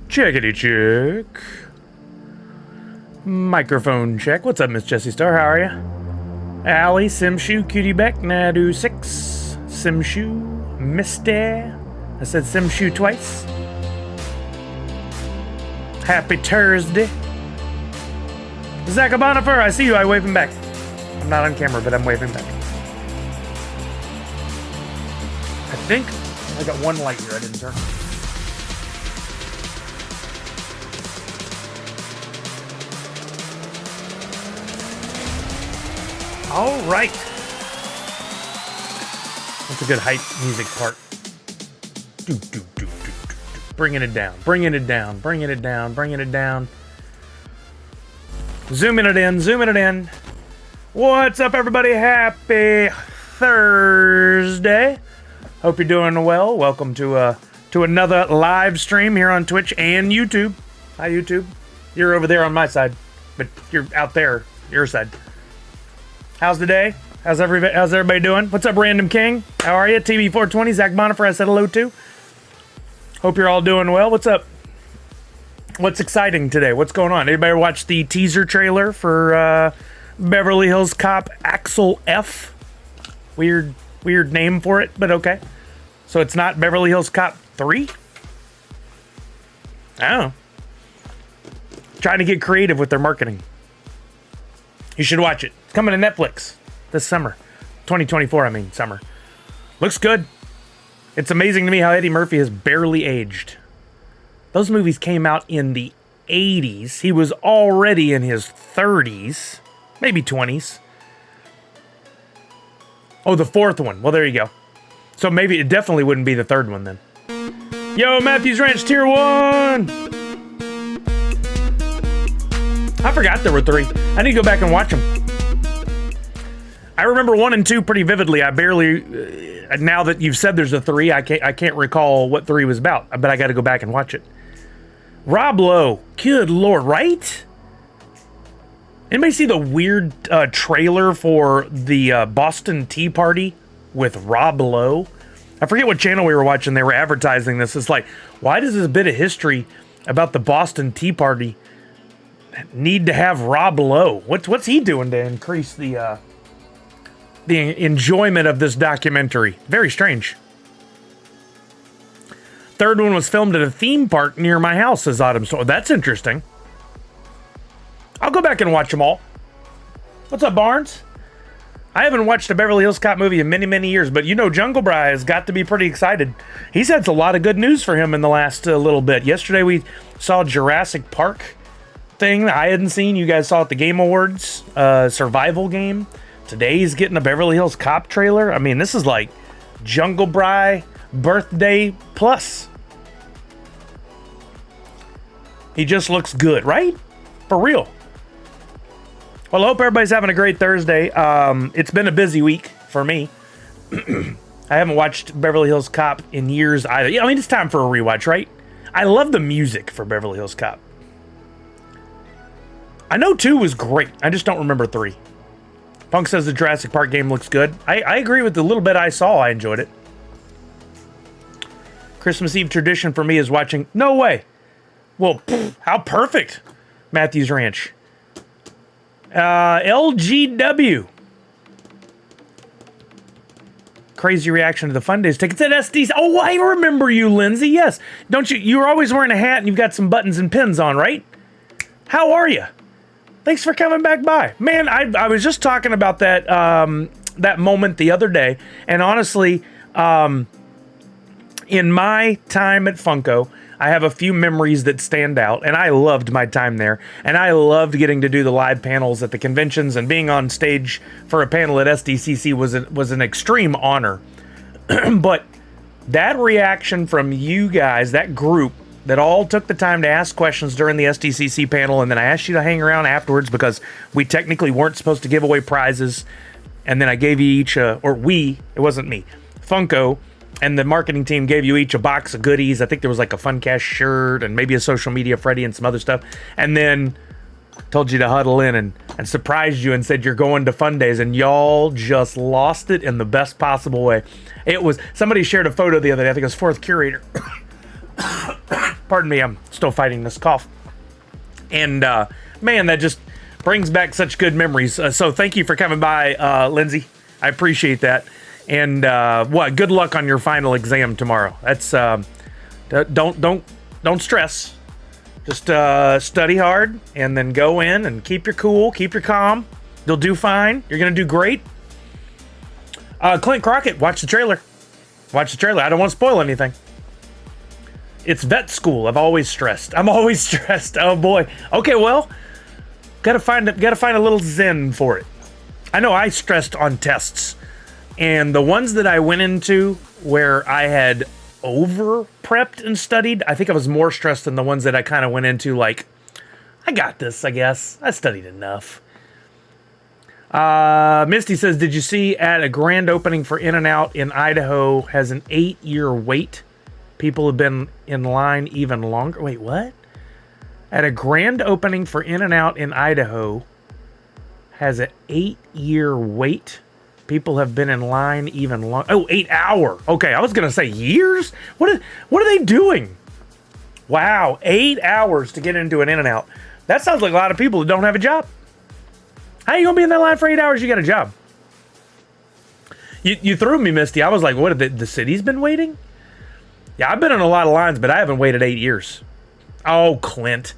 Checkity check. Microphone check. What's up, Miss Jessie Star? How are ya? Allie, Simshoe, Cutie Beck, Nadu 6, Simshoe, Misty. I said Simshoe twice. Happy Thursday. Zach Bonifer, I see you. I'm waving back. I'm not on camera, but I'm waving back. I think I got one light here I didn't turn. All right. That's a good hype music part. Bringing it down, bringing it down, bringing it down, bringing it down. Zooming it in, zooming it in. What's up, everybody? Happy Thursday. Hope you're doing well. Welcome to another live stream here on Twitch and YouTube. Hi, YouTube. You're over there on my side, but you're out there, your side. How's the day? How's everybody doing? What's up, Random King? How are you? TB420, Zach Bonifer, I said hello to. Hope you're all doing well. What's up? What's exciting today? What's going on? Anybody watch the teaser trailer for Beverly Hills Cop Axel F? Weird name for it, but okay. So it's not Beverly Hills Cop 3? I don't know. Trying to get creative with their marketing. You should watch it. It's coming to Netflix this summer. 2024, I mean, summer. Looks good. It's amazing to me how Eddie Murphy has barely aged. Those movies came out in the 80s. He was already in his 30s, maybe 20s. Oh, the fourth one. Well, there you go. So maybe it definitely wouldn't be the third one then. Yo, Matthews Ranch Tier 1! I forgot there were 3. I need to go back and watch them. I remember 1 and 2 pretty vividly. I barely... now that you've said there's a 3, I can't recall what 3 was about. But I got to go back and watch it. Rob Lowe. Good Lord, right? Anybody see the weird trailer for the Boston Tea Party with Rob Lowe? I forget what channel we were watching. They were advertising this. It's like, why does this bit of history about the Boston Tea Party need to have Rob Lowe? What's he doing to increase the enjoyment of this documentary? Very strange. Third one was filmed at a theme park near my house, says Autumn. So that's interesting. I'll go back and watch them all. What's up, Barnes? I haven't watched a Beverly Hills Cop movie in many, many years, but you know Jungle Bry has got to be pretty excited. He's had a lot of good news for him in the last little bit. Yesterday we saw Jurassic Park thing that I hadn't seen. You guys saw at the Game Awards, survival game. Today he's getting a Beverly Hills Cop trailer. I mean, this is like Jungle Bry birthday plus. He just looks good, right? For real. Well, I hope everybody's having a great Thursday. It's been a busy week for me. I haven't watched Beverly Hills Cop in years either. Yeah, I mean, it's time for a rewatch, right? I love the music for Beverly Hills Cop. I know 2 was great. I just don't remember 3. Punk says the Jurassic Park game looks good. I agree with the little bit I saw. I enjoyed it. Christmas Eve tradition for me is watching... No way. Well, how perfect. Matthews Ranch. LGW. Crazy reaction to the Fun Days tickets at SD's. Oh, I remember you, Lindsay. Yes. Don't you? You were always wearing a hat and you've got some buttons and pins on, right? How are you? Thanks for coming back by. Man, I was just talking about that that moment the other day. And honestly, in my time at Funko, I have a few memories that stand out, and I loved my time there. And I loved getting to do the live panels at the conventions, and being on stage for a panel at SDCC was an extreme honor. But that reaction from you guys, that group that all took the time to ask questions during the SDCC panel, and then I asked you to hang around afterwards because we technically weren't supposed to give away prizes, and then I gave you each it wasn't me, Funko, and the marketing team gave you each a box of goodies. I think there was like a Funcast shirt and maybe a social media Freddy and some other stuff. And then told you to huddle in and surprised you and said you're going to Fun Days, and y'all just lost it in the best possible way. It was, somebody shared a photo the other day, I think it was Fourth Curator. Pardon me, I'm still fighting this cough. And man, that just brings back such good memories. So thank you for coming by, Lindsay. I appreciate that. And good luck on your final exam tomorrow. That's don't stress. Just study hard and then go in and keep your cool, keep your calm. You'll do fine. You're gonna do great. Clint Crockett, watch the trailer. Watch the trailer. I don't want to spoil anything. It's vet school. I'm always stressed. Oh boy. Okay, well, gotta find a little zen for it. I know I stressed on tests, and the ones that I went into where I had over prepped and studied, I think I was more stressed than the ones that I kind of went into like, I got this, I guess. I studied enough. Misty says, did you see at a grand opening for In-N-Out in Idaho has an 8-year wait? People have been in line even longer. Wait, what? At a grand opening for In-N-Out in Idaho has an 8-year wait? People have been in line even longer. Oh, 8 hour. Okay, I was going to say years? What are they doing? Wow, 8 hours to get into an In-N-Out. That sounds like a lot of people who don't have a job. How you gonna be in that line for 8 hours? You got a job. You threw me, Misty. I was like, what? The city's been waiting? Yeah, I've been in a lot of lines, but I haven't waited 8 years. Oh, Clint,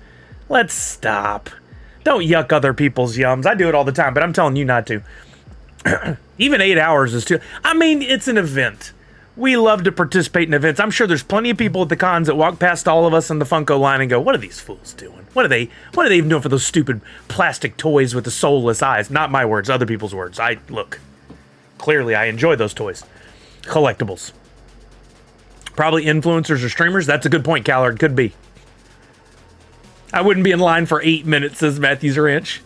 let's stop. Don't yuck other people's yums. I do it all the time, but I'm telling you not to. Even 8 hours is too. I mean, it's an event. We love to participate in events. I'm sure there's plenty of people at the cons that walk past all of us in the Funko line and go, what are these fools doing? What are they even doing for those stupid plastic toys with the soulless eyes? Not my words, other people's words. Clearly I enjoy those toys. Collectibles. Probably influencers or streamers. That's a good point, Callard. Could be. I wouldn't be in line for 8 minutes, says Matthews Ranch.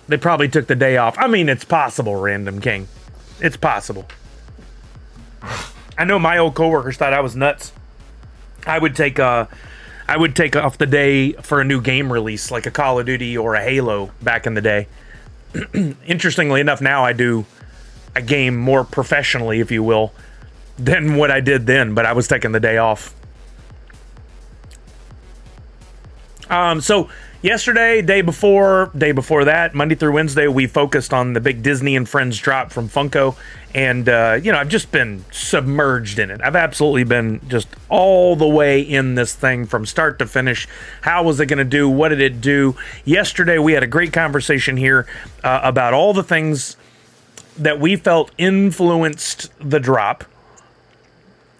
They probably took the day off. I mean, it's possible, Random King. It's possible. I know my old coworkers thought I was nuts. I would take off the day for a new game release, like a Call of Duty or a Halo back in the day. Interestingly enough, now I do a game more professionally, if you will, than what I did then, but I was taking the day off. So yesterday, day before that, Monday through Wednesday, we focused on the big Disney and Friends drop from Funko. And, I've just been submerged in it. I've absolutely been just all the way in this thing from start to finish. How was it going to do? What did it do? Yesterday, we had a great conversation here about all the things that we felt influenced the drop.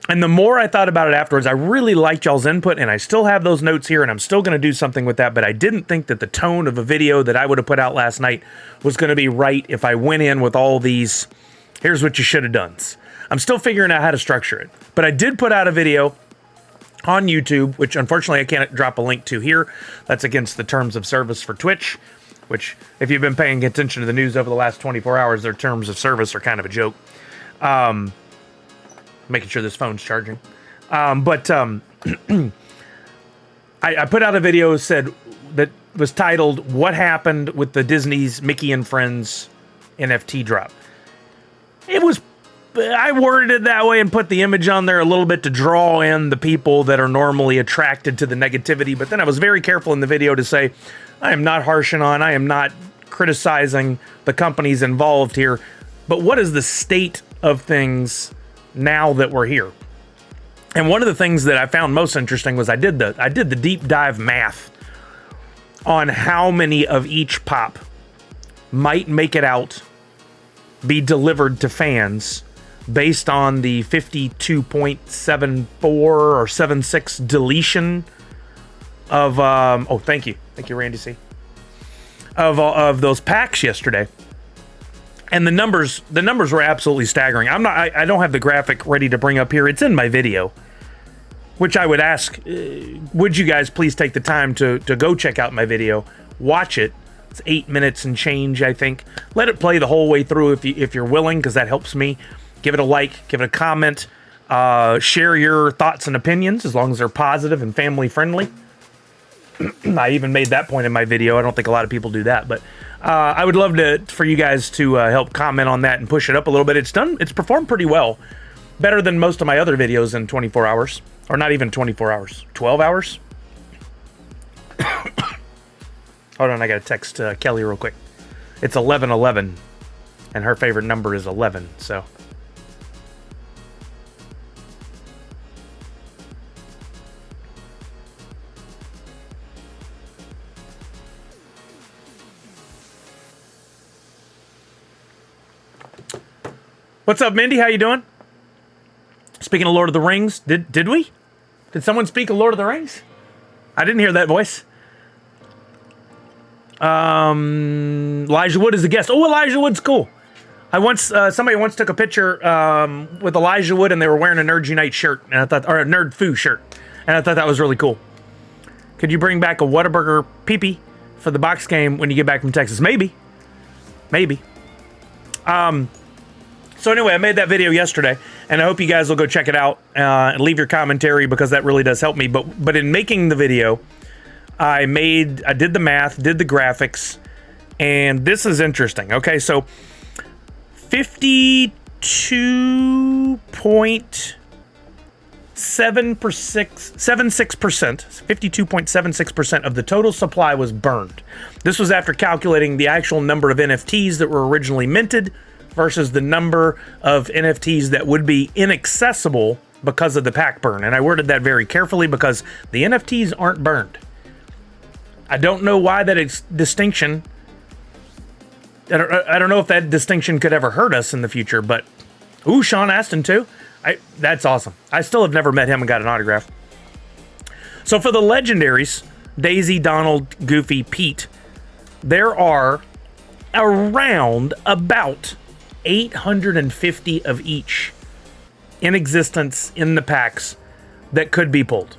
And the more I thought about it afterwards, I really liked y'all's input, and I still have those notes here, and I'm still going to do something with that, but I didn't think that the tone of a video that I would have put out last night was going to be right if I went in with all these, here's what you should have done. I'm still figuring out how to structure it, but I did put out a video on YouTube, which unfortunately I can't drop a link to here. That's against the terms of service for Twitch, which, if you've been paying attention to the news over the last 24 hours, their terms of service are kind of a joke. Making sure this phone's charging. I put out a video that was titled, What Happened with the Disney's Mickey and Friends NFT drop. I worded it that way and put the image on there a little bit to draw in the people that are normally attracted to the negativity. But then I was very careful in the video to say, I am not harshing on, I am not criticizing the companies involved here. But what is the state of things now that we're here? And one of the things that I found most interesting was I did the deep dive math on how many of each pop might make it out, be delivered to fans based on the 52.74 or 76 deletion of thank you Randy C, of those packs yesterday. And the numbers were absolutely staggering. I don't have the graphic ready to bring up here. It's in my video, which I would ask, would you guys please take the time to go check out my video, watch it. It's 8 minutes and change, I think. Let it play the whole way through if you're willing, because that helps me. Give it a like, give it a comment, share your thoughts and opinions, as long as they're positive and family friendly. I even made that point in my video. I don't think a lot of people do that, but I would love for you guys to help comment on that and push it up a little bit. It's performed pretty well, better than most of my other videos in 24 hours. Or not even 24 hours. 12 hours? Hold on, I got to text Kelly real quick. It's 11:11, and her favorite number is 11, so... What's up, Mindy? How you doing? Speaking of Lord of the Rings, did we? Did someone speak of Lord of the Rings? I didn't hear that voice. Elijah Wood is a guest. Oh, Elijah Wood's cool. Somebody once took a picture with Elijah Wood, and they were wearing a Nerds Unite shirt, and I thought, or a Nerd Foo shirt, and I thought that was really cool. Could you bring back a Whataburger pee-pee for the box game when you get back from Texas? Maybe. So anyway, I made that video yesterday, and I hope you guys will go check it out and leave your commentary, because that really does help me. But in making the video, I did the math, did the graphics, and this is interesting. Okay, so 52.76% of the total supply was burned. This was after calculating the actual number of NFTs that were originally minted versus the number of NFTs that would be inaccessible because of the pack burn. And I worded that very carefully because the NFTs aren't burned. I don't know why that distinction... I don't know if that distinction could ever hurt us in the future, but... Ooh, Sean Astin too? That's awesome. I still have never met him and got an autograph. So for the legendaries, Daisy, Donald, Goofy, Pete, there are around about 850 of each in existence in the packs that could be pulled.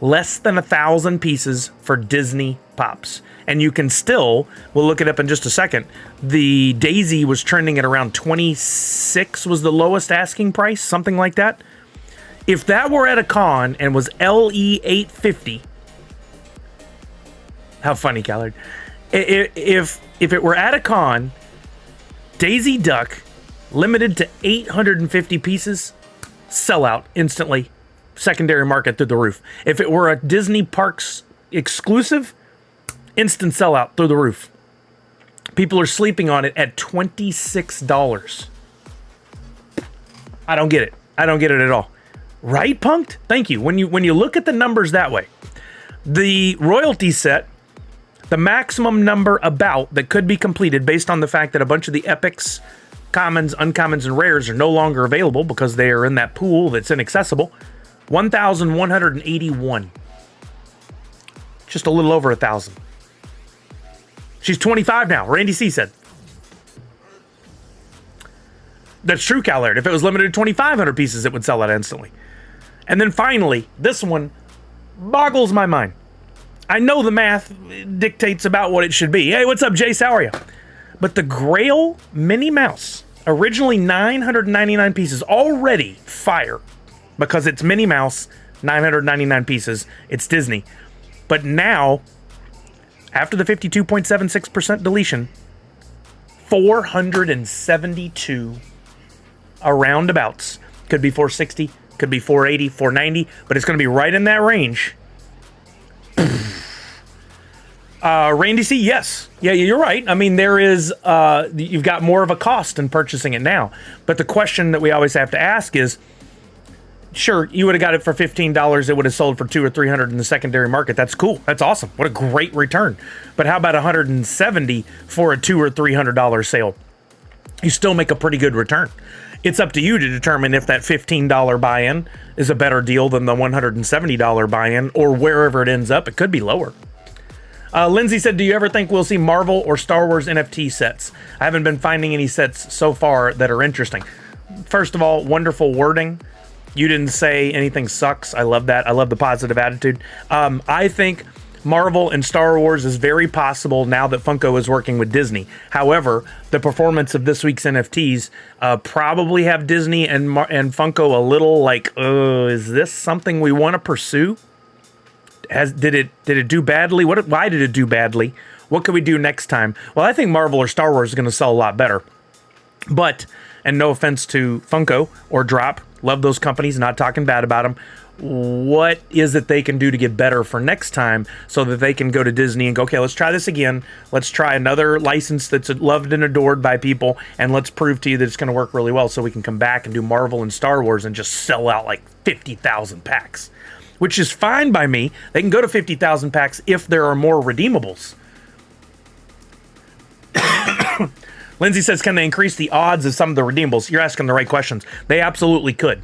Less than 1,000 pieces for Disney Pops. And you can still, we'll look it up in just a second, the Daisy was trending at around 26 was the lowest asking price, something like that. If that were at a con and was LE 850, how funny, Callard. If it were at a con, Daisy Duck, limited to 850 pieces, sell out instantly, secondary market through the roof. If it were a Disney Parks exclusive, instant sellout through the roof. People are sleeping on it at $26. I don't get it. I don't get it at all. Right, Punked? Thank you. When you look at the numbers that way, the royalty set, the maximum number about that could be completed based on the fact that a bunch of the epics, commons, uncommons, and rares are no longer available because they are in that pool that's inaccessible, 1,181. Just a little over 1,000. She's 25 now, Randy C said. That's true, Callard. If it was limited to 2,500 pieces, it would sell out instantly. And then finally, this one boggles my mind. I know the math dictates about what it should be. Hey, what's up, Jay? How are you? But the Grail Minnie Mouse, originally 999 pieces, already fire because it's Minnie Mouse, 999 pieces. It's Disney. But now, after the 52.76% deletion, 472 roundabouts. Could be 460, could be 480, 490, but it's going to be right in that range. Randy C, yes. Yeah, you're right. I mean, there is, you've got more of a cost in purchasing it now. But the question that we always have to ask is, sure, you would have got it for $15. It would have sold for $200 or $300 in the secondary market. That's cool. That's awesome. What a great return. But how about $170 for a $200 or $300 sale? You still make a pretty good return. It's up to you to determine if that $15 buy-in is a better deal than the $170 buy-in, or wherever it ends up. It could be lower. Lindsay said, do you ever think we'll see Marvel or Star Wars NFT sets? I haven't been finding any sets so far that are interesting. First of all, wonderful wording. You didn't say anything sucks. I love that. I love the positive attitude. I think Marvel and Star Wars is very possible now that Funko is working with Disney. However, the performance of this week's NFTs probably have Disney and Funko a little like, is this something we want to pursue? Did it do badly? Why did it do badly? What can we do next time? Well, I think Marvel or Star Wars is going to sell a lot better. But, and no offense to Funko or Drop, love those companies, not talking bad about them. What is it they can do to get better for next time so that they can go to Disney and go, okay, let's try this again. Let's try another license that's loved and adored by people, and let's prove to you that it's going to work really well so we can come back and do Marvel and Star Wars and just sell out like 50,000 packs, which is fine by me. They can go to 50,000 packs if there are more redeemables. Lindsay says, can they increase the odds of some of the redeemables? You're asking the right questions. They absolutely could.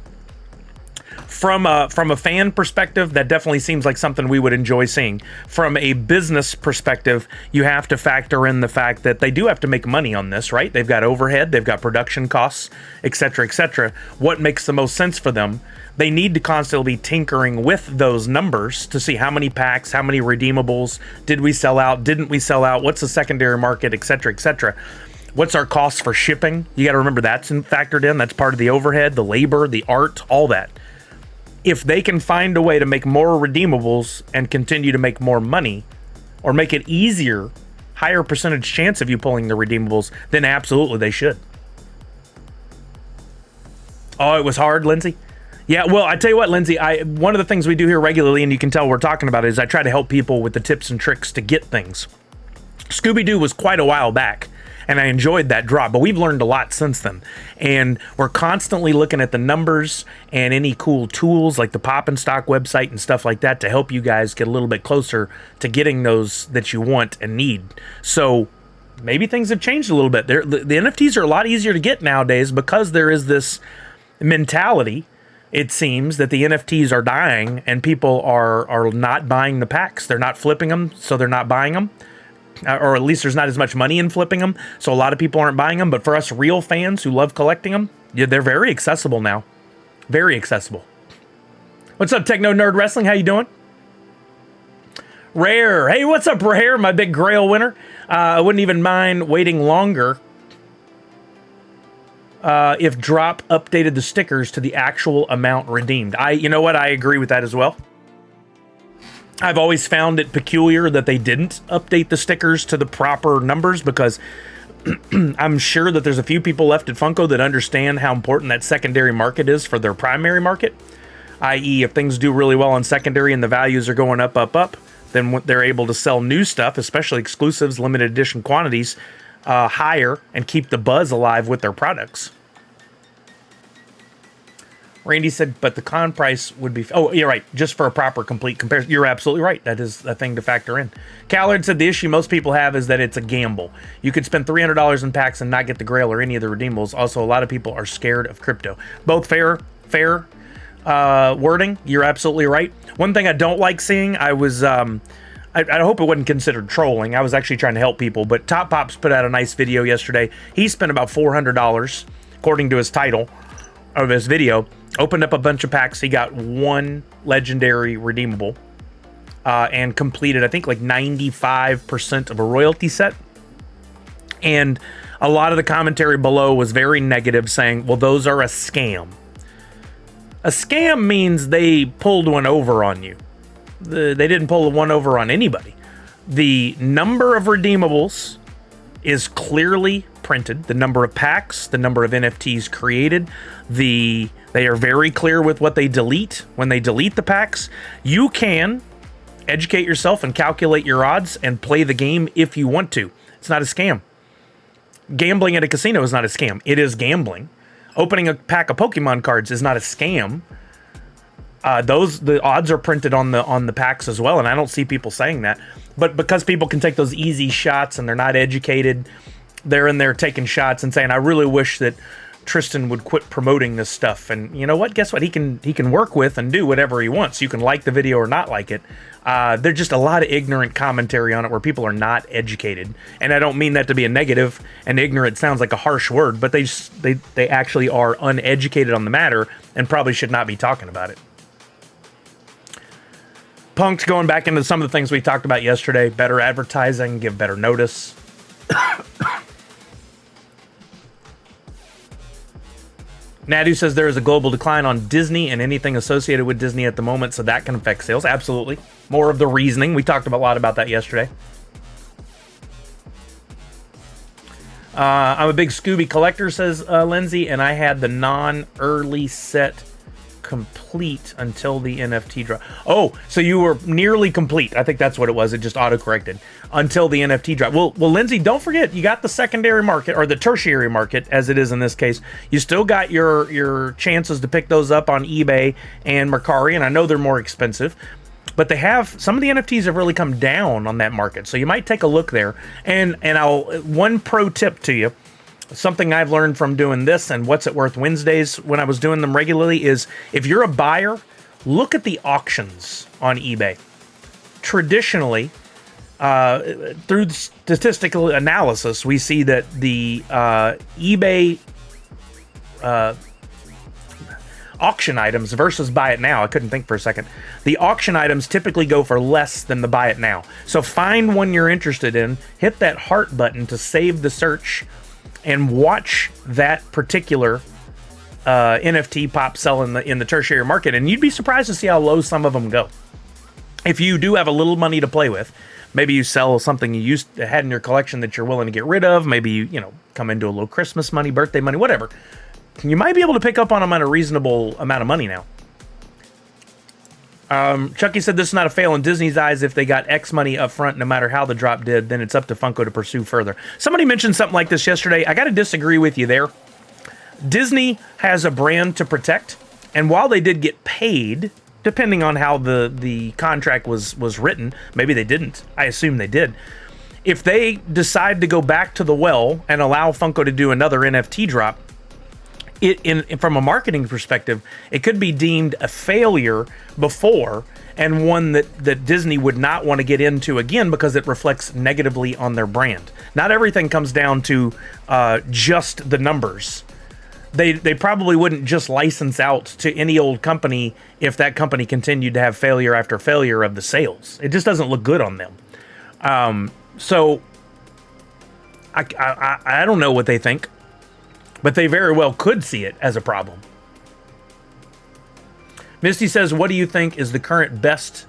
From a fan perspective, that definitely seems like something we would enjoy seeing. From a business perspective, you have to factor in the fact that they do have to make money on this, right? They've got overhead, they've got production costs, etc., etc. What makes the most sense for them? They need to constantly be tinkering with those numbers to see how many packs, how many redeemables, did we sell out, didn't we sell out, what's the secondary market, etc., etc. What's our cost for shipping? You got to remember that's factored in. That's part of the overhead, the labor, the art, all that. If they can find a way to make more redeemables and continue to make more money, or make it easier, higher percentage chance of you pulling the redeemables, then absolutely they should. Oh, it was hard, Lindsay? Yeah, well, I tell you what, Lindsay, one of the things we do here regularly, and you can tell we're talking about it, is I try to help people with the tips and tricks to get things. Scooby-Doo was quite a while back, and I enjoyed that drop, but we've learned a lot since then. And we're constantly looking at the numbers and any cool tools like the Pop and Stock website and stuff like that to help you guys get a little bit closer to getting those that you want and need. So maybe things have changed a little bit. The NFTs are a lot easier to get nowadays because there is this mentality, it seems, that the NFTs are dying and people are not buying the packs. They're not flipping them, so they're not buying them. Or at least there's not as much money in flipping them, so a lot of people aren't buying them. But for us real fans who love collecting them, yeah, they're very accessible now. Very accessible. What's up, Techno Nerd Wrestling? How you doing? Rare. Hey, what's up, Rare? My big Grail winner. I wouldn't even mind waiting longer if Drop updated the stickers to the actual amount redeemed. You know what? I agree with that as well. I've always found it peculiar that they didn't update the stickers to the proper numbers because I'm sure that there's a few people left at Funko that understand how important that secondary market is for their primary market. I.e., if things do really well on secondary and the values are going up, then they're able to sell new stuff, especially exclusives, limited edition quantities, higher and keep the buzz alive with their products. Randy said, but the con price would be... Oh, you're right. Just for a proper, complete comparison. You're absolutely right. That is a thing to factor in. Callard said the issue most people have is that it's a gamble. You could spend $300 in packs and not get the Grail or any of the redeemables. Also, a lot of people are scared of crypto. Both fair wording. You're absolutely right. One thing I don't like seeing, I hope it wasn't considered trolling. I was actually trying to help people. But Top Pops put out a nice video yesterday. He spent about $400, according to his title of his video. Opened up a bunch of packs. He got one legendary redeemable and completed, I think, like 95% of a royalty set. And a lot of the commentary below was very negative, saying, well, those are a scam. A scam means they pulled one over on you. They didn't pull one over on anybody. The number of redeemables is clearly printed. The number of packs, the number of NFTs created, they are very clear with what they delete. When they delete the packs, you can educate yourself and calculate your odds and play the game if you want to. It's not a scam. Gambling at a casino is not a scam. It is gambling. Opening a pack of Pokemon cards is not a scam. The odds are printed on the packs as well, and I don't see people saying that. But because people can take those easy shots and they're not educated, they're in there taking shots and saying, I really wish that Tristan would quit promoting this stuff. And you know what? Guess what? He can work with and do whatever he wants. You can like the video or not like it. There's just a lot of ignorant commentary on it where people are not educated. And I don't mean that to be a negative, and ignorant sounds like a harsh word, but they actually are uneducated on the matter and probably should not be talking about it. Punk's going back into some of the things we talked about yesterday. Better advertising, give better notice. Nadu says there is a global decline on Disney and anything associated with Disney at the moment, so that can affect sales. Absolutely. More of the reasoning. We talked a lot about that yesterday. I'm a big Scooby collector, says Lindsay, and I had the non-early set complete until the NFT drop. Oh, so you were nearly complete. I think that's what it was. It just auto-corrected until the NFT drop. Well, Lindsay, don't forget, you got the secondary market, or the tertiary market, as it is in this case. You still got your chances to pick those up on eBay and Mercari, and I know they're more expensive, but they have, some of the NFTs have really come down on that market, so you might take a look there. And one pro tip to you, something I've learned from doing this and What's It Worth Wednesdays when I was doing them regularly, is if you're a buyer, look at the auctions on eBay. Traditionally, through statistical analysis, we see that the eBay auction items versus buy it now, I couldn't think for a second, the auction items typically go for less than the buy it now. So find one you're interested in, hit that heart button to save the search, and watch that particular NFT pop sell in the tertiary market, and you'd be surprised to see how low some of them go. If you do have a little money to play with, maybe you sell something you had in your collection that you're willing to get rid of, maybe you come into a little Christmas money, birthday money, whatever, you might be able to pick up on them at a reasonable amount of money now. Chucky said this is not a fail in Disney's eyes. If they got X money up front, no matter how the drop did, then it's up to Funko to pursue further. Somebody mentioned something like this yesterday. I got to disagree with you there. Disney has a brand to protect, and while they did get paid, depending on how the contract was written, maybe they didn't. I assume they did. If they decide to go back to the well and allow Funko to do another NFT drop, from a marketing perspective, it could be deemed a failure before, and one that Disney would not want to get into again because it reflects negatively on their brand. Not everything comes down to just the numbers. They probably wouldn't just license out to any old company if that company continued to have failure after failure of the sales. It just doesn't look good on them. So I don't know what they think, but they very well could see it as a problem. Misty says, what do you think is the current best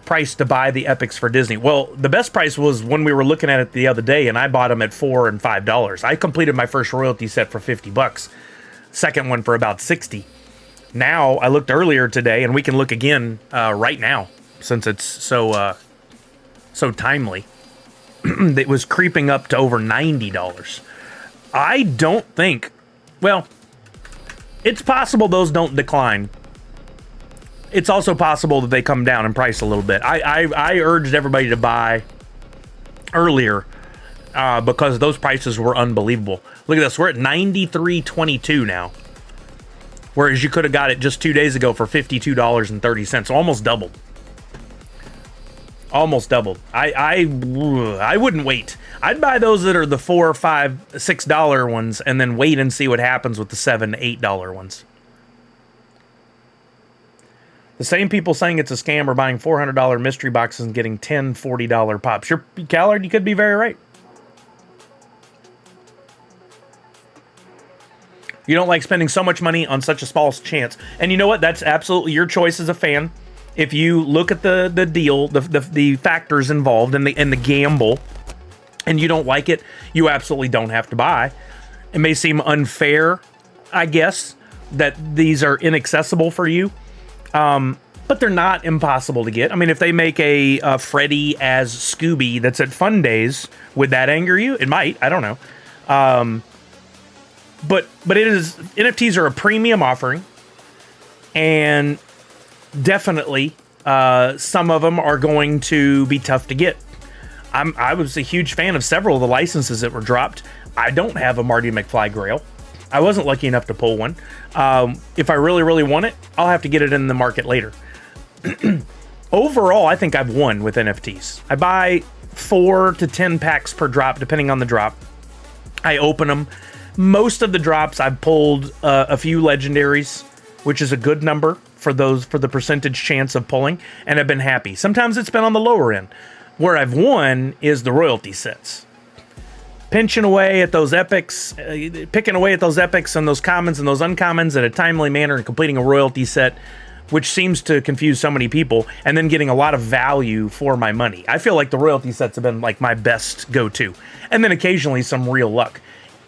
price to buy the epics for Disney? Well, the best price was when we were looking at it the other day, and I bought them at $4 and $5. I completed my first royalty set for $50. Second one for about 60. Now, I looked earlier today, and we can look again right now, since it's so timely. It was creeping up to over $90. I don't think, well, it's possible those don't decline. It's also possible that they come down in price a little bit. I urged everybody to buy earlier because those prices were unbelievable. Look at this. We're at $93.22 now, whereas you could have got it just 2 days ago for $52.30. So almost doubled. Almost doubled. I wouldn't wait. I'd buy those that are the $4, $5, $6 ones, and then wait and see what happens with the $7, $8 ones. The same people saying it's a scam are buying $400 mystery boxes and getting $10, $40 pops. You're, Callard, you could be very right. You don't like spending so much money on such a small chance. And you know what? That's absolutely your choice as a fan. If you look at the deal, the factors involved and the gamble, and you don't like it, you absolutely don't have to buy. It may seem unfair, I guess, that these are inaccessible for you, but they're not impossible to get. I mean, if they make a Freddy as Scooby that's at Fun Days, would that anger you? It might. I don't know. But it is, NFTs are a premium offering, and definitely some of them are going to be tough to get. I was a huge fan of several of the licenses that were dropped. I don't have a Marty McFly Grail. I wasn't lucky enough to pull one. If I really, really want it, I'll have to get it in the market later. Overall, I think I've won with NFTs. I buy 4 to 10 packs per drop, depending on the drop. I open them. Most of the drops, I've pulled a few legendaries, which is a good number for the percentage chance of pulling, and I've been happy. Sometimes it's been on the lower end. Where I've won is the royalty sets. Pinching away at those epics, picking away at those epics and those commons and those uncommons in a timely manner and completing a royalty set which seems to confuse so many people, and then getting a lot of value for my money. I feel like the royalty sets have been like my best go-to, and then occasionally some real luck.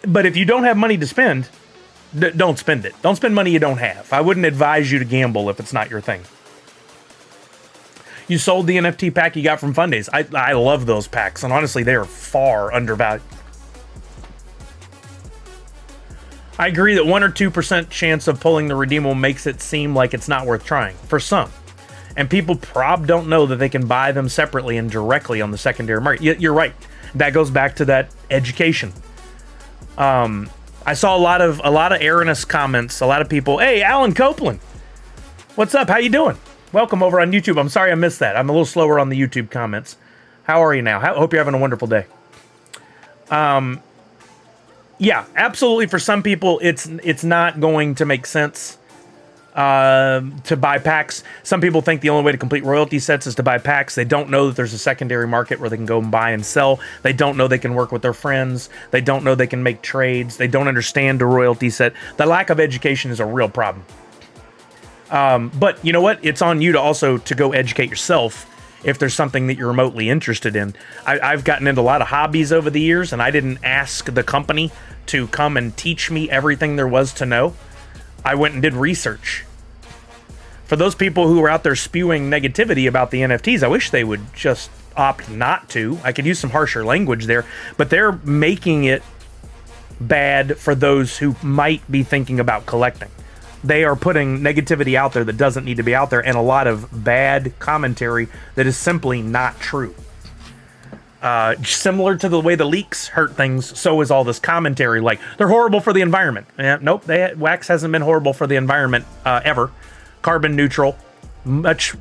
But if you don't have money to spend, don't spend it. Don't spend money you don't have. I wouldn't advise you to gamble if it's not your thing. You sold the NFT pack you got from Fundays. I love those packs, and honestly, they are far undervalued. I agree that 1 or 2% chance of pulling the redeemable makes it seem like it's not worth trying for some. And people don't know that they can buy them separately and directly on the secondary market. You're right. That goes back to that education. I saw a lot of erroneous comments. A lot of people, hey, Alan Copeland, what's up? How you doing? Welcome over on YouTube. I'm sorry I missed that. I'm a little slower on the YouTube comments. How are you now? Hope you're having a wonderful day. Yeah, absolutely. For some people, it's not going to make sense to buy packs. Some people think the only way to complete royalty sets is to buy packs. They don't know that there's a secondary market where they can go and buy and sell. They don't know they can work with their friends. They don't know they can make trades. They don't understand a royalty set. The lack of education is a real problem. But you know what? It's on you to also to go educate yourself if there's something that you're remotely interested in. I've gotten into a lot of hobbies over the years, and I didn't ask the company to come and teach me everything there was to know. I went and did research. For those people who are out there spewing negativity about the NFTs, I wish they would just opt not to. I could use some harsher language there, but they're making it bad for those who might be thinking about collecting. They are putting negativity out there that doesn't need to be out there, and a lot of bad commentary that is simply not true. Similar to the way the leaks hurt things, so is all this commentary like they're horrible for the environment. Nope, wax hasn't been horrible for the environment ever. Carbon neutral, much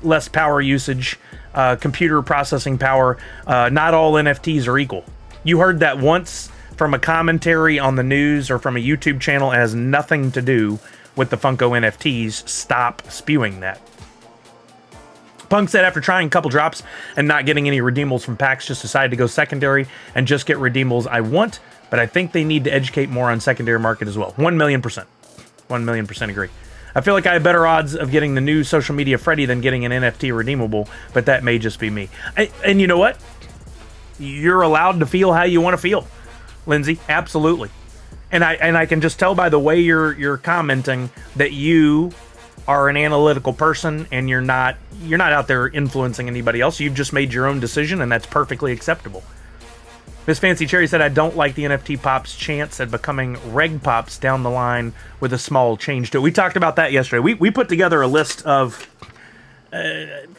less power usage, computer processing power. Not all NFTs are equal. You heard that once from a commentary on the news or from a YouTube channel. It has nothing to do with the Funko NFTs. Stop spewing that. Punk said after trying a couple drops and not getting any redeemables from packs, just decided to go secondary and just get redeemables I want, but I think they need to educate more on secondary market as well. 1,000,000%. 1,000,000% agree. I feel like I have better odds of getting the new social media Freddy than getting an NFT redeemable, but that may just be me. And you know what? You're allowed to feel how you want to feel, Lindsay. Absolutely. And I can just tell by the way you're commenting that you are an analytical person and you're not out there influencing anybody else. You've just made your own decision, and that's perfectly acceptable. Miss Fancy Cherry said, I don't like the NFT Pop's chance at becoming Reg Pops down the line with a small change to it. We talked about that yesterday. We put together a list of,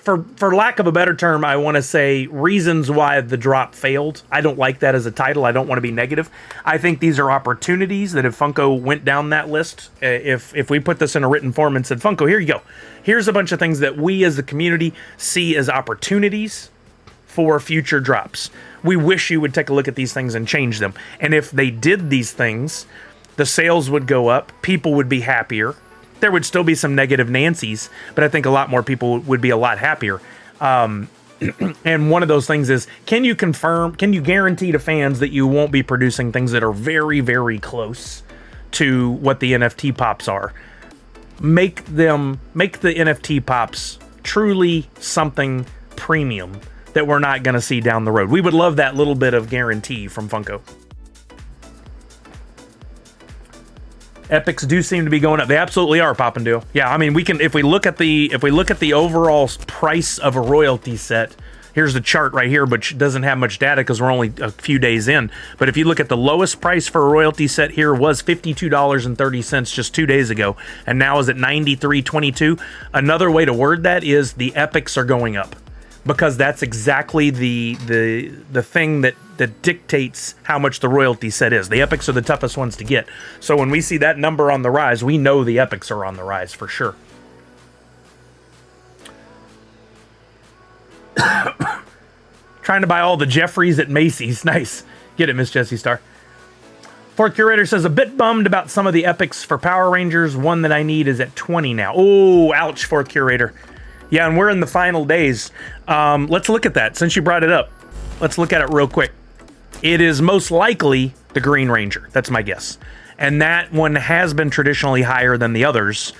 for lack of a better term, I want to say reasons why the drop failed. I don't like that as a title. I don't want to be negative. I think these are opportunities that if Funko went down that list, if we put this in a written form and said, Funko, here you go. Here's a bunch of things that we as the community see as opportunities for future drops. We wish you would take a look at these things and change them. And if they did these things, the sales would go up, people would be happier. There would still be some negative Nancy's, but I think a lot more people would be a lot happier. And one of those things is, can you guarantee to fans that you won't be producing things that are very, very close to what the NFT Pops are? Make the NFT Pops truly something premium that we're not going to see down the road. We would love that little bit of guarantee from Funko. Epics do seem to be going up. They absolutely are, Poppendale. Yeah, I mean, we can if we look at the overall price of a royalty set. Here's the chart right here, but it doesn't have much data because we're only a few days in. But if you look at the lowest price for a royalty set here was $52.30 just 2 days ago, and now is at $93.22. Another way to word that is the epics are going up, because that's exactly the thing that dictates how much the royalty set is. The epics are the toughest ones to get. So when we see that number on the rise, we know the epics are on the rise for sure. Trying to buy all the Jeffries at Macy's. Nice. Get it, Miss Jessie Star. Fourth Curator says, a bit bummed about some of the epics for Power Rangers. One that I need is at 20 now. Oh, ouch, Fourth Curator. Yeah, and we're in the final days. Let's look at that. Since you brought it up, let's look at it real quick. It is most likely the Green Ranger. That's my guess. And that one has been traditionally higher than the others.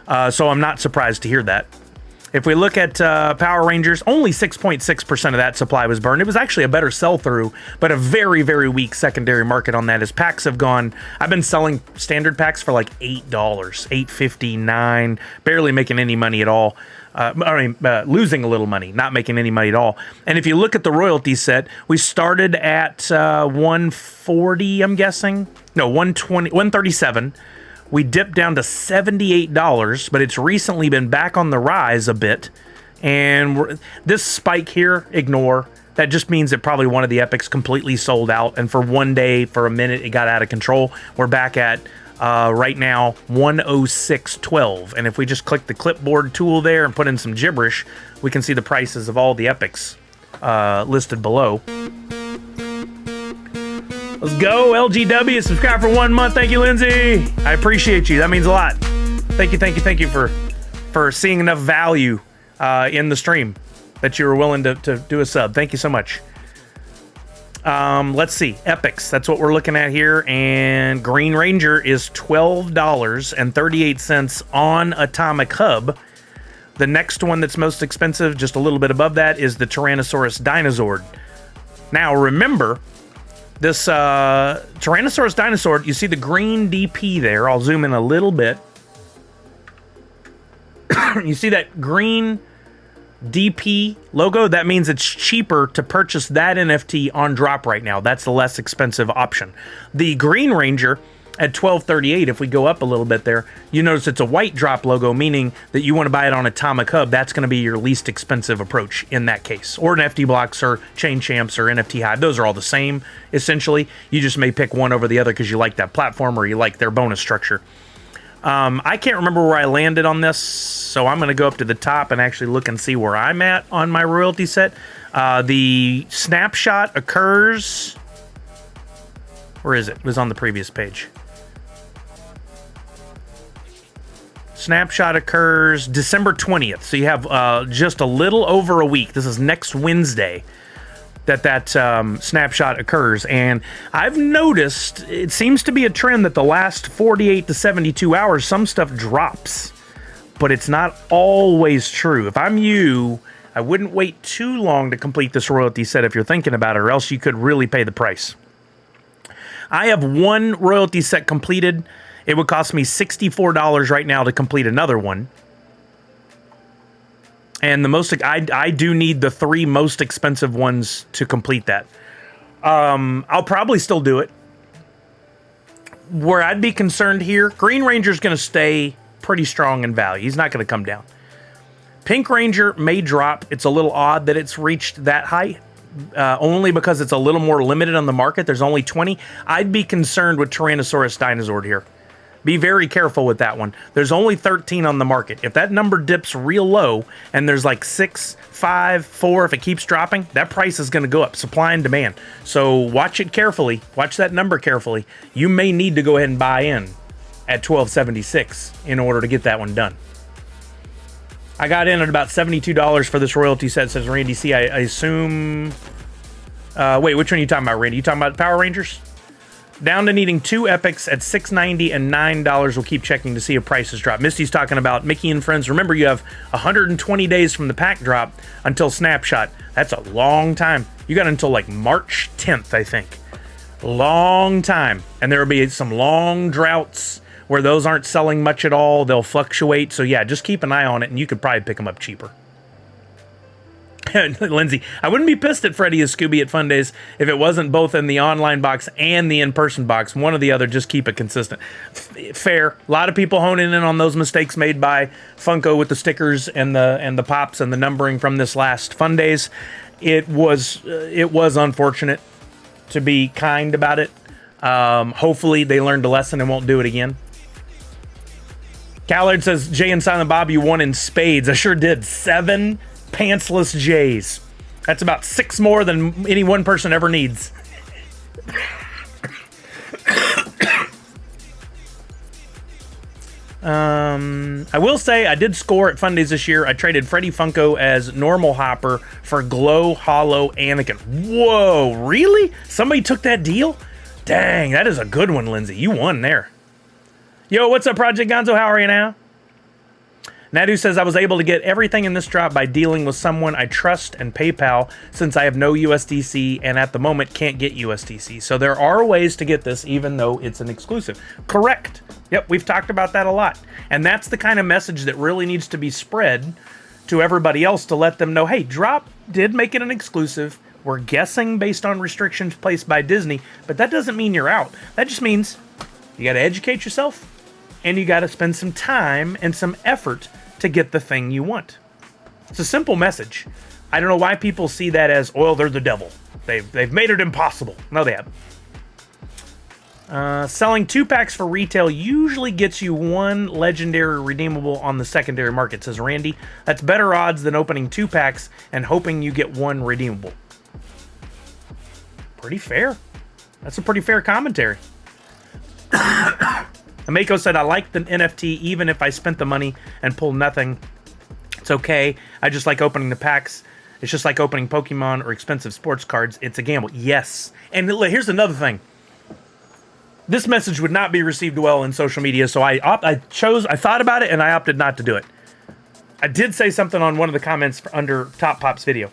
So I'm not surprised to hear that. If we look at Power Rangers, only 6.6% of that supply was burned. It was actually a better sell-through, but a very, very weak secondary market on that as packs have gone. I've been selling standard packs for like $8, $8.59, barely making any money at all. Losing a little money, not making any money at all. And if you look at the royalty set, we started at 140, I'm guessing. No, 120, 137. We dipped down to $78, but it's recently been back on the rise a bit. And this spike here, ignore. That just means that probably one of the epics completely sold out. And for one day, for a minute, it got out of control. We're back at, right now, 106.12. And if we just click the clipboard tool there and put in some gibberish, we can see the prices of all the epics listed below. Let's go, LGW. Subscribe for 1 month. Thank you, Lindsay. I appreciate you. That means a lot. Thank you for seeing enough value in the stream that you were willing to do a sub. Thank you so much. Let's see. Epics. That's what we're looking at here. And Green Ranger is $12.38 on Atomic Hub. The next one that's most expensive, just a little bit above that, is the Tyrannosaurus Dinosaur. Now, remember, this Tyrannosaurus Dinosaur, you see the green DP there. I'll zoom in a little bit. You see that green DP logo? That means it's cheaper to purchase that NFT on drop right now. That's the less expensive option. The Green Ranger at $12.38, if we go up a little bit there, you notice it's a white drop logo, meaning that you want to buy it on Atomic Hub. That's going to be your least expensive approach in that case. Or NFT Blocks or Chain Champs or NFT Hive. Those are all the same, essentially. You just may pick one over the other because you like that platform or you like their bonus structure. I can't remember where I landed on this, so I'm going to go up to the top and actually look and see where I'm at on my royalty set. The snapshot occurs... Where is it? It was on the previous page. Snapshot occurs December 20th. So you have just a little over a week. This is next Wednesday that snapshot occurs. And I've noticed it seems to be a trend that the last 48 to 72 hours, some stuff drops. But it's not always true. If I'm you, I wouldn't wait too long to complete this royalty set if you're thinking about it, or else you could really pay the price. I have one royalty set completed. It would cost me $64 right now to complete another one. And the most I do need the 3 most expensive ones to complete that. I'll probably still do it. Where I'd be concerned here, Green Ranger's going to stay pretty strong in value. He's not going to come down. Pink Ranger may drop. It's a little odd that it's reached that high. Only because it's a little more limited on the market. There's only 20. I'd be concerned with Tyrannosaurus Dinosaur here. Be very careful with that one. There's only 13 on the market. If that number dips real low and there's like 6, 5, 4, if it keeps dropping, that price is going to go up. Supply and demand. So watch it carefully. Watch that number carefully. You may need to go ahead and buy in at $12.76 in order to get that one done. I got in at about $72 for this royalty set, says Randy C. I assume... wait, which one are you talking about, Randy? You talking about Power Rangers? Down to needing 2 epics at $6.90 and $9. We'll keep checking to see if prices drop. Misty's talking about Mickey and Friends. Remember, you have 120 days from the pack drop until Snapshot. That's a long time. You got until like March 10th, I think. Long time. And there will be some long droughts where those aren't selling much at all. They'll fluctuate. So yeah, just keep an eye on it and you could probably pick them up cheaper. Lindsay, I wouldn't be pissed at Freddy as Scooby at Fun Days if it wasn't both in the online box and the in-person box. One or the other, just keep it consistent. Fair. A lot of people honing in on those mistakes made by Funko with the stickers and the pops and the numbering from this last Fun Days. It was unfortunate, to be kind about it. Hopefully they learned a lesson and won't do it again. Callard says, Jay and Silent Bob, you won in spades. I sure did. 7 pantsless Jays. That's about 6 more than any one person ever needs. I will say I did score at Fun Days this year. I traded Freddy Funko as normal Hopper for Glow Hollow Anakin. Whoa, really? Somebody took that deal? Dang, that is a good one, Lindsay. You won there. Yo, what's up, Project Gonzo? How are you now? Nadu says, I was able to get everything in this drop by dealing with someone I trust and PayPal since I have no USDC and at the moment can't get USDC. So there are ways to get this even though it's an exclusive. Correct. Yep, we've talked about that a lot. And that's the kind of message that really needs to be spread to everybody else to let them know, hey, Drop did make it an exclusive. We're guessing based on restrictions placed by Disney, but that doesn't mean you're out. That just means you got to educate yourself and you got to spend some time and some effort to get the thing you want. It's a simple message. I don't know why people see that as, well, they're the devil. They've made it impossible. No, they haven't. Selling 2-packs for retail usually gets you 1 legendary redeemable on the secondary market, says Randy. That's better odds than opening 2-packs and hoping you get 1 redeemable. Pretty fair. That's a pretty fair commentary. Ameko said, I like the NFT even if I spent the money and pulled nothing. It's okay. I just like opening the packs. It's just like opening Pokemon or expensive sports cards. It's a gamble. Yes. And here's another thing. This message would not be received well in social media, so I thought about it and I opted not to do it. I did say something on one of the comments under Top Pop's video.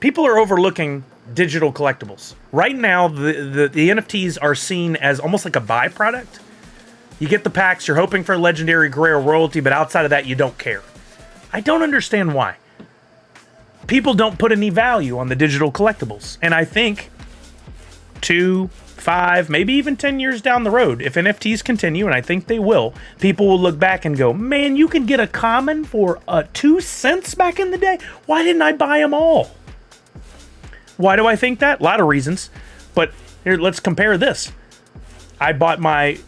People are overlooking digital collectibles. Right now, the NFTs are seen as almost like a byproduct. You get the packs, you're hoping for a legendary rare royalty, but outside of that, you don't care. I don't understand why. People don't put any value on the digital collectibles. And I think 2, 5, maybe even 10 years down the road, if NFTs continue, and I think they will, people will look back and go, man, you can get a common for 2 cents back in the day? Why didn't I buy them all? Why do I think that? A lot of reasons. But here, let's compare this. I bought my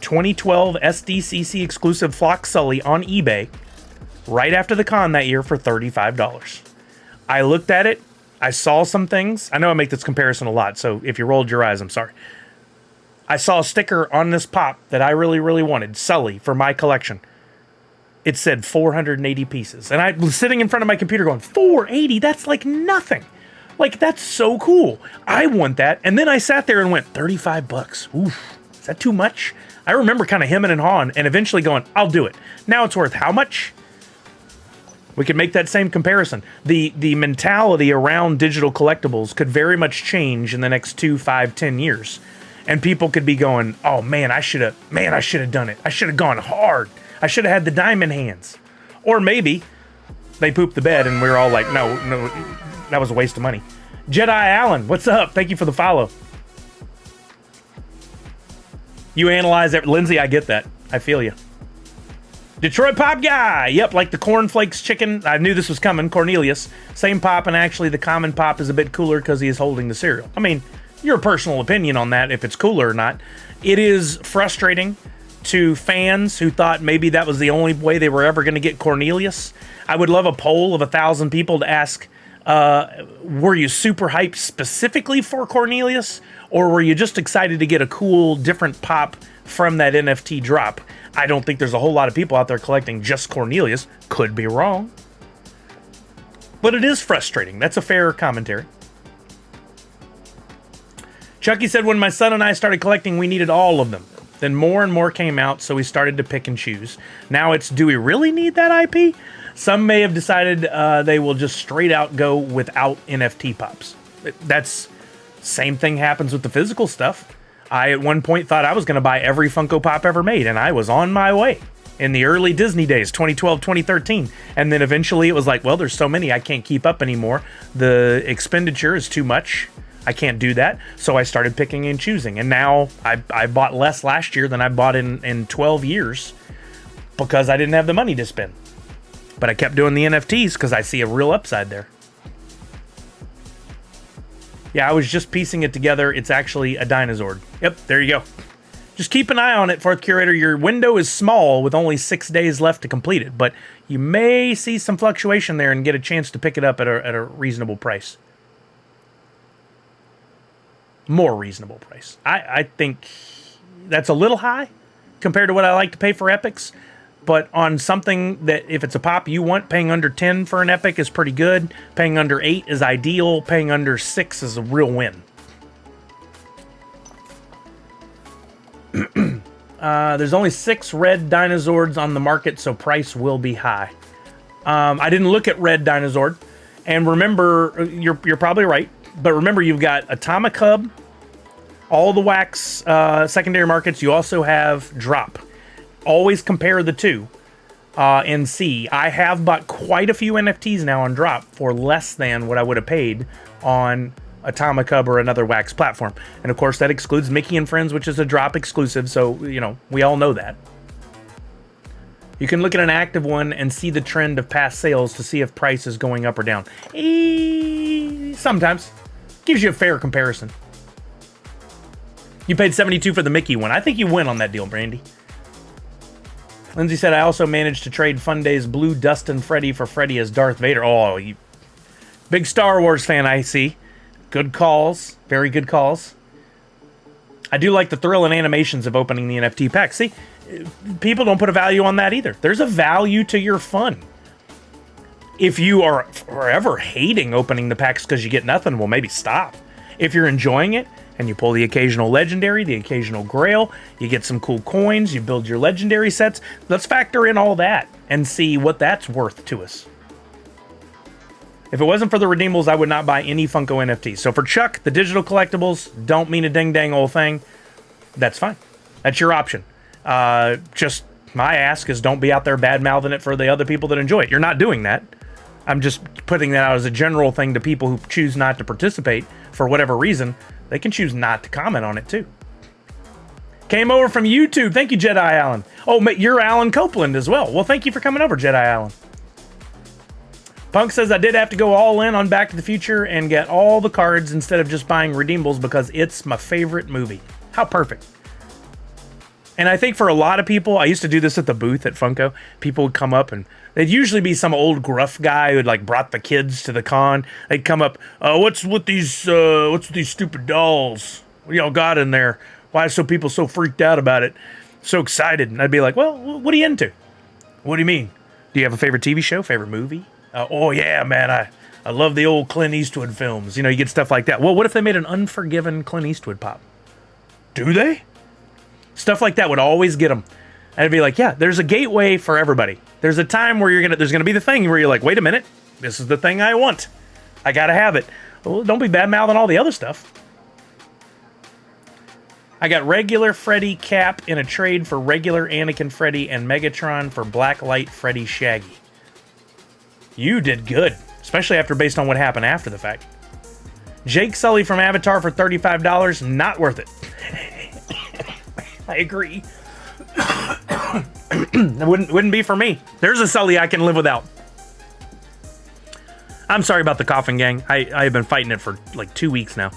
2012 SDCC exclusive Flock Sully on eBay right after the con that year for $35. I looked at it. I saw some things. I know I make this comparison a lot, so if you rolled your eyes, I'm sorry. I saw a sticker on this pop that I really, really wanted, Sully, for my collection. It said 480 pieces. And I was sitting in front of my computer going, 480? That's like nothing. Like, that's so cool. I want that. And then I sat there and went, $35. Oof. Is that too much? I remember kind of hemming and hawing and eventually going, I'll do it. Now it's worth how much? We could make that same comparison. The mentality around digital collectibles could very much change in the next 2, 5, 10 years. And people could be going, oh man, I should have done it. I should have gone hard. I should have had the diamond hands. Or maybe they pooped the bed and we were all like, no, that was a waste of money. Jedi Allen, what's up? Thank you for the follow. You analyze it. Lindsay, I get that. I feel you. Detroit Pop Guy. Yep, like the cornflakes chicken. I knew this was coming. Cornelius. Same pop, and actually the common pop is a bit cooler because he is holding the cereal. I mean, your personal opinion on that, if it's cooler or not. It is frustrating to fans who thought maybe that was the only way they were ever going to get Cornelius. I would love a poll of 1,000 people to ask, were you super hyped specifically for Cornelius? Or were you just excited to get a cool, different pop from that NFT drop? I don't think there's a whole lot of people out there collecting just Cornelius. Could be wrong. But it is frustrating. That's a fair commentary. Chucky said, when my son and I started collecting, we needed all of them. Then more and more came out, so we started to pick and choose. Now it's, do we really need that IP? Some may have decided they will just straight out go without NFT pops. That's... Same thing happens with the physical stuff. I, at one point, thought I was going to buy every Funko Pop ever made, and I was on my way in the early Disney days, 2012, 2013. And then eventually it was like, well, there's so many I can't keep up anymore. The expenditure is too much. I can't do that. So I started picking and choosing. And now I bought less last year than I bought in 12 years because I didn't have the money to spend. But I kept doing the NFTs because I see a real upside there. Yeah, I was just piecing it together. It's actually a dinosaur. Yep, there you go. Just keep an eye on it, Fourth Curator. Your window is small with only 6 days left to complete it, but you may see some fluctuation there and get a chance to pick it up at a reasonable price. More reasonable price. I think that's a little high compared to what I like to pay for epics. But on something that, if it's a pop you want, paying under 10 for an epic is pretty good. Paying under 8 is ideal. Paying under 6 is a real win. There's only 6 red Dinosaurs on the market, so price will be high. I didn't look at red Dinosaur. And remember, you're probably right. But remember, you've got Atomic Hub, all the wax secondary markets. You also have drop. Always compare the two and see. I have bought quite a few NFTs now on drop for less than what I would have paid on Atomic Hub or another wax platform. And of course, that excludes Mickey and Friends, which is a drop exclusive. So, you know, we all know that. You can look at an active one and see the trend of past sales to see if price is going up or down. Sometimes. Gives you a fair comparison. You paid $72 for the Mickey one. I think you win on that deal, Brandy. Lindsay said, I also managed to trade Fun Day's Blue Dustin Freddy for Freddy as Darth Vader. Oh, you big Star Wars fan, I see. Good calls. Very good calls. I do like the thrill and animations of opening the NFT pack. See, people don't put a value on that either. There's a value to your fun. If you are forever hating opening the packs because you get nothing, well, maybe stop. If you're enjoying it and you pull the occasional legendary, the occasional grail, you get some cool coins, you build your legendary sets, let's factor in all that and see what that's worth to us. If it wasn't for the redeemables, I would not buy any Funko NFTs. So for Chuck, the digital collectibles don't mean a ding-dang old thing. That's fine. That's your option. Just my ask is don't be out there bad-mouthing it for the other people that enjoy it. You're not doing that. I'm just putting that out as a general thing to people who choose not to participate for whatever reason. They can choose not to comment on it too. Came over from YouTube. Thank you, Jedi Allen. Oh, you're Alan Copeland as well. Well, thank you for coming over, Jedi Allen. Punk says, I did have to go all in on Back to the Future and get all the cards instead of just buying redeemables because it's my favorite movie. How perfect. And I think for a lot of people, I used to do this at the booth at Funko. People would come up and they'd usually be some old gruff guy who'd like brought the kids to the con. They'd come up, what's with these stupid dolls? What y'all got in there? Why are people so freaked out about it? So excited. And I'd be like, well, what are you into? What do you mean? Do you have a favorite TV show, favorite movie? Oh yeah, man, I love the old Clint Eastwood films. You know, you get stuff like that. Well, what if they made an Unforgiven Clint Eastwood pop? Do they? Stuff like that would always get them. I'd be like, yeah, there's a gateway for everybody. There's a time where there's gonna be the thing where you're like, wait a minute, this is the thing I want. I gotta have it. Well, don't be bad-mouthing all the other stuff. I got regular Freddy Cap in a trade for regular Anakin Freddy and Megatron for Blacklight Freddy Shaggy. You did good, especially based on what happened after the fact. Jake Sully from Avatar for $35, not worth it. I agree. It wouldn't be for me. There's a Sully I can live without. I'm sorry about the coughing, gang. I've been fighting it for like 2 weeks now.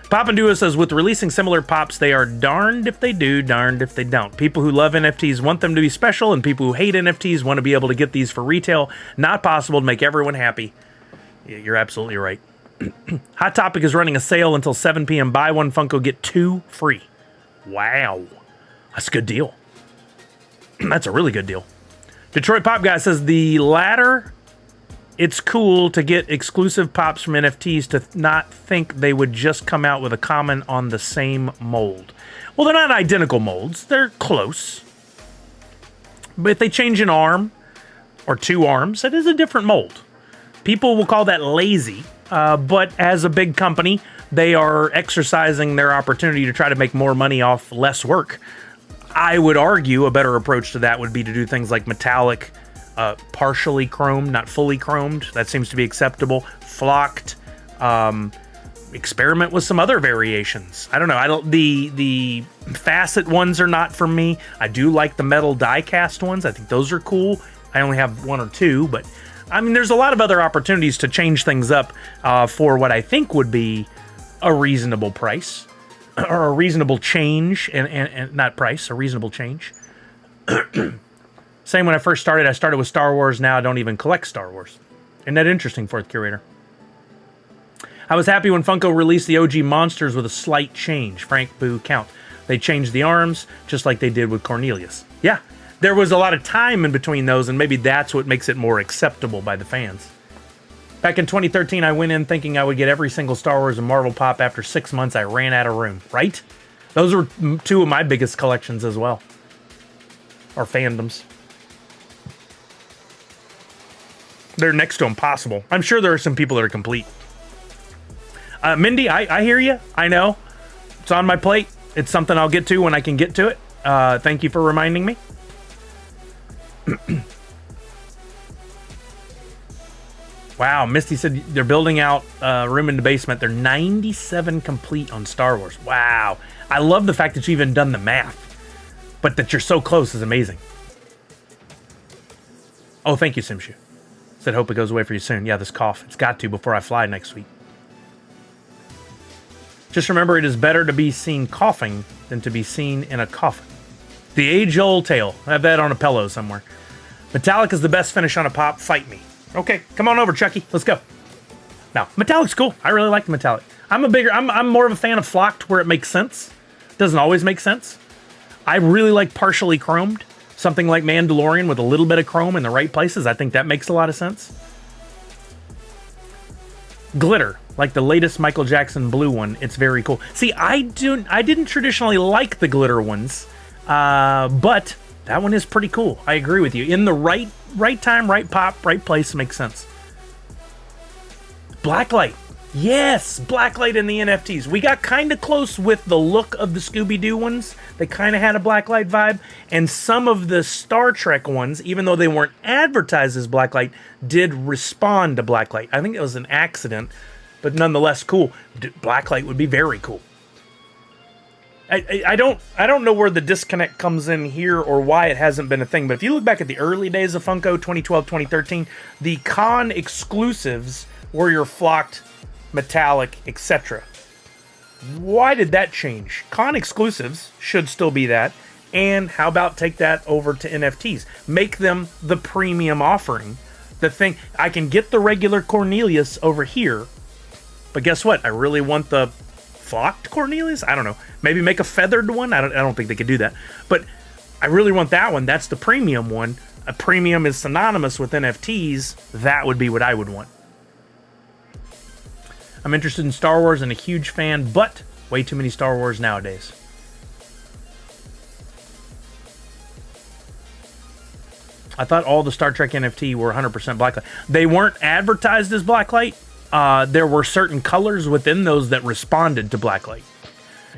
Pop and Duo says, with releasing similar pops, they are darned if they do, darned if they don't. People who love NFTs want them to be special, and people who hate NFTs want to be able to get these for retail. Not possible to make everyone happy. Yeah, you're absolutely right. Hot Topic is running a sale until 7 p.m. Buy one Funko, get 2 free. Wow. That's a good deal. That's a really good deal. Detroit Pop Guy says, the latter, it's cool to get exclusive pops from NFTs to not think they would just come out with a comment on the same mold. Well, they're not identical molds. They're close. But if they change an arm or 2 arms, it is a different mold. People will call that lazy, but as a big company, they are exercising their opportunity to try to make more money off less work. I would argue a better approach to that would be to do things like metallic, partially chromed, not fully chromed. That seems to be acceptable. Flocked. Experiment with some other variations. I don't know. The facet ones are not for me. I do like the metal die cast ones. I think those are cool. I only have 1 or 2, but I mean, there's a lot of other opportunities to change things up for what I think would be a reasonable price. Or a reasonable change, and not price, a reasonable change. Same when I first started. I started with Star Wars. Now I don't even collect Star Wars. Isn't that interesting, Fourth Curator? I was happy when Funko released the OG monsters with a slight change. Frank Boo Count. They changed the arms, just like they did with Cornelius. Yeah, there was a lot of time in between those, and maybe that's what makes it more acceptable by the fans. Back in 2013, I went in thinking I would get every single Star Wars and Marvel pop. After 6 months, I ran out of room, right? Those were 2 of my biggest collections as well. or fandoms. They're next to impossible. I'm sure there are some people that are complete. Mindy, I hear you. I know. It's on my plate. It's something I'll get to when I can get to it. Thank you for reminding me. Wow, Misty said they're building out a room in the basement. They're 97 complete on Star Wars. Wow. I love the fact that you even done the math. But that you're so close is amazing. Oh, thank you, Simshu. Said hope it goes away for you soon. Yeah, this cough. It's got to before I fly next week. Just remember, it is better to be seen coughing than to be seen in a coffin. The age-old tale. I have that on a pillow somewhere. Metallic is the best finish on a pop. Fight me. Okay, come on over, Chucky. Let's go. Now, Metallic's cool. I really like the Metallic. I'm more of a fan of flocked where it makes sense. Doesn't always make sense. I really like partially chromed. Something like Mandalorian with a little bit of chrome in the right places. I think that makes a lot of sense. Glitter, like the latest Michael Jackson blue one. It's very cool. See, I didn't traditionally like the glitter ones, but that one is pretty cool. I agree with you. In the right time, right pop, right place makes sense. Blacklight. Yes, blacklight in the NFTs. We got kind of close with the look of the Scooby-Doo ones. They kind of had a blacklight vibe. And some of the Star Trek ones, even though they weren't advertised as blacklight, did respond to blacklight. I think it was an accident, but nonetheless cool. Blacklight would be very cool. I don't know where the disconnect comes in here or why it hasn't been a thing, but if you look back at the early days of Funko, 2012, 2013, the con exclusives were your flocked, metallic, etc. Why did that change? Con exclusives should still be that, and how about take that over to NFTs? Make them the premium offering. The thing, I can get the regular Cornelius over here, but guess what? I really want the flocked Cornelius? I don't know. Maybe make a feathered one? I don't think they could do that. But I really want that one. That's the premium one. A premium is synonymous with NFTs. That would be what I would want. I'm interested in Star Wars and a huge fan, but way too many Star Wars nowadays. I thought all the Star Trek NFT were 100% blacklight. They weren't advertised as blacklight. There were certain colors within those that responded to blacklight.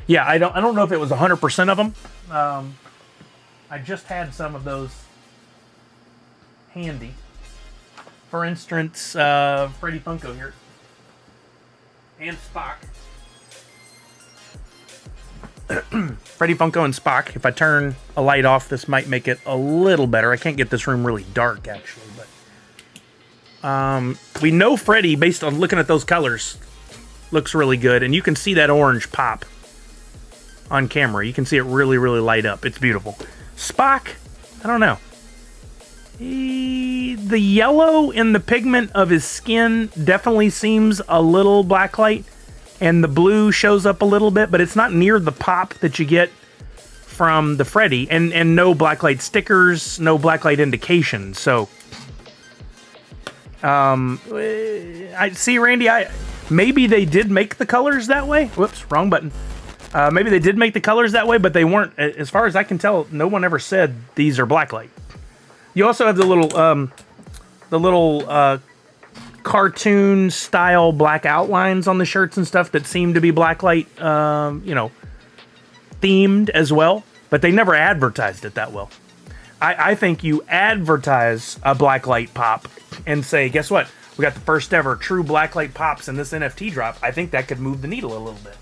Yeah, I don't know if it was 100% of them. I just had some of those handy. For instance, Freddy Funko here. And Spock. Freddy Funko and Spock. If I turn a light off, this might make it a little better. I can't get this room really dark, actually, but we know Freddy, based on looking at those colors, looks really good, and you can see that orange pop on camera. You can see it really, really light up. It's beautiful. Spock, I don't know. The yellow in the pigment of his skin definitely seems a little blacklight, and the blue shows up a little bit, but it's not near the pop that you get from the Freddy, and no blacklight stickers, no blacklight indication. So, I see, Randy. Maybe they did make the colors that way. Whoops, wrong button. Maybe they did make the colors that way, but they weren't. As far as I can tell, no one ever said these are blacklight. You also have the little cartoon style black outlines on the shirts and stuff that seem to be blacklight, themed as well, but they never advertised it that well. I think you advertise a blacklight pop and say, guess what? We got the first ever true blacklight pops in this NFT drop. I think that could move the needle a little bit.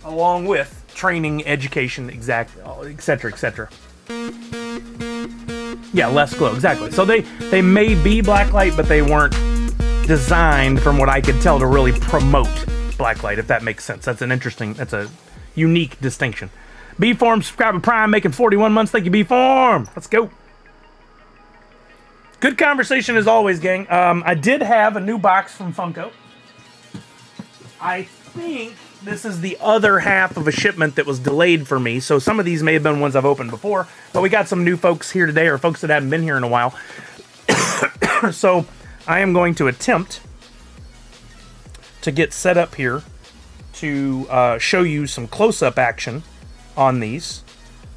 Along with training, education, et cetera, et cetera. Yeah, less glow, exactly. So they may be blacklight, but they weren't designed, from what I could tell, to really promote blacklight, if that makes sense. That's a unique distinction. B-Form, subscribe to Prime, making 41 months. Thank you, B-Form. Let's go. Good conversation as always, gang. I did have a new box from Funko. I think this is the other half of a shipment that was delayed for me, so some of these may have been ones I've opened before, but we got some new folks here today, or folks that haven't been here in a while. So I am going to attempt to get set up here to show you some close-up action on these.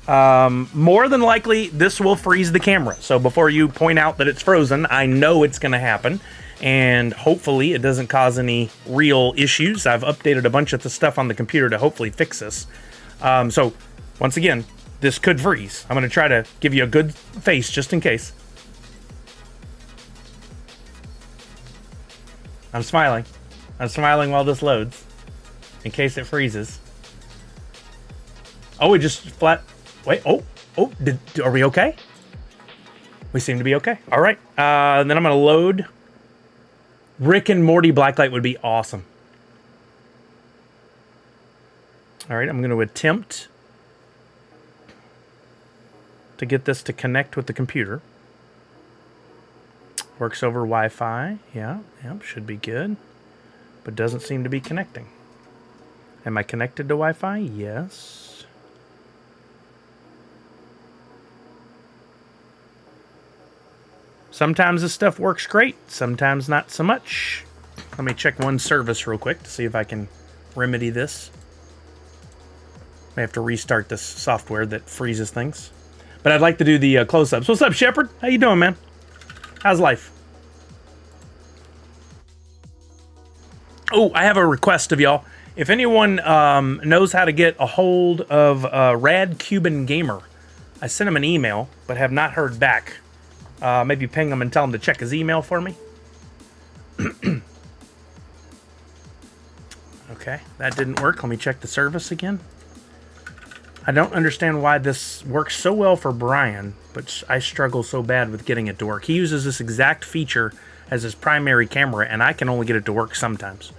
More than likely, this will freeze the camera. So before you point out that it's frozen, I know it's going to happen. And hopefully it doesn't cause any real issues. I've updated a bunch of the stuff on the computer to hopefully fix this. So once again, this could freeze. I'm going to try to give you a good face just in case. I'm smiling. I'm smiling while this loads in case it freezes. Oh, it just flat. Wait, are we okay? We seem to be okay. All right. Then I'm going to load. Rick and Morty Blacklight would be awesome. All right, I'm going to attempt to get this to connect with the computer. Works over Wi-Fi. Yeah, should be good. But doesn't seem to be connecting. Am I connected to Wi-Fi? Yes. Sometimes this stuff works great, sometimes not so much. Let me check one service real quick to see if I can remedy this. May have to restart this software that freezes things. But I'd like to do the close-ups. What's up, Shepard? How you doing, man? How's life? Oh, I have a request of y'all. If anyone knows how to get a hold of Rad Cuban Gamer, I sent him an email, but have not heard back. Maybe ping him and tell him to check his email for me. Okay, that didn't work. Let me check the service again. I don't understand why this works so well for Brian, but I struggle so bad with getting it to work. He uses this exact feature as his primary camera, and I can only get it to work sometimes.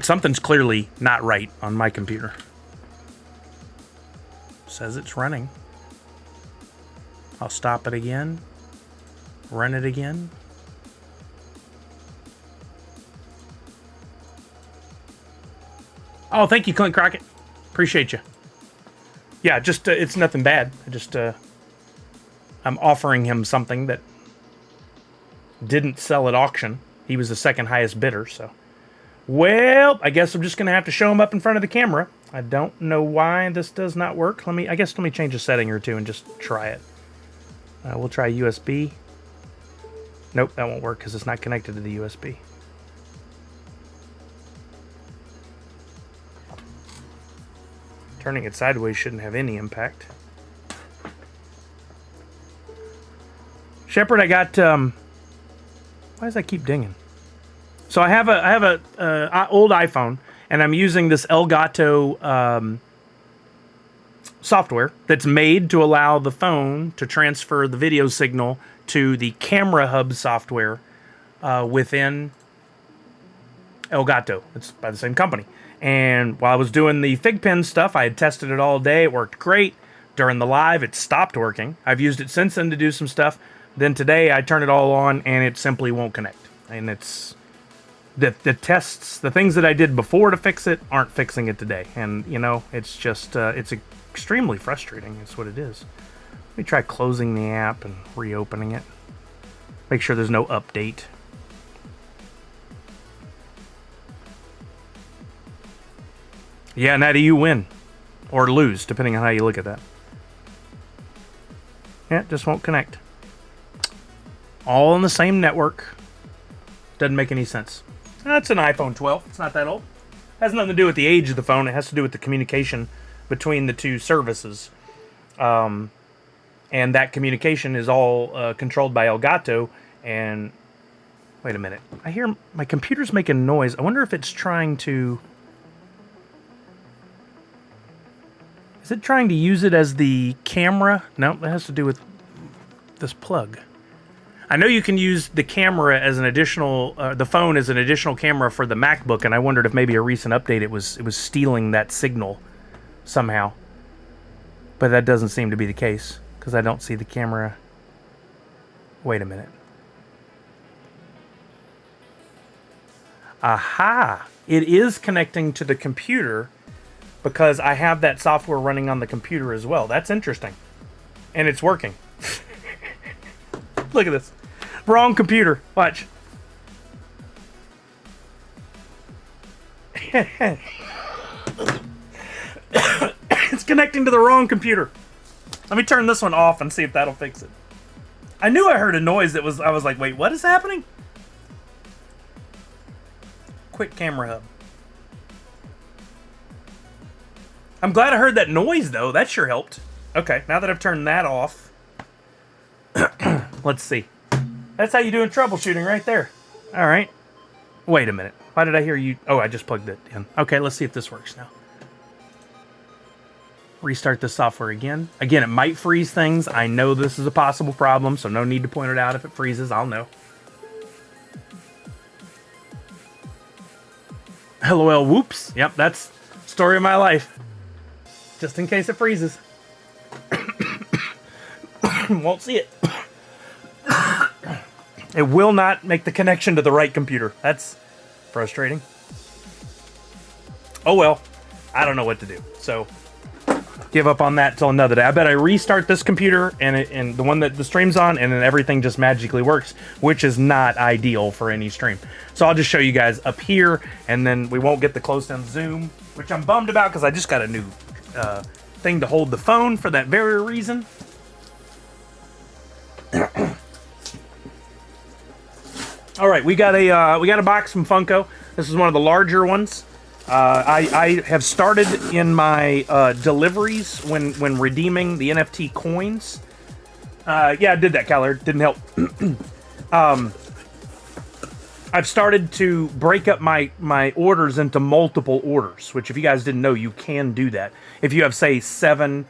Something's clearly not right on my computer. Says it's running. I'll stop it again. Run it again. Oh, thank you, Clint Crockett. Appreciate you. Yeah, just it's nothing bad. I'm offering him something that didn't sell at auction. He was the second highest bidder, so. Well, I guess I'm just going to have to show him up in front of the camera. I don't know why this does not work. Let me change a setting or two and just try it. We'll try USB. Nope, that won't work because it's not connected to the USB. Turning it sideways shouldn't have any impact. Shepard, I got. Why does that keep dinging? So I have a old iPhone, and I'm using this Elgato software that's made to allow the phone to transfer the video signal to the Camera Hub software within Elgato. It's by the same company. And while I was doing the FigPen stuff, I had tested it all day. It worked great. During the live, it stopped working. I've used it since then to do some stuff. Then today, I turn it all on, and it simply won't connect. And it's the tests, the things that I did before to fix it aren't fixing it today. And, you know, it's just, it's extremely frustrating. It's what it is. Let me try closing the app and reopening it. Make sure there's no update. Yeah, Natty, you win. Or lose, depending on how you look at that. Yeah, it just won't connect. All on the same network. Doesn't make any sense. That's an iPhone 12. It's not that old. Has nothing to do with the age of the phone. It has to do with the communication between the two services. And that communication is all controlled by Elgato. And wait a minute. I hear my computer's making noise. I wonder if it's trying to... Is it trying to use it as the camera? No, that has to do with this plug. I know you can use the camera as an additional, the phone as an additional camera for the MacBook, and I wondered if maybe a recent update it was stealing that signal somehow. But that doesn't seem to be the case, because I don't see the camera. Wait a minute. Aha! It is connecting to the computer, because I have that software running on the computer as well. That's interesting. And it's working. Look at this. Wrong computer. Watch. It's connecting to the wrong computer. Let me turn this one off and see if that'll fix it. I knew I heard a noise that was, I was like, wait, what is happening? Quick camera hub. I'm glad I heard that noise, though. That sure helped. Okay, now that I've turned that off, let's see. That's how you do in troubleshooting right there. All right. Wait a minute. Why did I hear you? Oh, I just plugged it in. Okay, let's see if this works now. Restart the software again. Again, it might freeze things. I know this is a possible problem, so no need to point it out. If it freezes, I'll know. LOL, whoops. Yep, that's story of my life. Just in case it freezes. Won't see it. It will not make the connection to the right computer. That's frustrating. Oh well, I don't know what to do. So give up on that till another day. I bet I restart this computer and the one that the stream's on, and then everything just magically works, which is not ideal for any stream. So I'll just show you guys up here, and then we won't get the close-down zoom, which I'm bummed about because I just got a new thing to hold the phone for that very reason. All right, we got a box from Funko. This is one of the larger ones. I have started in my deliveries when redeeming the NFT coins. Yeah, I did that, Kyler. Didn't help. I've started to break up my orders into multiple orders, which if you guys didn't know, you can do that. If you have, say, 7,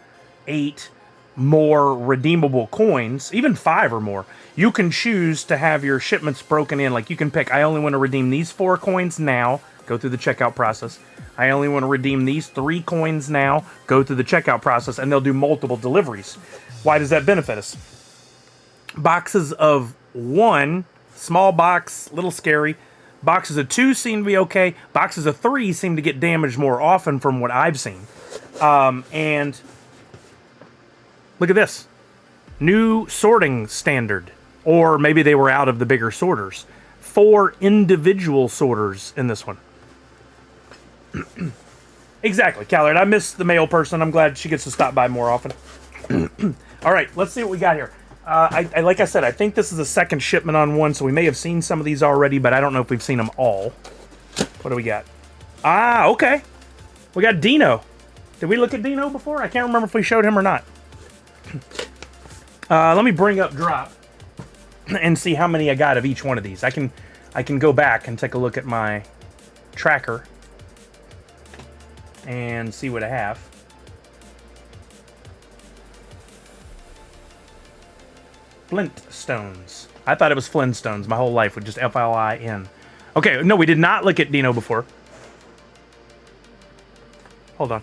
8 more redeemable coins, even 5 or more, you can choose to have your shipments broken in. Like you can pick, I only want to redeem these 4 coins now, go through the checkout process. I only want to redeem these 3 coins now, go through the checkout process, and they'll do multiple deliveries. Why does that benefit us? Boxes of 1, small box, little scary. Boxes of 2 seem to be okay. Boxes of 3 seem to get damaged more often from what I've seen. And look at this. New sorting standard. Or maybe they were out of the bigger sorters. 4 individual sorters in this one. Exactly, Callard. I miss the mail person. I'm glad she gets to stop by more often. All right, let's see what we got here. Like I said, I think this is the second shipment on one, so we may have seen some of these already, but I don't know if we've seen them all. What do we got? Ah, okay. We got Dino. Did we look at Dino before? I can't remember if we showed him or not. Let me bring up Drop and see how many I got of each one of these. I can go back and take a look at my tracker and see what I have. Flintstones. I thought it was Flintstones my whole life with just F-L-I-N. Okay, no, we did not look at Dino before. Hold on.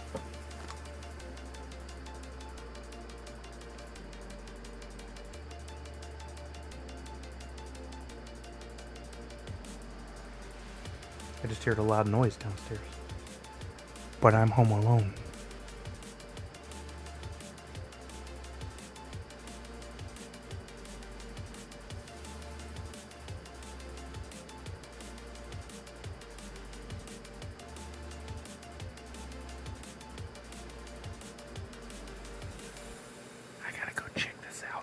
I just heard a loud noise downstairs. But I'm home alone. I gotta go check this out.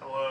Hello?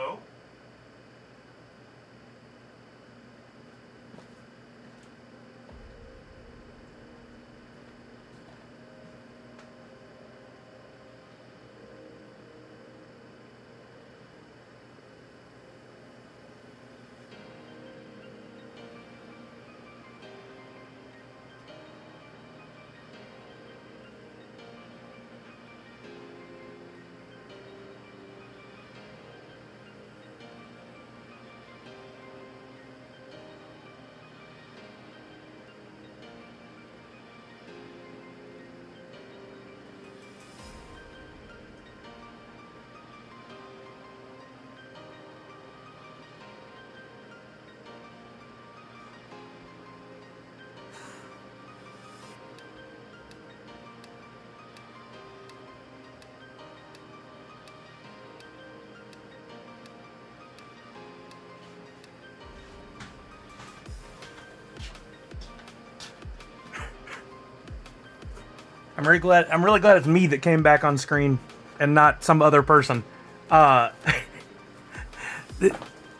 I'm really glad it's me that came back on screen and not some other person.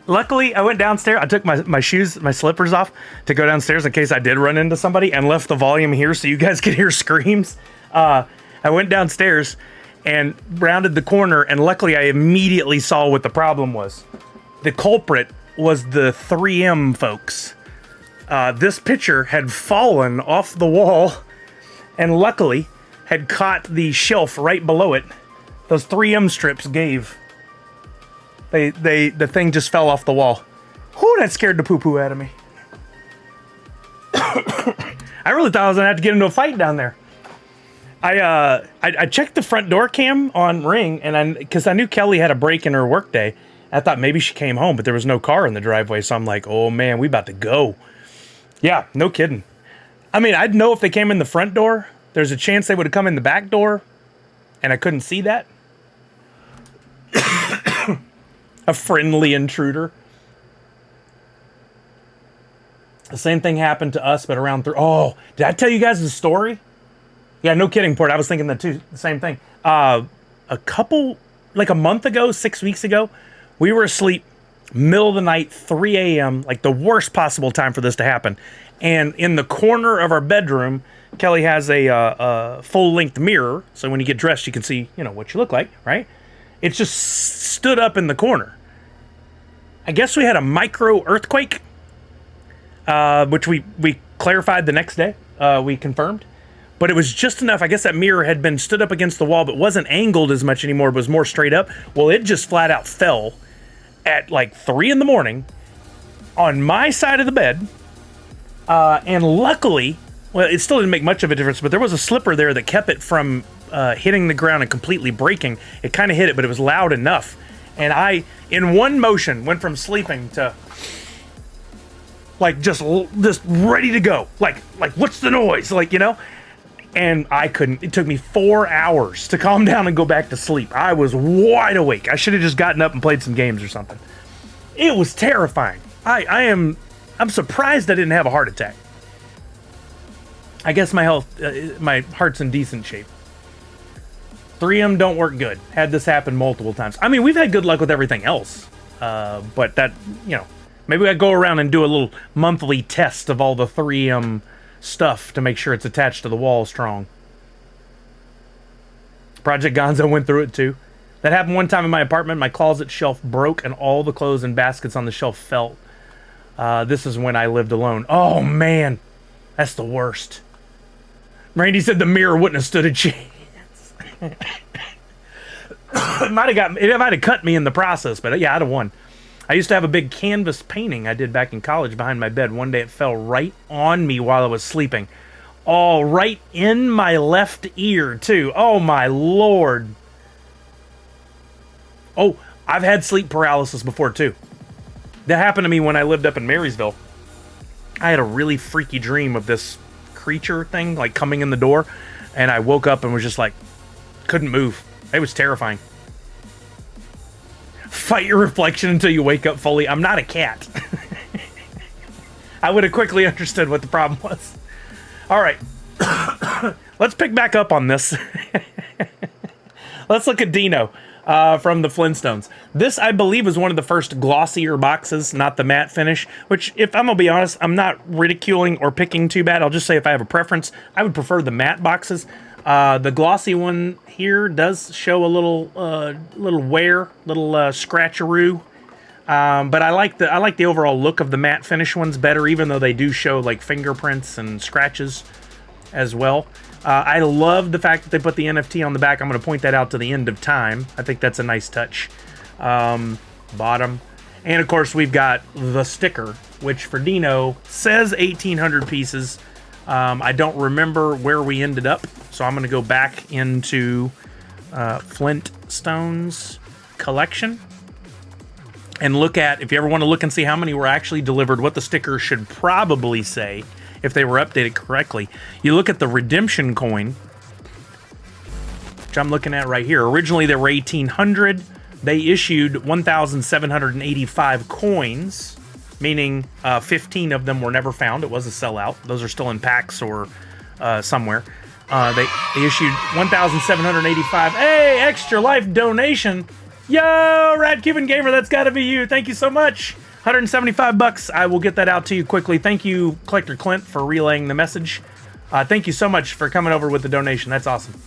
Luckily, I went downstairs. I took my shoes, my slippers off to go downstairs in case I did run into somebody, and left the volume here so you guys could hear screams. I went downstairs and rounded the corner, and luckily I immediately saw what the problem was. The culprit was the 3M folks. This picture had fallen off the wall and luckily had caught the shelf right below it. Those 3M strips gave. The thing just fell off the wall. Whew, that scared the poo-poo out of me. I really thought I was gonna have to get into a fight down there. I checked the front door cam on Ring, and because I knew Kelly had a break in her workday. I thought maybe she came home, but there was no car in the driveway, so I'm like, oh man, we about to go. Yeah, no kidding. I mean, I'd know if they came in the front door. There's a chance they would have come in the back door, and I couldn't see that. A friendly intruder. The same thing happened to us, but around oh, did I tell you guys the story? Yeah, no kidding, Port. I was thinking that too. The same thing. A month ago, 6 weeks ago, we were asleep, middle of the night, 3 a.m., like the worst possible time for this to happen. And in the corner of our bedroom, Kelly has a full-length mirror, so when you get dressed, you can see, what you look like, right? It just stood up in the corner. I guess we had a micro earthquake, which we clarified the next day. We confirmed. But it was just enough. I guess that mirror had been stood up against the wall, but wasn't angled as much anymore. It was more straight up. Well, it just flat out fell at like 3 a.m. on my side of the bed. And luckily, well, it still didn't make much of a difference, but there was a slipper there that kept it from hitting the ground and completely breaking. It kind of hit it, but it was loud enough. And I, in one motion, went from sleeping to like just ready to go. Like what's the noise? And I couldn't. It took me 4 hours to calm down and go back to sleep. I was wide awake. I should have just gotten up and played some games or something. It was terrifying. I'm surprised I didn't have a heart attack. I guess my heart's in decent shape. 3M don't work good. Had this happen multiple times. I mean, we've had good luck with everything else. But that, maybe I go around and do a little monthly test of all the 3M stuff to make sure it's attached to the wall strong. Project Gonzo went through it too. That happened one time in my apartment. My closet shelf broke and all the clothes and baskets on the shelf fell. This is when I lived alone. Oh man, that's the worst. Randy said the mirror wouldn't have stood a chance. It might have cut me in the process, but yeah, I'd have won. I used to have a big canvas painting I did back in college behind my bed. One day it fell right on me while I was sleeping. Oh, right in my left ear, too. Oh, my Lord. Oh, I've had sleep paralysis before, too. That happened to me when I lived up in Marysville. I had a really freaky dream of this creature thing, like, coming in the door. And I woke up and was just like, couldn't move. It was terrifying. Fight your reflection until you wake up fully. I'm not a cat. I would have quickly understood what the problem was. All right. Let's pick back up on this. Let's look at Dino from the Flintstones. This, I believe, is one of the first glossier boxes, not the matte finish, which, if I'm going to be honest, I'm not ridiculing or picking too bad. I'll just say if I have a preference, I would prefer the matte boxes. The glossy one here does show a little wear, little scratcheroo. But I like the overall look of the matte finish ones better, even though they do show like fingerprints and scratches as well. I love the fact that they put the NFT on the back. I'm going to point that out to the end of time. I think that's a nice touch. Bottom. And of course we've got the sticker, which for Dino says 1,800 pieces. I don't remember where we ended up, so I'm going to go back into Flintstones collection and look at, if you ever want to look and see how many were actually delivered, what the sticker should probably say if they were updated correctly. You look at the redemption coin, which I'm looking at right here. Originally there were 1,800. They issued 1,785 coins, meaning 15 of them were never found. It was a sellout. Those are still in packs or somewhere. They issued 1,785. Hey, extra life donation. Yo, Rat Cuban Gamer, that's got to be you. Thank you so much. 175 bucks. I will get that out to you quickly. Thank you, Collector Clint, for relaying the message. Thank you so much for coming over with the donation. That's awesome.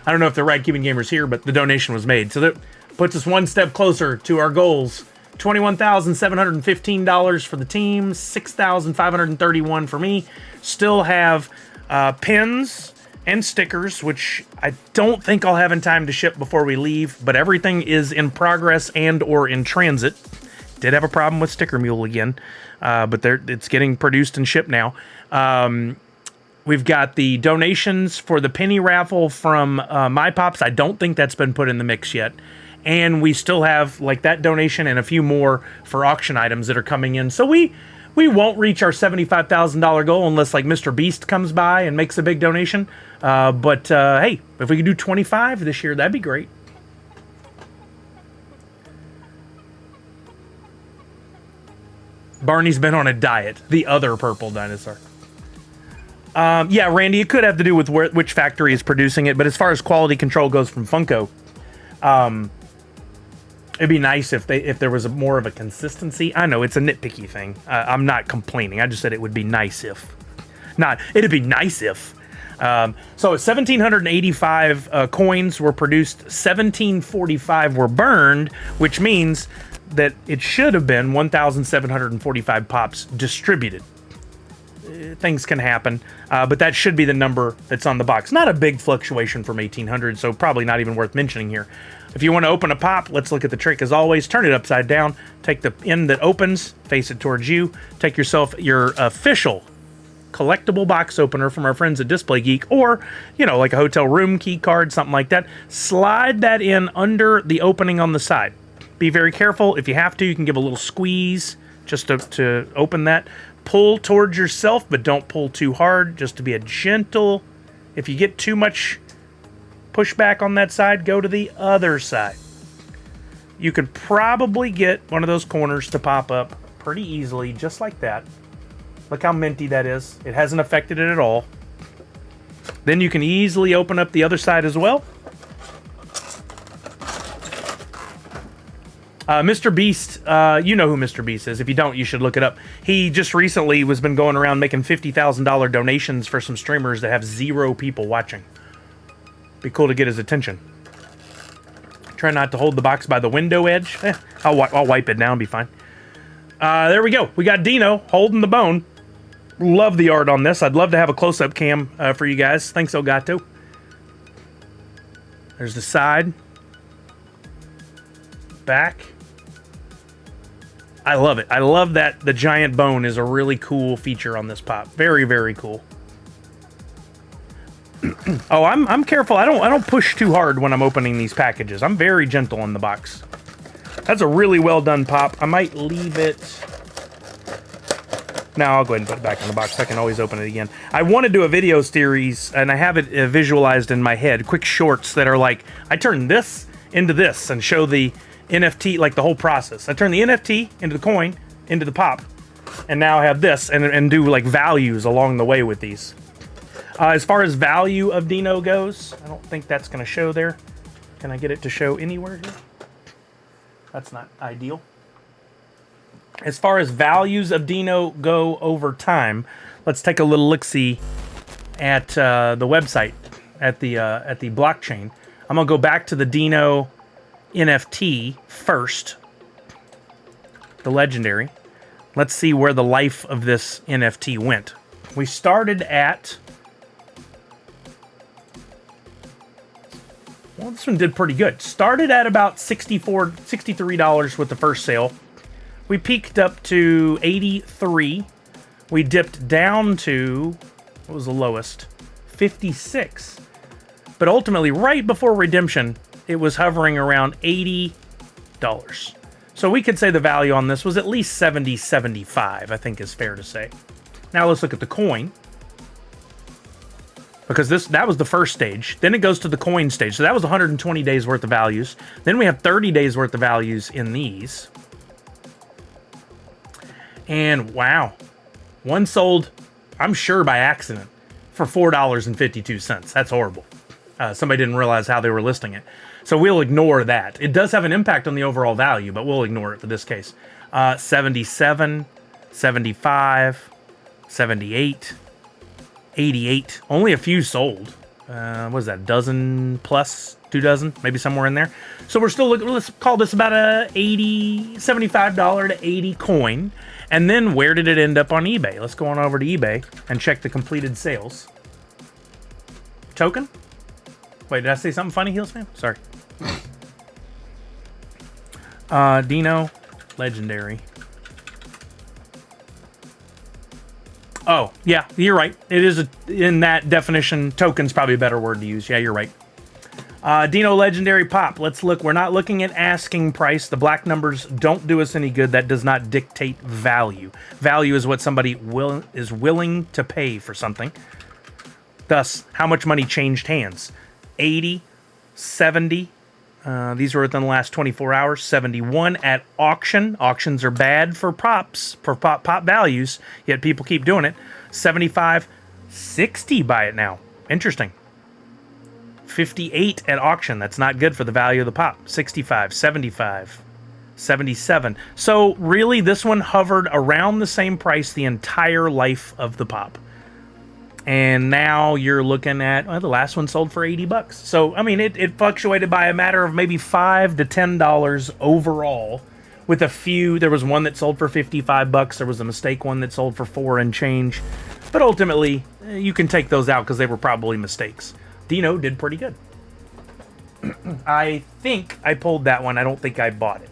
I don't know if the Rat Cuban Gamer's here, but the donation was made. So that puts us one step closer to our goals. $21,715 for the team, $6,531 for me. Still have pins and stickers, which I don't think I'll have in time to ship before we leave, but everything is in progress and or in transit. Did have a problem with Sticker Mule again, but it's getting produced and shipped now. We've got the donations for the penny raffle from My Pops. I don't think that's been put in the mix yet. And we still have like that donation and a few more for auction items that are coming in. So we won't reach our $75,000 goal unless like Mr. Beast comes by and makes a big donation. But hey, if we could do 25 this year, that'd be great. Barney's been on a diet. The other purple dinosaur. Yeah, Randy, it could have to do with which factory is producing it. But as far as quality control goes from Funko, it'd be nice if there was more of a consistency. I know it's a nitpicky thing. I'm not complaining. I just said it would be nice if. It'd be nice if. So 1,785 coins were produced. 1,745 were burned, which means that it should have been 1,745 pops distributed. Things can happen, but that should be the number that's on the box. Not a big fluctuation from 1,800, so probably not even worth mentioning here. If you want to open a pop, let's look at the trick as always. Turn it upside down. Take the end that opens, face it towards you. Take yourself your official collectible box opener from our friends at Display Geek, or, you know, like a hotel room key card, something like that. Slide that in under the opening on the side. Be very careful. If you have to, you can give a little squeeze just to open that. Pull towards yourself, but don't pull too hard, just to be a gentle. If you get too much pushback on that side, go to the other side. You could probably get one of those corners to pop up pretty easily, just like that. Look how minty that is. It hasn't affected it at all. Then you can easily open up the other side as well. Mr. Beast, you know who Mr. Beast is. If you don't, you should look it up. He just recently has been going around making $50,000 donations for some streamers that have 0 people watching. Be cool to get his attention. Try not to hold the box by the window edge. I'll wipe it down, be fine. There we go. We got Dino holding the bone. Love the art on this. I'd love to have a close-up cam for you guys. Thanks, Elgato. There's the side. Back. I love it. I love that the giant bone is a really cool feature on this pop. Very, very cool. Oh, I'm careful. I don't push too hard when I'm opening these packages. I'm very gentle on the box. That's a really well done pop. I might leave it. No, I'll go ahead and put it back in the box. I can always open it again. I want to do a video series, and I have it visualized in my head. Quick shorts that are like, I turn this into this and show the NFT, like the whole process. I turn the NFT into the coin, into the pop, and now I have this, and do like values along the way with these. As far as value of Dino goes, I don't think that's going to show there. Can I get it to show anywhere here? That's not ideal. As far as values of Dino go over time, let's take a little look-see at the website, at the blockchain. I'm going to go back to the Dino NFT first, the legendary. Let's see where the life of this NFT went. We started at... Well, this one did pretty good. Started at about $63 with the first sale. We peaked up to 83. We dipped down to, what was the lowest? 56. But ultimately, right before redemption, it was hovering around $80. So we could say the value on this was at least 70, 75, I think is fair to say. Now let's look at the coin. Because that was the first stage. Then it goes to the coin stage. So that was 120 days worth of values. Then we have 30 days worth of values in these. And wow. One sold, I'm sure by accident, for $4.52. That's horrible. Somebody didn't realize how they were listing it. So we'll ignore that. It does have an impact on the overall value, but we'll ignore it for this case. 77, 75, 78, 88. Only a few sold. What is that, dozen plus? 2 dozen? Maybe somewhere in there. So we're still looking, let's call this about a $75 to 80 coin. And then where did it end up on eBay? Let's go on over to eBay and check the completed sales. Token? Wait, did I say something funny, Heels Fam? Sorry. Dino, legendary. Oh, yeah, you're right. It is, in that definition, token's probably a better word to use. Yeah, you're right. Dino Legendary Pop. Let's look. We're not looking at asking price. The black numbers don't do us any good. That does not dictate value. Value is what somebody is willing to pay for something. Thus, how much money changed hands? 80, 70. These were within the last 24 hours. 71 at auction. Auctions are bad for props, for pop values, yet people keep doing it. 75, 60 buy it now. Interesting. 58 at auction. That's not good for the value of the pop. 65, 75, 77. So really, this one hovered around the same price the entire life of the pop. And now you're looking at, well, the last one sold for $80. So, I mean, it fluctuated by a matter of maybe $5 to $10 overall, with a few. There was one that sold for $55. There was a mistake one that sold for $4 and change. But ultimately, you can take those out because they were probably mistakes. Dino did pretty good. I think I pulled that one. I don't think I bought it.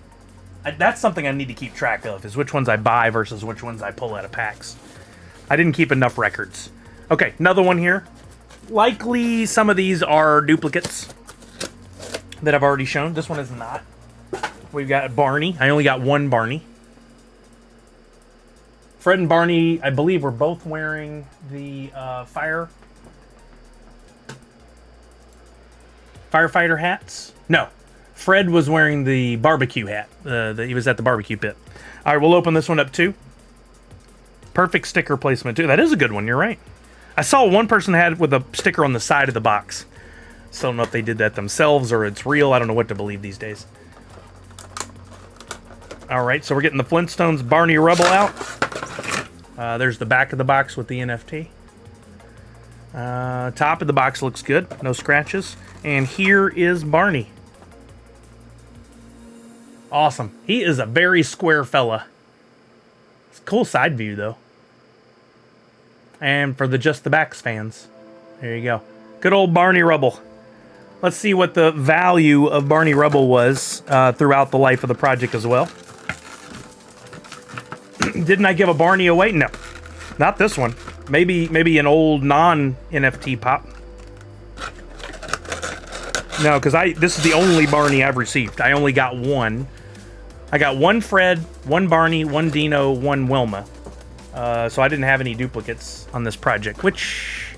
That's something I need to keep track of, is which ones I buy versus which ones I pull out of packs. I didn't keep enough records. Okay, another one here. Likely some of these are duplicates that I've already shown. This one is not. We've got Barney. I only got one Barney. Fred and Barney, I believe, were both wearing the firefighter hats. No, Fred was wearing the barbecue hat. He was at the barbecue pit. All right, we'll open this one up too. Perfect sticker placement too. That is a good one. You're right. I saw one person had it with a sticker on the side of the box. Still don't know if they did that themselves or it's real. I don't know what to believe these days. All right, so we're getting the Flintstones Barney Rubble out. There's the back of the box with the NFT. Top of the box looks good. No scratches. And here is Barney. Awesome. He is a very square fella. It's a cool side view, though. And for the Just the Backs fans, there you go. Good old Barney Rubble. Let's see what the value of Barney Rubble was throughout the life of the project as well. Didn't I give a Barney away? No, not this one. Maybe an old non-NFT pop. No, because this is the only Barney I've received. I only got one. I got one Fred, one Barney, one Dino, one Wilma. So I didn't have any duplicates on this project, which...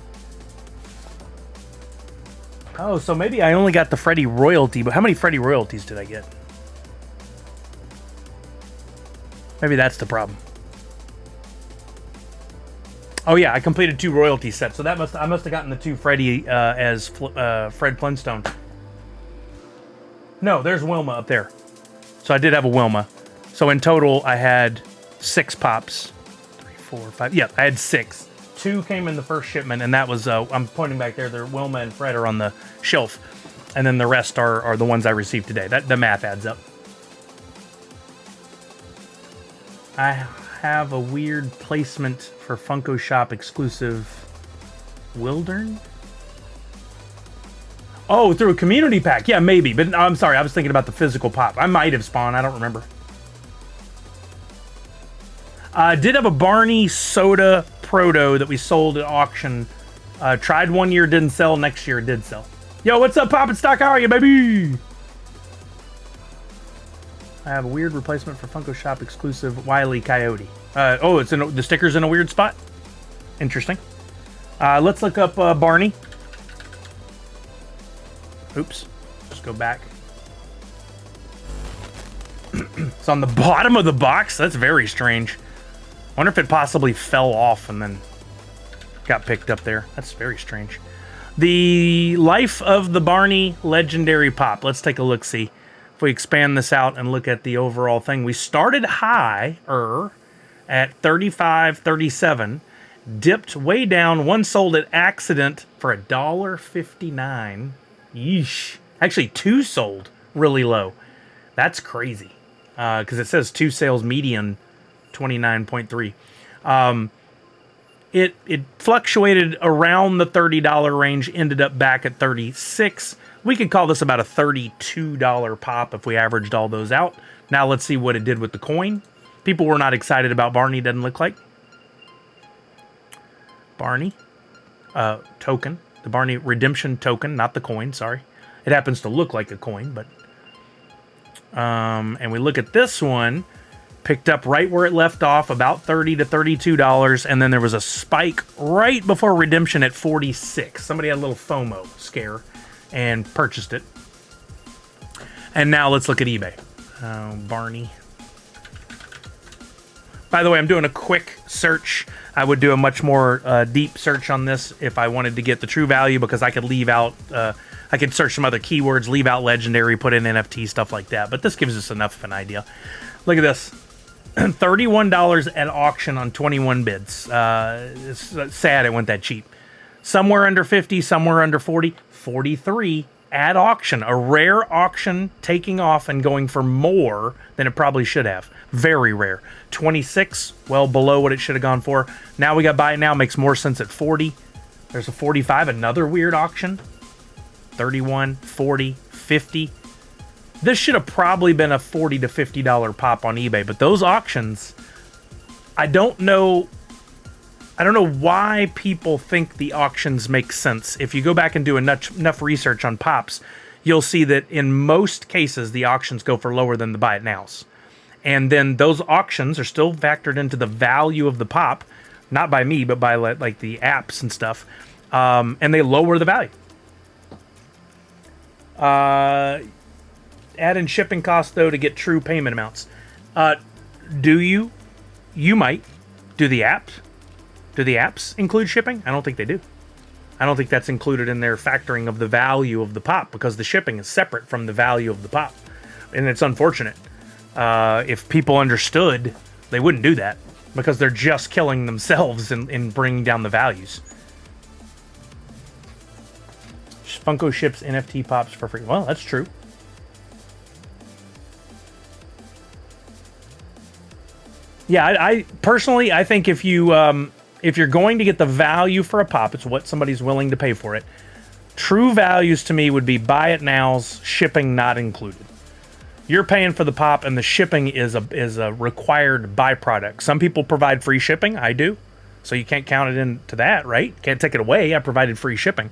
Oh, so maybe I only got the Freddy royalty, but how many Freddy royalties did I get? Maybe that's the problem. Oh yeah, I completed 2 royalty sets, so I must have gotten the 2 Freddy as Fred Flintstone. No, there's Wilma up there. So I did have a Wilma. So in total, I had 6 pops. 3, 4, 5. Yeah, I had 6. 2 came in the first shipment, and that was, I'm pointing back there, they're Wilma and Fred are on the shelf. And then the rest are the ones I received today. The math adds up. I have a weird placement for Funko Shop exclusive Wildern. Oh, through a community pack. Yeah, maybe. But I'm sorry, I was thinking about the physical pop. I might have spawned. I don't remember. I did have a Barney Soda Proto that we sold at auction. Tried one year, didn't sell. Next year, it did sell. Yo, what's up, Pop and Stock? How are you, baby? I have a weird replacement for Funko Shop exclusive Wile E. Coyote. Oh, it's the sticker's in a weird spot. Interesting. Let's look up Barney. Oops. Just go back. It's on the bottom of the box. That's very strange. Wonder if it possibly fell off and then... got picked up there. That's very strange. The life of the Barney legendary pop. Let's take a look-see. If we expand this out and look at the overall thing, we started higher at 35, 37, dipped way down. One sold at accident for $1.59. Yeesh. Actually, two sold really low. That's crazy. Because it says two sales median 29.3. It fluctuated around the $30 range, ended up back at 36. We could call this about a $32 pop if we averaged all those out. Now let's see what it did with the coin. People were not excited about Barney, doesn't look like. Barney token, the Barney redemption token, not the coin, sorry. It happens to look like a coin, but and we look at this one, picked up right where it left off, about $30 to $32, and then there was a spike right before redemption at 46. Somebody had a little FOMO scare and purchased it. And now let's look at eBay. Barney. By the way, I'm doing a quick search. I would do a much more deep search on this if I wanted to get the true value, because I could leave out, I could search some other keywords, leave out legendary, put in NFT, stuff like that. But this gives us enough of an idea. Look at this. $31 at auction on 21 bids. It's sad it went that cheap. Somewhere under 50, somewhere under 40, 43 at auction. A rare auction taking off and going for more than it probably should have. Very rare. 26, well below what it should have gone for. Now we got buy it now, makes more sense at 40. There's a 45, another weird auction. 31, 40, 50. This should have probably been a $40 to $50 pop on eBay, but those auctions, I don't know why people think the auctions make sense. If you go back and do enough research on pops, you'll see that in most cases, the auctions go for lower than the buy it nows. And then those auctions are still factored into the value of the pop, not by me, but by like the apps and stuff. And they lower the value. Add in shipping costs, though, to get true payment amounts. Do you? You might. Do the apps? Do the apps include shipping? I don't think they do. I don't think that's included in their factoring of the value of the pop, because the shipping is separate from the value of the pop. And it's unfortunate. If people understood, they wouldn't do that, because they're just killing themselves in bringing down the values. Funko ships NFT pops for free. Well, that's true. Yeah, I personally, I think if you're going to get the value for a pop, it's what somebody's willing to pay for it. True values to me would be buy it nows, shipping not included. You're paying for the pop, and the shipping is a required byproduct. Some people provide free shipping. I do, so you can't count it into that, right? Can't take it away. I provided free shipping.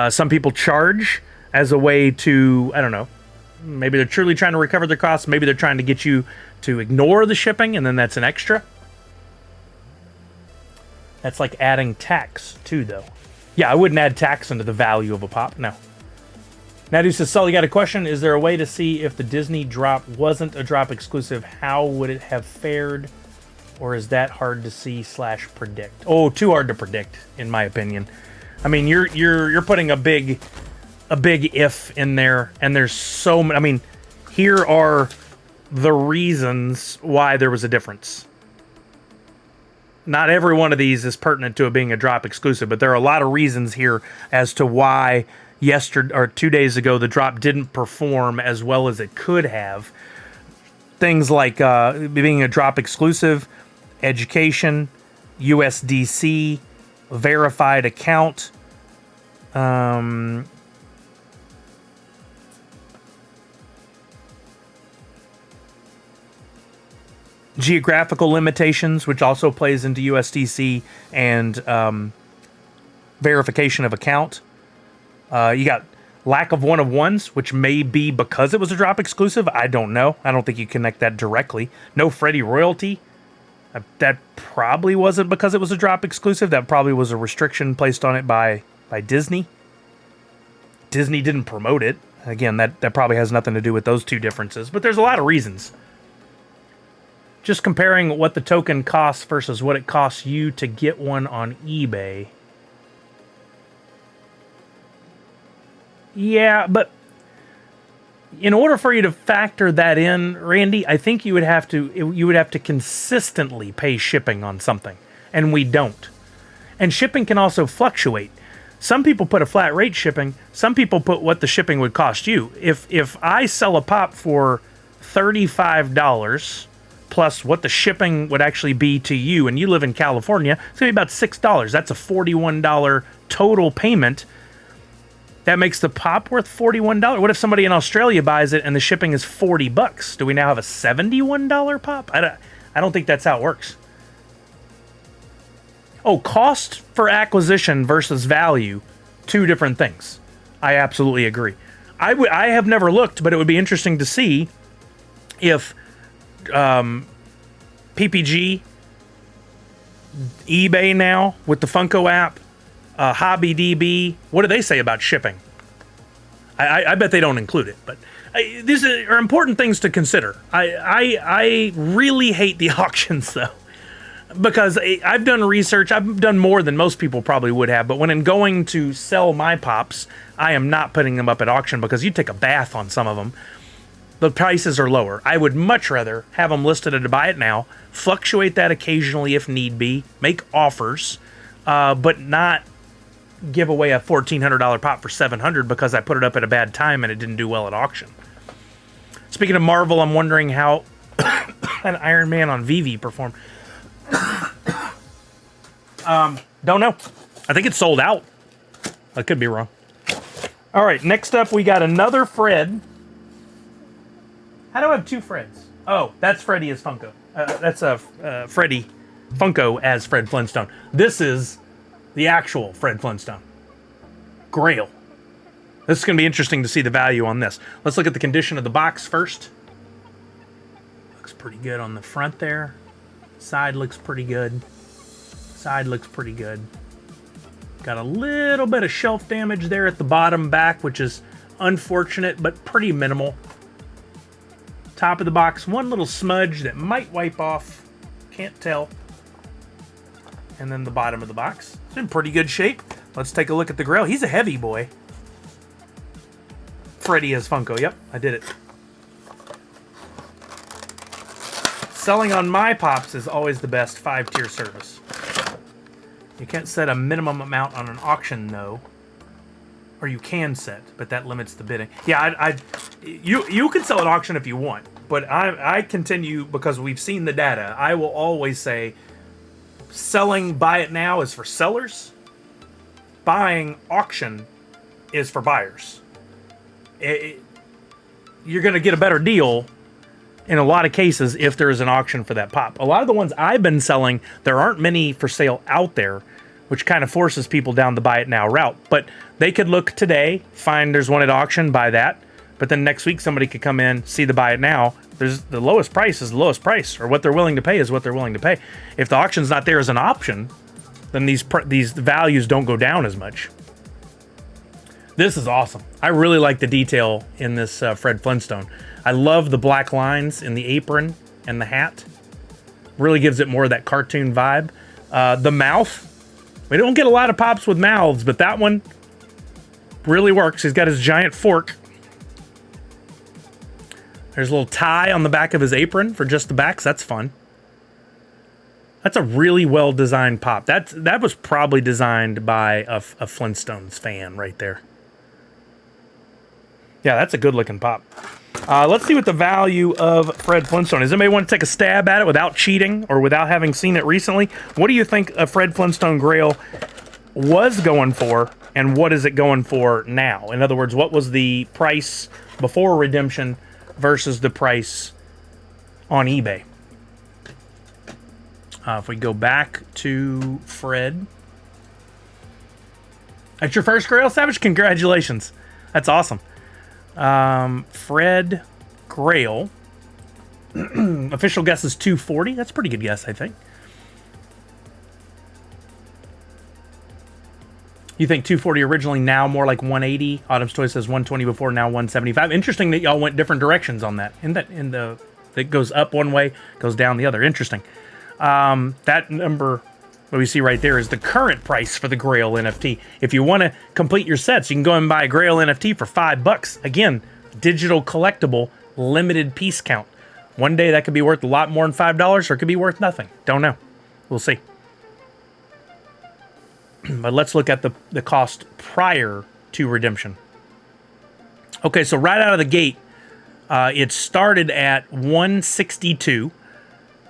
Some people charge as a way to, I don't know, maybe they're truly trying to recover their costs. Maybe they're trying to get you to ignore the shipping, and then that's an extra. That's like adding tax too, though. Yeah, I wouldn't add tax into the value of a pop. No. Nadu says, Sully, got a question. Is there a way to see if the Disney drop wasn't a drop exclusive? How would it have fared? Or is that hard to see / predict? Oh, too hard to predict, in my opinion. I mean, you're putting a big if in there, and there's so many. I mean, here are the reasons why there was a difference. Not every one of these is pertinent to it being a drop exclusive, but there are a lot of reasons here as to why yesterday or 2 days ago the drop didn't perform as well as it could have. Things like being a drop exclusive, education, USDC, verified account, geographical limitations, which also plays into USDC, and verification of account. You got lack of one of ones, which may be because it was a drop exclusive. I don't know. I don't think you connect that directly. No Freddy royalty. That probably wasn't because it was a drop exclusive. That probably was a restriction placed on it by Disney. Disney didn't promote it. Again, that probably has nothing to do with those two differences. But there's a lot of reasons. just comparing what the token costs versus what it costs you to get one on eBay. Yeah, but in order for you to factor that in, Randy, I think you would have to consistently pay shipping on something, and we don't. And shipping can also fluctuate. Some people put a flat rate shipping. Some people put what the shipping would cost you. If I sell a pop for $35 plus what the shipping would actually be to you, and you live in California, it's gonna be about $6. That's a $41 total payment. That makes the pop worth $41. What if somebody in Australia buys it and the shipping is $40? Do we now have a $71 pop? I don't think that's how it works. Oh, cost for acquisition versus value, two different things. I absolutely agree. I have never looked, but it would be interesting to see if PPG, eBay now with the Funko app, HobbyDB, what do they say about shipping? I bet they don't include it, but these are important things to consider. I really hate the auctions, though, because I've done research. I've done more than most people probably would have, but when I'm going to sell my pops, I am not putting them up at auction because you take a bath on some of them. The prices are lower. I would much rather have them listed at a buy it now, fluctuate that occasionally if need be, make offers, but not give away a $1,400 pop for $700 because I put it up at a bad time and it didn't do well at auction. Speaking of Marvel, I'm wondering how an Iron Man on VV performed. Don't know. I think it's sold out. I could be wrong. All right, next up we got another Fred. How do I have two Freds? Oh, that's Freddy as Funko. That's Freddy Funko as Fred Flintstone. This is the actual Fred Flintstone. Grail. This is going to be interesting to see the value on this. Let's look at the condition of the box first. Looks pretty good on the front there. Side looks pretty good. Side looks pretty good. Got a little bit of shelf damage there at the bottom back, which is unfortunate, but pretty minimal. Top of the box, one little smudge that might wipe off. Can't tell. And then the bottom of the box. It's in pretty good shape. Let's take a look at the Grail. He's a heavy boy. Freddy as Funko. Yep, I did it. Selling on my pops is always the best 5-tier service. You can't set a minimum amount on an auction, though. Or you can set, but that limits the bidding. Yeah, you can sell at auction if you want, but I continue, because we've seen the data, I will always say selling buy it now is for sellers. Buying auction is for buyers. You're going to get a better deal in a lot of cases if there is an auction for that pop. A lot of the ones I've been selling, there aren't many for sale out there, which kind of forces people down the buy it now route. But they could look today, find there's one at auction, buy that. But then next week somebody could come in, see the buy it now. There's the lowest price is the lowest price, or what they're willing to pay is what they're willing to pay. If the auction's not there as an option, then these values don't go down as much. This is awesome. I really like the detail in this Fred Flintstone. I love the black lines in the apron and the hat. Really gives it more of that cartoon vibe. The mouth. We don't get a lot of pops with mouths, but that one really works. He's got his giant fork. There's a little tie on the back of his apron for just the backs. That's fun. That's a really well-designed pop. That was probably designed by a Flintstones fan right there. Yeah, that's a good-looking pop. Let's see what the value of Fred Flintstone is. Anybody want to take a stab at it without cheating or without having seen it recently? What do you think a Fred Flintstone Grail was going for, and what is it going for now? In other words, what was the price before redemption versus the price on eBay? If we go back to Fred. That's your first Grail, Savage? Congratulations. That's awesome. Fred Grail. Official guess is 240. That's a pretty good guess, I think. You think 240 originally, now more like 180. Autumn's Toy says 120 before, now 175. Interesting that y'all went different directions on that in the It goes up one way, goes down the other. Interesting. That number that we see right there is the current price for the Grail NFT. If you want to complete your sets, you can go and buy a Grail NFT for $5. Again, digital collectible, limited piece count. One day that could be worth a lot more than $5, or it could be worth nothing. Don't know. We'll see. But let's look at the cost prior to redemption. Okay, so right out of the gate, it started at 162,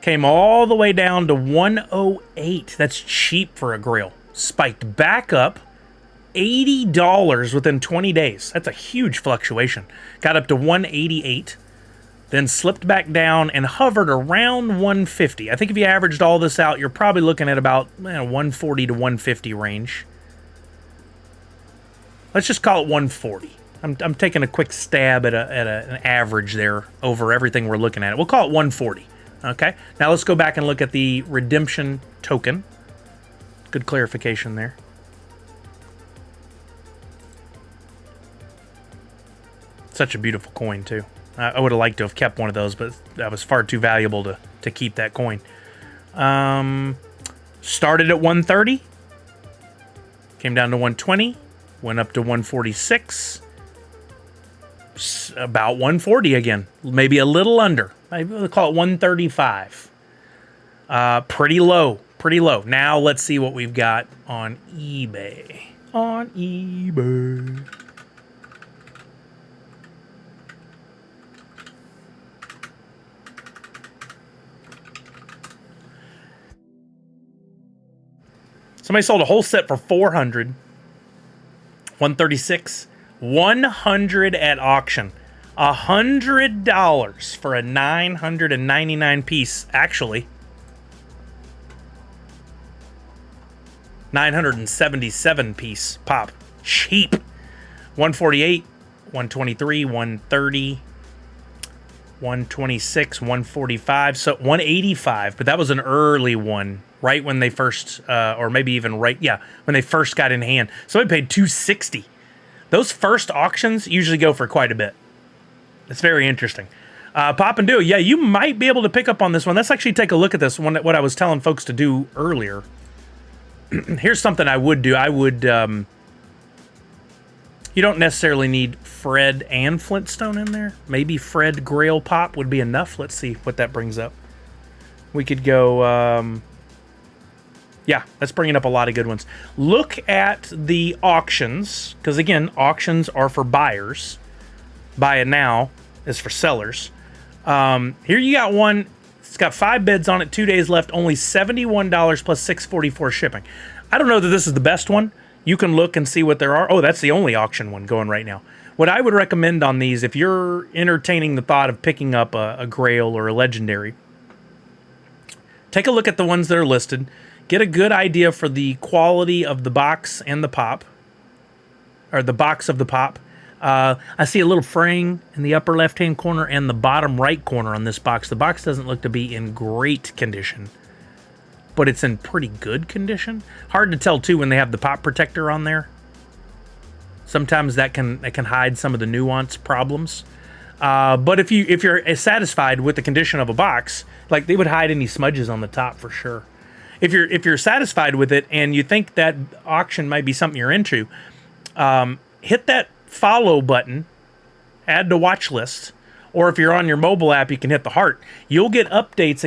came all the way down to 108. That's cheap for a Grail. Spiked back up $80 within 20 days. That's a huge fluctuation. Got up to 188, then slipped back down and hovered around 150. I think if you averaged all this out, you're probably looking at about 140 to 150 range. Let's just call it 140. I'm taking a quick stab at an average there over everything we're looking at. We'll call it 140. Okay. Now let's go back and look at the redemption token. Good clarification there. Such a beautiful coin too. I would have liked to have kept one of those, but that was far too valuable to keep that coin. Started at 130, came down to 120, went up to 146, about 140 again, maybe a little under. Maybe we'll call it 135. Pretty low, pretty low. Now let's see what we've got on eBay. On eBay. Somebody sold a whole set for 400, 136, 100 at auction. $100 for a 999 piece, actually. 977 piece pop. Cheap. 148, 123, 130, 126, 145, so 185, but that was an early one. Right when they first, or maybe even right, yeah, when they first got in hand. So I paid $260. Those first auctions usually go for quite a bit. It's very interesting. Pop and Do, yeah, you might be able to pick up on this one. Let's actually take a look at this one, what I was telling folks to do earlier. Here's something I would do. I would, you don't necessarily need Fred and Flintstone in there. Maybe Fred Grail Pop would be enough. Let's see what that brings up. We could go, yeah, that's bringing up a lot of good ones. Look at the auctions, because again, auctions are for buyers. Buy it now is for sellers. Here you got one. It's got 5 bids on it, 2 days left, only $71 plus $6.44 shipping. I don't know that this is the best one. You can look and see what there are. Oh, that's the only auction one going right now. What I would recommend on these, if you're entertaining the thought of picking up a Grail or a Legendary, take a look at the ones that are listed. Get a good idea for the quality of the box and the pop, or the box of the pop. I see a little fraying in the upper left-hand corner and the bottom right corner on this box. The box doesn't look to be in great condition, but it's in pretty good condition. Hard to tell too when they have the pop protector on there. Sometimes that can hide some of the nuance problems. But if you're satisfied with the condition of a box, like they would hide any smudges on the top for sure. If you're satisfied with it and you think that auction might be something you're into, hit that follow button, add to watch list, or if you're on your mobile app, you can hit the heart. You'll get updates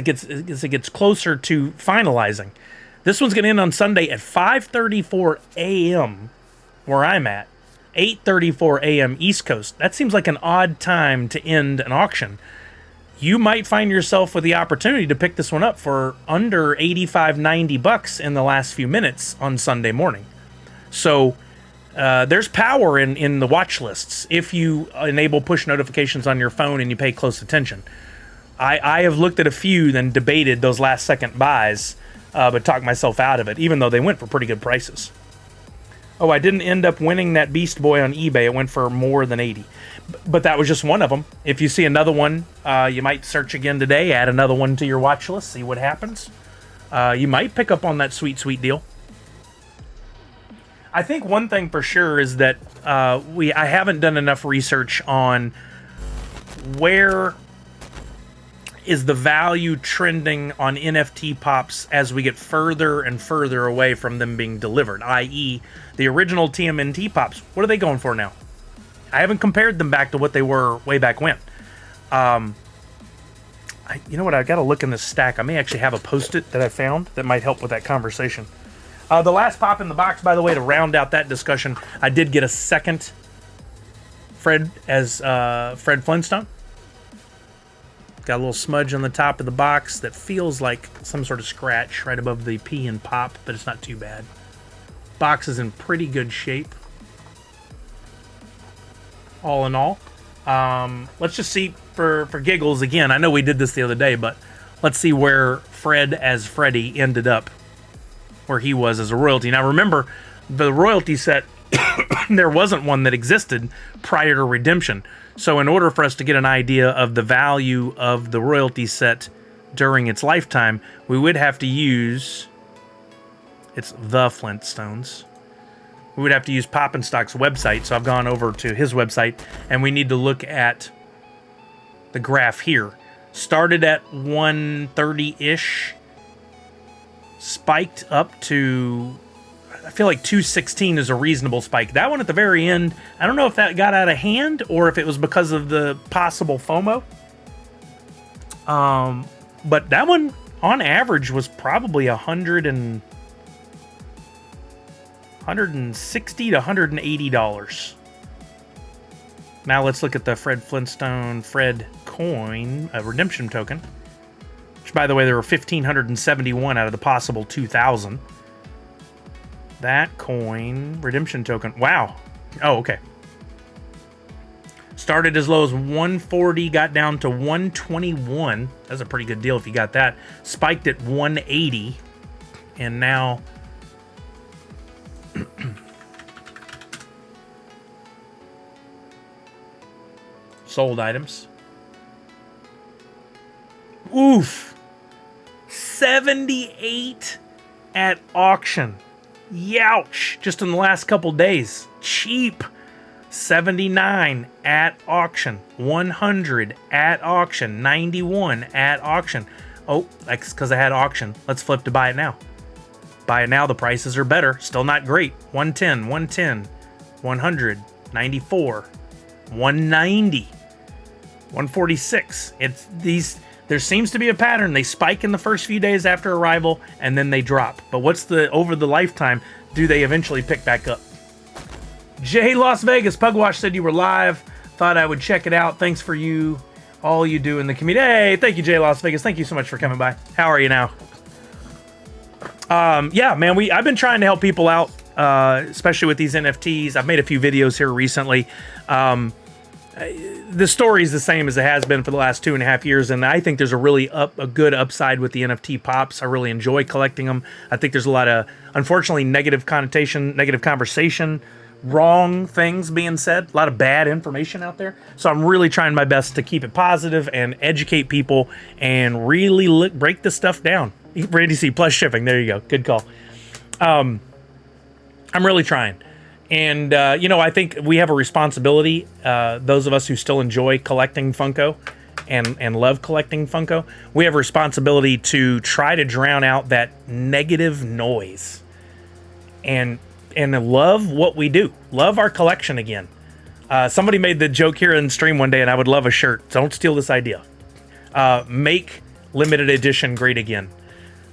as it gets closer to finalizing. This one's going to end on Sunday at 5:34 a.m. where I'm at, 8:34 a.m. East Coast. That seems like an odd time to end an auction. You might find yourself with the opportunity to pick this one up for under $85-$90 in the last few minutes on Sunday morning. So there's power in the watch lists if you enable push notifications on your phone and you pay close attention. I have looked at a few, then debated those last second buys, but talked myself out of it, even though they went for pretty good prices. Oh, I didn't end up winning that Beast Boy on eBay. It went for more than 80. But that was just one of them. If you see another one, you might search again today, add another one to your watch list, see what happens. You might pick up on that sweet, sweet deal. I think one thing for sure is that I haven't done enough research on where is the value trending on NFT pops as we get further and further away from them being delivered, i.e. the original TMNT pops? What are they going for now? I haven't compared them back to what they were way back when. You know what? I got to look in this stack. I may actually have a Post-it that I found that might help with that conversation. The last pop in the box, by the way, to round out that discussion, I did get a second Fred as Fred Flintstone. Got a little smudge on the top of the box that feels like some sort of scratch right above the P and pop, but it's not too bad. Box is in pretty good shape. All in all. Let's just see for giggles again. I know we did this the other day, but let's see where Fred as Freddy ended up, where he was as a royalty. Now remember, the royalty set, there wasn't one that existed prior to redemption. So in order for us to get an idea of the value of the royalty set during its lifetime, we would have to use, it's the Flintstones. We would have to use Pop and Stock's website. So I've gone over to his website, and we need to look at the graph here. Started at 130-ish, spiked up to, I feel like 216 is a reasonable spike. That one at the very end, I don't know if that got out of hand or if it was because of the possible FOMO. But that one, on average, was probably $160 to $180. Now let's look at the Fred Flintstone Fred coin, a redemption token. Which, by the way, there were 1,571 out of the possible 2,000. That coin, redemption token, wow. Oh, okay. Started as low as 140, got down to 121. That's a pretty good deal if you got that. Spiked at 180, and now sold items. Oof. 78 at auction. Youch. Just in the last couple days. Cheap. 79 at auction. 100 at auction. 91 at auction. Oh, that's because I had auction. Let's flip to buy it now. Buy it now. The prices are better. Still not great. 110, 110, 100, 94, 190, 146. It's these. There seems to be a pattern. They spike in the first few days after arrival, and then they drop. But what's the over the lifetime? Do they eventually pick back up? Jay Las Vegas Pugwash said you were live. Thought I would check it out. Thanks for all you do in the community. Hey, thank you, Jay Las Vegas. Thank you so much for coming by. How are you now? Yeah, man. I've been trying to help people out, especially with these NFTs. I've made a few videos here recently. The story is the same as it has been for the last 2.5 years, and I think there's a good upside with the NFT pops. I really enjoy collecting them. I think there's a lot of, unfortunately, negative connotation, negative conversation, wrong things being said, a lot of bad information out there. So I'm really trying my best to keep it positive and educate people and really break this stuff down. Randy C, plus shipping. There you go. Good call. I'm really trying. And, I think we have a responsibility, those of us who still enjoy collecting Funko and love collecting Funko, we have a responsibility to try to drown out that negative noise and love what we do. Love our collection again. Somebody made the joke here in stream one day, and I would love a shirt. Don't steal this idea. Make limited edition great again.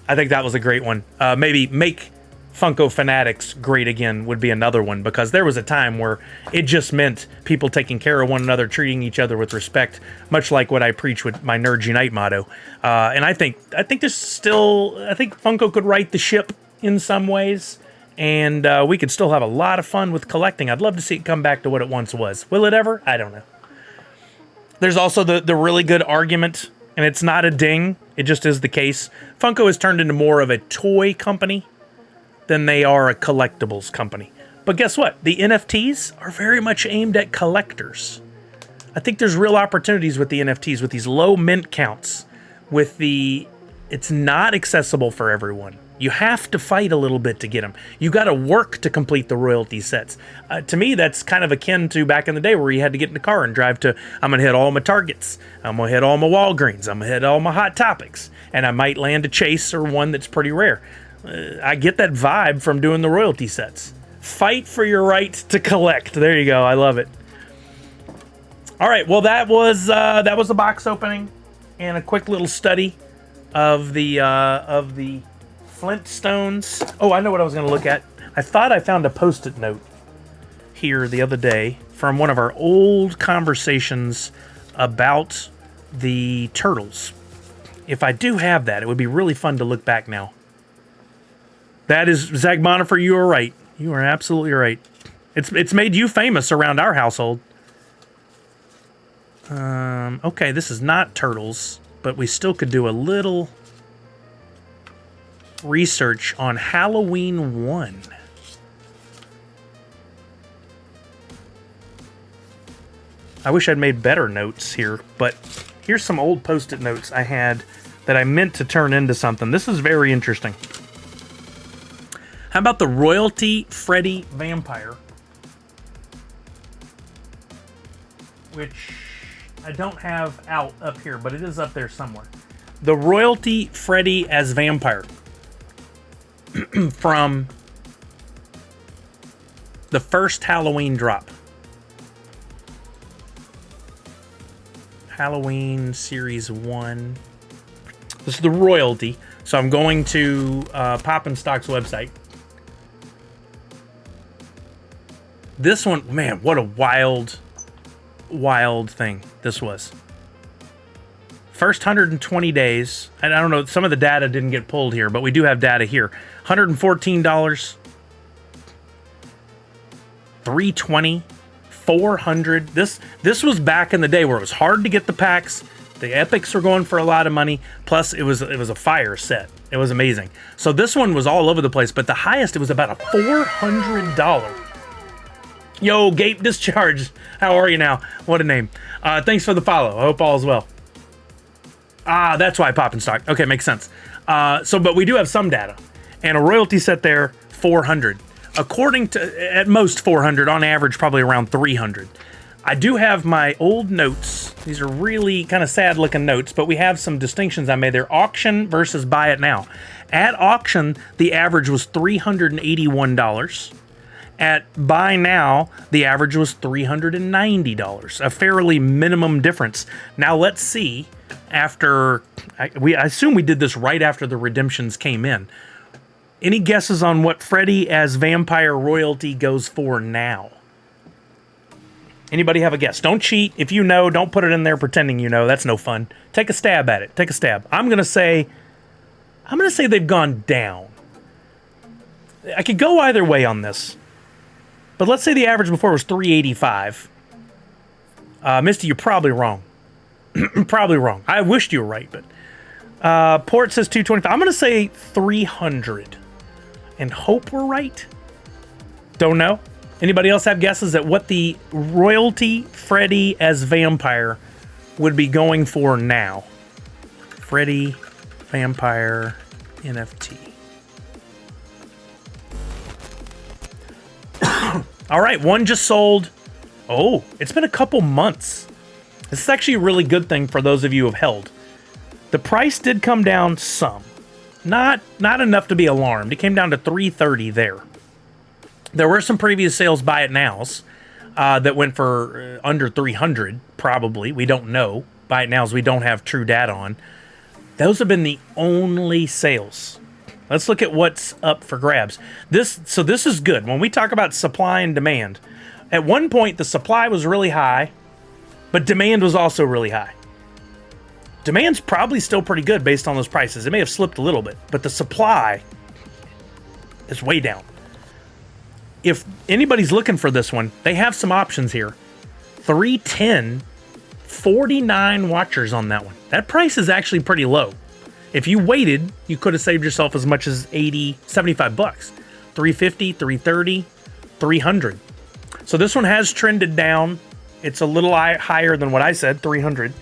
I think that was a great one. Maybe make Funko Fanatics great again would be another one, because there was a time where it just meant people taking care of one another, treating each other with respect, much like what I preach with my Nerds Unite motto. And I think Funko could right the ship in some ways, and we could still have a lot of fun with collecting. I'd love to see it come back to what it once was. Will it ever? I don't know. There's also the really good argument, and it's not a ding, it just is the case. Funko has turned into more of a toy company than they are a collectibles company. But guess what? The NFTs are very much aimed at collectors. I think there's real opportunities with the NFTs, with these low mint counts, it's not accessible for everyone. You have to fight a little bit to get them. You got to work to complete the royalty sets. To me, that's kind of akin to back in the day where you had to get in the car and drive to, I'm going to hit all my Targets. I'm going to hit all my Walgreens. I'm going to hit all my Hot Topics. And I might land a Chase or one that's pretty rare. I get that vibe from doing the royalty sets. Fight for your right to collect. There you go. I love it. All right. Well, that was the box opening and a quick little study of the Flintstones. Oh, I know what I was going to look at. I thought I found a Post-it note here the other day from one of our old conversations about the Turtles. If I do have that, it would be really fun to look back now. That is, Zach Bonifer, you are right. You are absolutely right. It's made you famous around our household. Okay, this is not Turtles, but we still could do a little research on Halloween 1. I wish I'd made better notes here, but here's some old Post-it notes I had that I meant to turn into something. This is very interesting. How about the Royalty Freddy Vampire? Which I don't have out up here, but it is up there somewhere. The Royalty Freddy as Vampire. From the first Halloween drop. Halloween Series 1. This is the Royalty. So I'm going to Poppin' Stock's website. This one, man, what a wild thing this was. First 120 days, and I don't know, some of the data didn't get pulled here, but we do have data here. $114, $320, $400. This was back in the day where it was hard to get the packs. The epics were going for a lot of money. Plus, it was a fire set. It was amazing. So this one was all over the place, but the highest, it was about a $400. Yo, Gape Discharge. How are you now? What a name. Thanks for the follow. I hope all is well. That's why Poppin' Stock. Okay, makes sense. But we do have some data. And a royalty set there, 400. According to, at most 400, on average, probably around 300. I do have my old notes. These are really kind of sad looking notes, but we have some distinctions I made there. Auction versus buy it now. At auction, the average was $381. At buy now, the average was $390, a fairly minimum difference. Now let's see, after, I assume we did this right after the redemptions came in. Any guesses on what Freddy as Vampire Royalty goes for now? Anybody have a guess? Don't cheat. If you know, don't put it in there pretending you know. That's no fun. Take a stab at it. Take a stab. I'm gonna say they've gone down. I could go either way on this. But let's say the average before was 385. Misty, you're probably wrong. Probably wrong. I wished you were right, but Port says 225. I'm going to say 300 and hope we're right. Don't know. Anybody else have guesses at what the Royalty Freddy as Vampire would be going for now? Freddy Vampire NFT. All right, one just sold. Oh, it's been a couple months. This is actually a really good thing for those of you who have held. The price did come down some. Not enough to be alarmed. It came down to $330 there. There were some previous sales buy it nows that went for under $300, probably. We don't know. Buy it nows we don't have true data on. Those have been the only sales. Let's look at what's up for grabs. This is good. When we talk about supply and demand, at one point the supply was really high, but demand was also really high. Demand's probably still pretty good based on those prices. It may have slipped a little bit, but the supply is way down. If anybody's looking for this one, they have some options here. 310, 49 watchers on that one. That price is actually pretty low. If you waited, you could have saved yourself as much as 80, 75 bucks. 350, 330, 300. So this one has trended down. It's a little higher than what I said, 300.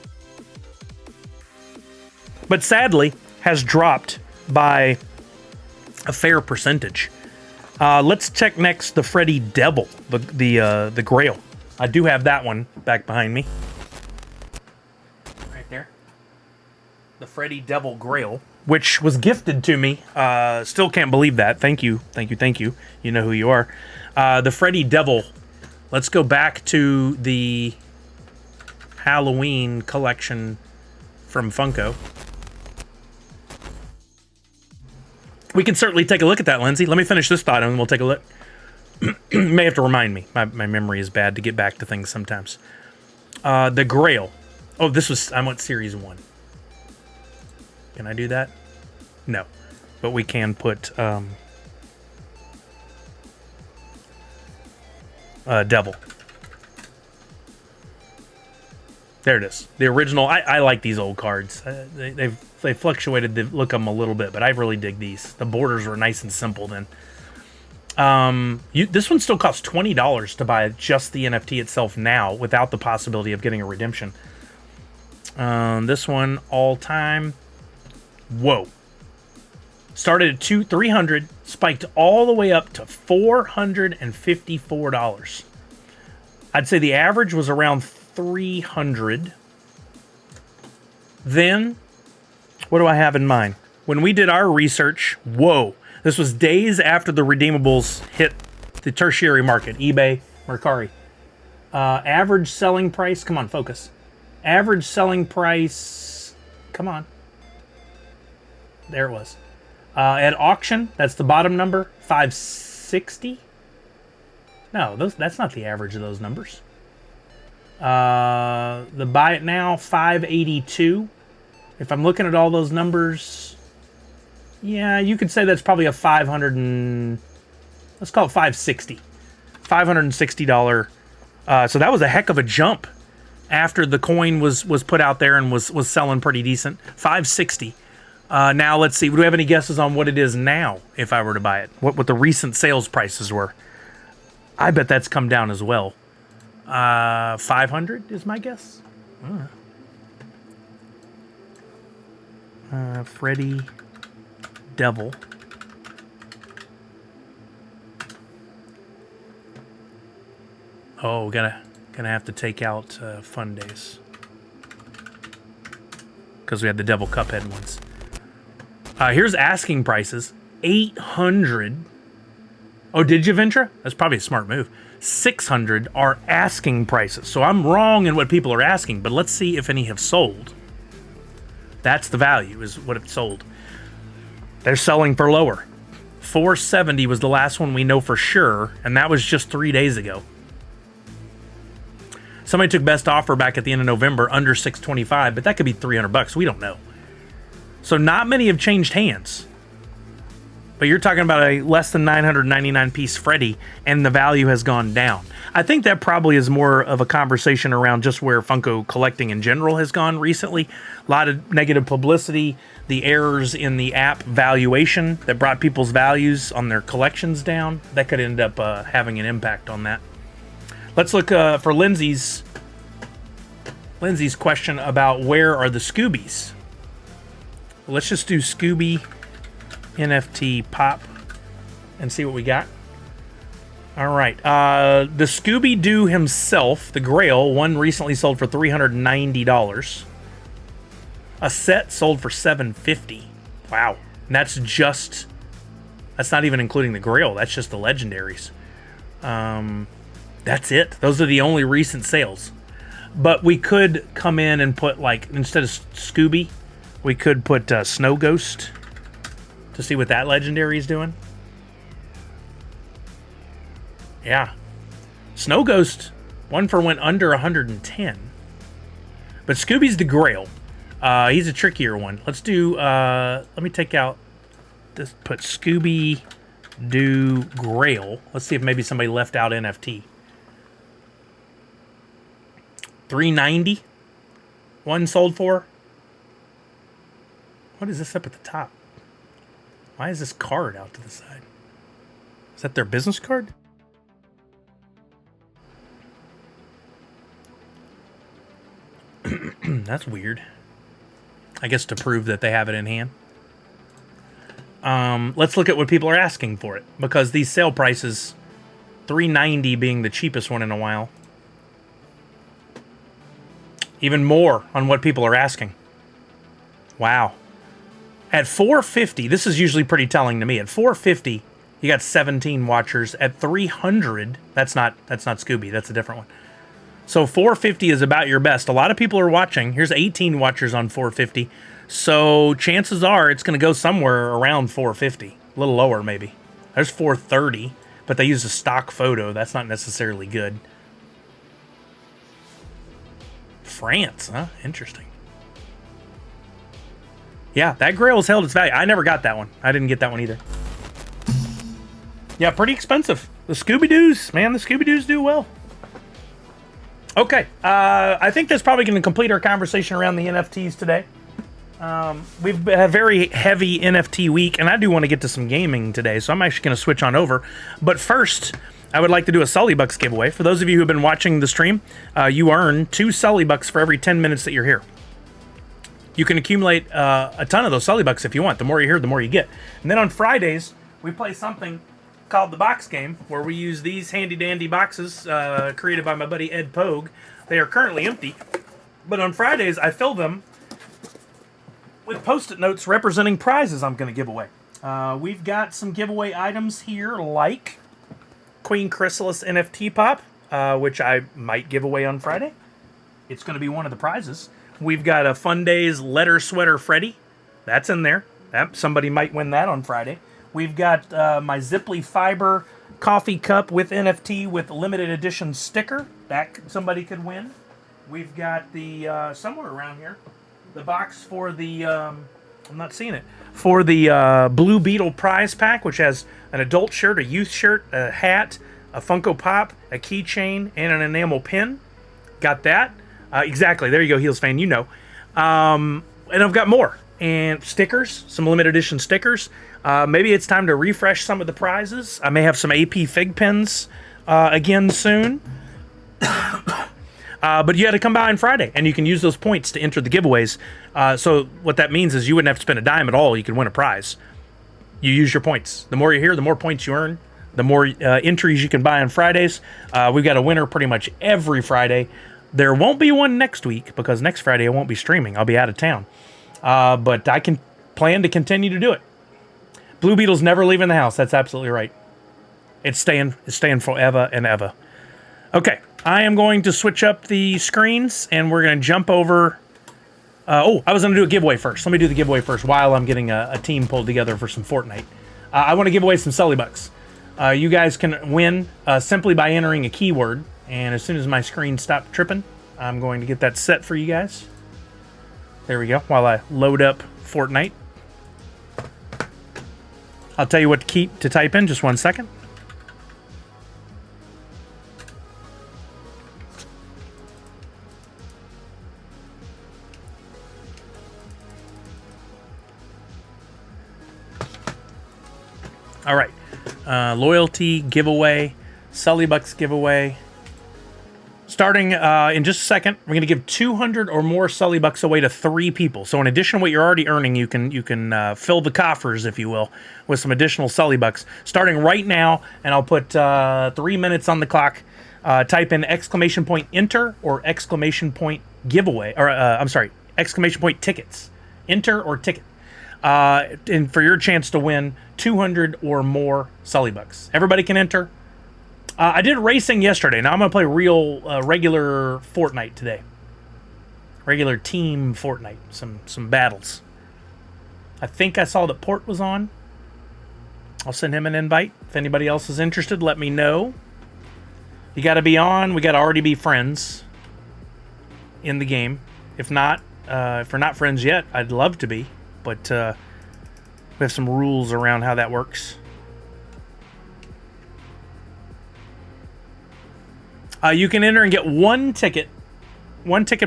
But sadly, has dropped by a fair percentage. Let's check next the Freddy Devil, the Grail. I do have that one back behind me. Right there. The Freddy Devil Grail, which was gifted to me. Still can't believe that. Thank you. Thank you. Thank you. You know who you are. The Freddy Devil. Let's go back to the Halloween collection from Funko. We can certainly take a look at that, Lindsay. Let me finish this thought and we'll take a look. May have to remind me. My memory is bad to get back to things sometimes. The Grail. Oh, I went Series 1. Can I do that? No. But we can put Devil. There it is. The original. I like these old cards. They fluctuated the look of them a little bit, but I really dig these. The borders were nice and simple then. This one still costs $20 to buy just the NFT itself now, without the possibility of getting a redemption. This one all time. Whoa. Started at $300, spiked all the way up to $454. I'd say the average was around 300. Then, what do I have in mind? When we did our research, whoa, this was days after the redeemables hit the tertiary market, eBay, Mercari. Average selling price, come on, focus. Average selling price, come on. There it was. At auction, that's the bottom number, 560. No, that's not the average of those numbers. The buy it now, 582. If I'm looking at all those numbers, yeah, you could say that's probably a let's call it 560. $560. So that was a heck of a jump after the coin was put out there and was selling pretty decent. 560. Now let's see. Do we have any guesses on what it is now if I were to buy it? What the recent sales prices were? I bet that's come down as well. 500 is my guess. Freddy Devil. Oh, gonna have to take out Fun Days because we had the Devil Cuphead ones. Here's asking prices. 800. Oh, did you, Ventra? That's probably a smart move. 600 are asking prices. So I'm wrong in what people are asking, but let's see if any have sold. That's the value, is what it sold. They're selling for lower. 470 was the last one we know for sure, and that was just 3 days ago. Somebody took best offer back at the end of November, under 625, but that could be $300. We don't know. So not many have changed hands. But you're talking about a less than 999 piece Freddy, and the value has gone down. I think that probably is more of a conversation around just where Funko collecting in general has gone recently. A lot of negative publicity, the errors in the app valuation that brought people's values on their collections down. That could end up having an impact on that. Let's look for Lindsay's question about where are the Scoobies. Let's just do Scooby NFT pop and see what we got. All right. The Scooby-Doo himself, the Grail, one recently sold for $390. A set sold for $750. Wow. And that's not even including the Grail. That's just the legendaries. That's it. Those are the only recent sales. But we could come in and put, like, instead of Scooby, we could put Snow Ghost to see what that legendary is doing. Yeah. Snow Ghost, one for went under 110. But Scooby's the Grail. He's a trickier one. Let's do, let me take out, just put Scooby-Doo Grail. Let's see if maybe somebody left out NFT. 390. One sold for. What is this up at the top? Why is this card out to the side? Is that their business card? That's weird. I guess to prove that they have it in hand. Let's look at what people are asking for it, because these sale prices, $390 being the cheapest one in a while. Even more on what people are asking. Wow. At $450, this is usually pretty telling to me. At $450, you got 17 watchers. At $300, that's not Scooby, that's a different one. So $450 is about your best. A lot of people are watching. Here's 18 watchers on $450. So chances are it's going to go somewhere around $450. A little lower maybe. There's $430, but they use a stock photo. That's not necessarily good. France, huh? Interesting. Yeah, that grail has held its value. I never got that one. I didn't get that one either. Yeah, pretty expensive. The Scooby-Doos, man, the Scooby-Doos do well. Okay, I think that's probably going to complete our conversation around the NFTs today. We've had a very heavy NFT week, and I do want to get to some gaming today, so I'm actually going to switch on over. But first, I would like to do a Sully Bucks giveaway. For those of you who have been watching the stream, you earn 2 Sully Bucks for every 10 minutes that you're here. You can accumulate a ton of those Sully Bucks if you want. The more you're here, the more you get. And then on Fridays, we play something called the box game, where we use these handy-dandy boxes created by my buddy Ed Pogue. They are currently empty, but on Fridays, I fill them with Post-it notes representing prizes I'm going to give away. We've got some giveaway items here, like Queen Chrysalis NFT Pop, which I might give away on Friday. It's going to be one of the prizes. We've got a Fun Days Letter Sweater Freddy. That's in there. Somebody might win that on Friday. We've got my Ziply Fiber coffee cup with NFT with limited edition sticker. That somebody could win. We've got the, somewhere around here, the box for the, I'm not seeing it, for the Blue Beetle prize pack, which has an adult shirt, a youth shirt, a hat, a Funko Pop, a keychain, and an enamel pin. Got that. Exactly. There you go, Heels fan. You know. And I've got more. And stickers, some limited edition stickers. Maybe it's time to refresh some of the prizes. I may have some AP Fig pins again soon. But you had to come by on Friday, and you can use those points to enter the giveaways. So what that means is you wouldn't have to spend a dime at all. You could win a prize. You use your points. The more you're here, the more points you earn. The more entries you can buy on Fridays. We've got a winner pretty much every Friday. There won't be one next week, because next Friday I won't be streaming. I'll be out of town. But I can plan to continue to do it. Blue Beetle's never leaving the house. That's absolutely right. It's staying forever and ever. Okay, I am going to switch up the screens, and we're going to jump over. I was going to do a giveaway first. Let me do the giveaway first while I'm getting a team pulled together for some Fortnite. I want to give away some Sully Bucks. You guys can win simply by entering a keyword. And as soon as my screen stops tripping, I'm going to get that set for you guys. There we go, while I load up Fortnite. I'll tell you what to type in, just 1 second. All right, loyalty giveaway, Sully Bucks giveaway. Starting in just a second, we're going to give 200 or more Sully Bucks away to 3 people. So in addition to what you're already earning, you can fill the coffers, if you will, with some additional Sully Bucks. Starting right now, and I'll put 3 minutes on the clock. Type in !enter or !giveaway, or I'm sorry, !tickets. Enter or ticket. And for your chance to win 200 or more Sully Bucks. Everybody can enter. I did racing yesterday. Now I'm going to play regular Fortnite today. Regular team Fortnite. Some battles. I think I saw that Port was on. I'll send him an invite. If anybody else is interested, let me know. You got to be on. We got to already be friends in the game. If not, if we're not friends yet, I'd love to be. But we have some rules around how that works. You can enter and get 1 ticket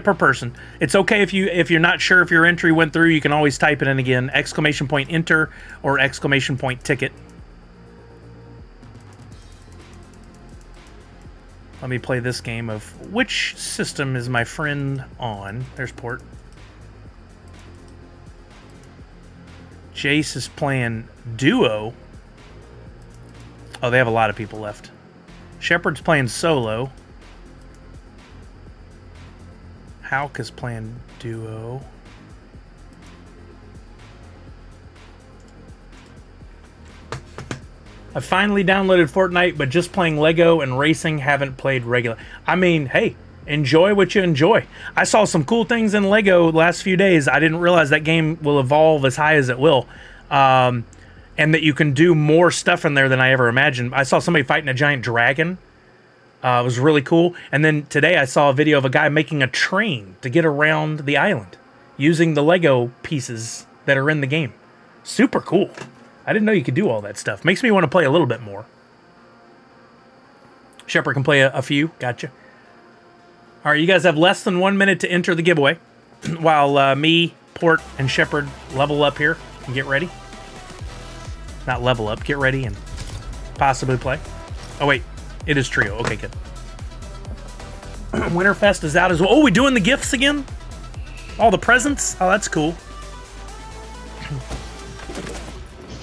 per person. It's okay if you're not sure if your entry went through. You can always type it in again, !enter or !ticket. Let me play this game of which system is my friend on. There's Port. Jace is playing duo. Oh, they have a lot of people left. Shepard's playing solo. Hauk is playing duo. I finally downloaded Fortnite, but just playing Lego and racing, haven't played regular. I mean, hey, enjoy what you enjoy. I saw some cool things in Lego the last few days. I didn't realize that game will evolve as high as it will. And that you can do more stuff in there than I ever imagined. I saw somebody fighting a giant dragon. It was really cool. And then today I saw a video of a guy making a train to get around the island using the Lego pieces that are in the game. Super cool. I didn't know you could do all that stuff. Makes me want to play a little bit more. Shepard can play a few. Gotcha. All right, you guys have less than 1 minute to enter the giveaway while me, Port, and Shepard level up here and get ready. Not level up, get ready and possibly play. Oh, wait. It is trio. Okay, good. Winterfest is out as well. Oh, we doing the gifts again? All the presents? Oh, that's cool.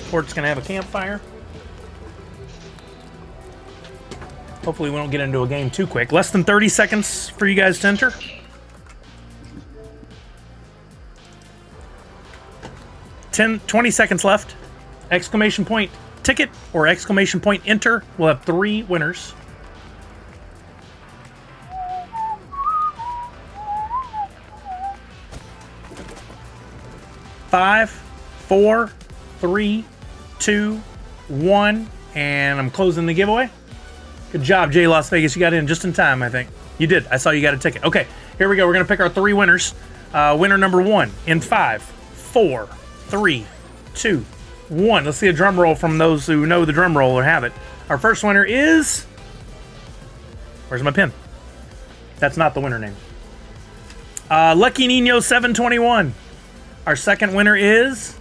Port's going to have a campfire. Hopefully we don't get into a game too quick. Less than 30 seconds for you guys to enter. Ten, 20 seconds left. Exclamation point ticket or exclamation point enter. We'll have 3 winners. Five, 4, 3, 2, 1, and I'm closing the giveaway. Good job, Jay Las Vegas. You got in just in time, I think. You did. I saw you got a ticket. Okay, here we go. We're going to pick our 3 winners. Winner number 1 in 5, 4, 3, 2, 1. Let's see a drum roll from those who know the drum roll or have it. Our first winner is... Where's my pen? That's not the winner name. Lucky Nino 721. Our second winner is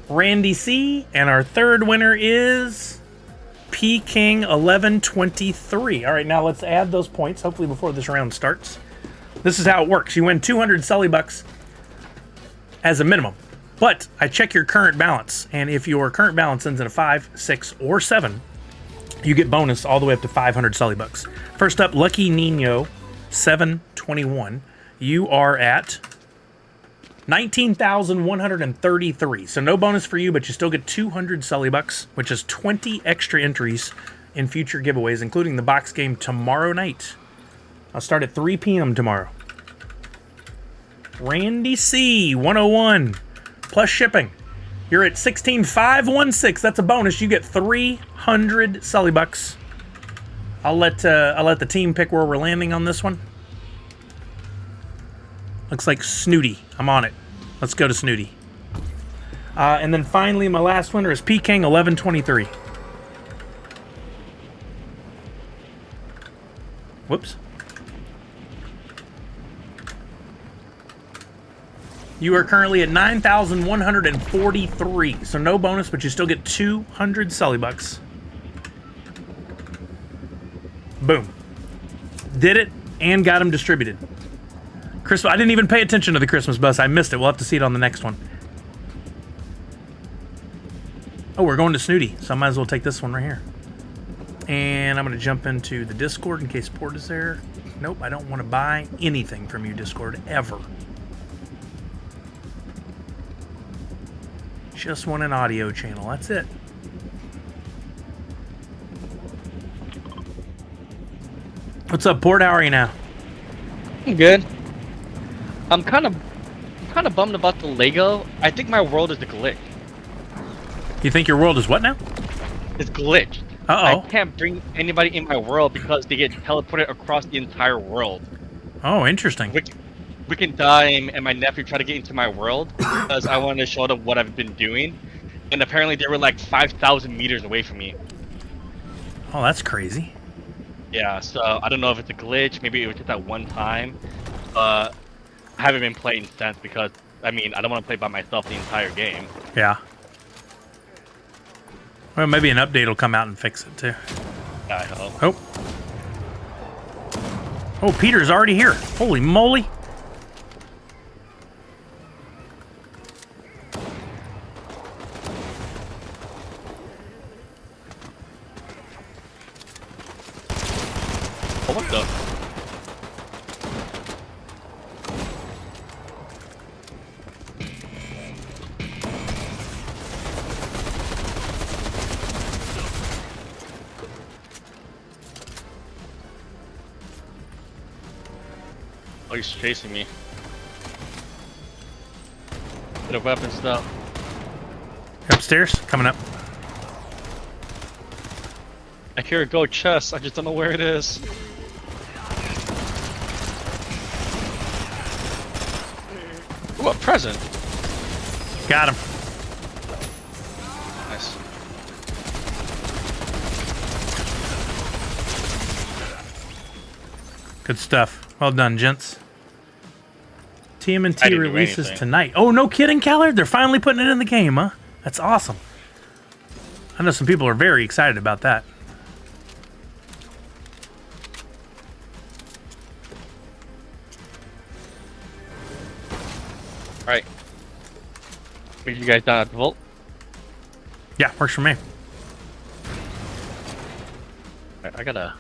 Randy C. And our third winner is P King 1123. All right, now let's add those points, hopefully before this round starts. This is how it works. You win 200 Sully Bucks as a minimum. But I check your current balance, and if your current balance ends in a 5, 6, or 7, you get bonus all the way up to 500 Sully Bucks. First up, Lucky Nino 721. You are at 19,133. So no bonus for you, but you still get 200 Sully Bucks, which is 20 extra entries in future giveaways, including the box game tomorrow night. I'll start at 3 p.m. tomorrow. Randy C. 101 plus shipping. You're at 16,516. That's a bonus. You get 300 Sully Bucks. I'll let the team pick where we're landing on this one. Looks like Snooty. I'm on it. Let's go to Snooty. And then finally, my last winner is P King 1123. Whoops. You are currently at 9,143. So no bonus, but you still get 200 Sully Bucks. Boom. Did it and got them distributed. Christmas. I didn't even pay attention to the Christmas bus. I missed it. We'll have to see it on the next one. Oh, we're going to Snooty, so I might as well take this one right here. And I'm going to jump into the Discord in case Port is there. Nope, I don't want to buy anything from you, Discord, ever. Just want an audio channel. That's it. What's up, Port? How are you now? I'm good. I'm kind of bummed about the Lego. I think my world is glitched. You think your world is what now? It's glitched. Uh-oh. I can't bring anybody in my world because they get teleported across the entire world. Oh, interesting. We can die and my nephew tried to get into my world because I wanted to show them what I've been doing. And apparently they were like 5,000 meters away from me. Oh, that's crazy. Yeah, so I don't know if it's a glitch. Maybe it was just that one time. I haven't been playing since because, I mean, I don't want to play by myself the entire game. Yeah. Well, maybe an update will come out and fix it, too. I hope. Oh. Oh, Peter's already here. Holy moly. what the? Oh, he's chasing me. Bit of weapon stuff. Upstairs, coming up. I hear a gold chest. I just don't know where it is. Ooh, a present. Got him. Nice. Good stuff. Well done, gents. I TMNT didn't do releases anything. tonight. Oh, no kidding, Callard? They're finally putting it in the game, huh? That's awesome. I know some people are very excited about that. Alright. Meet you guys down at the vault. Yeah, works for me. I gotta.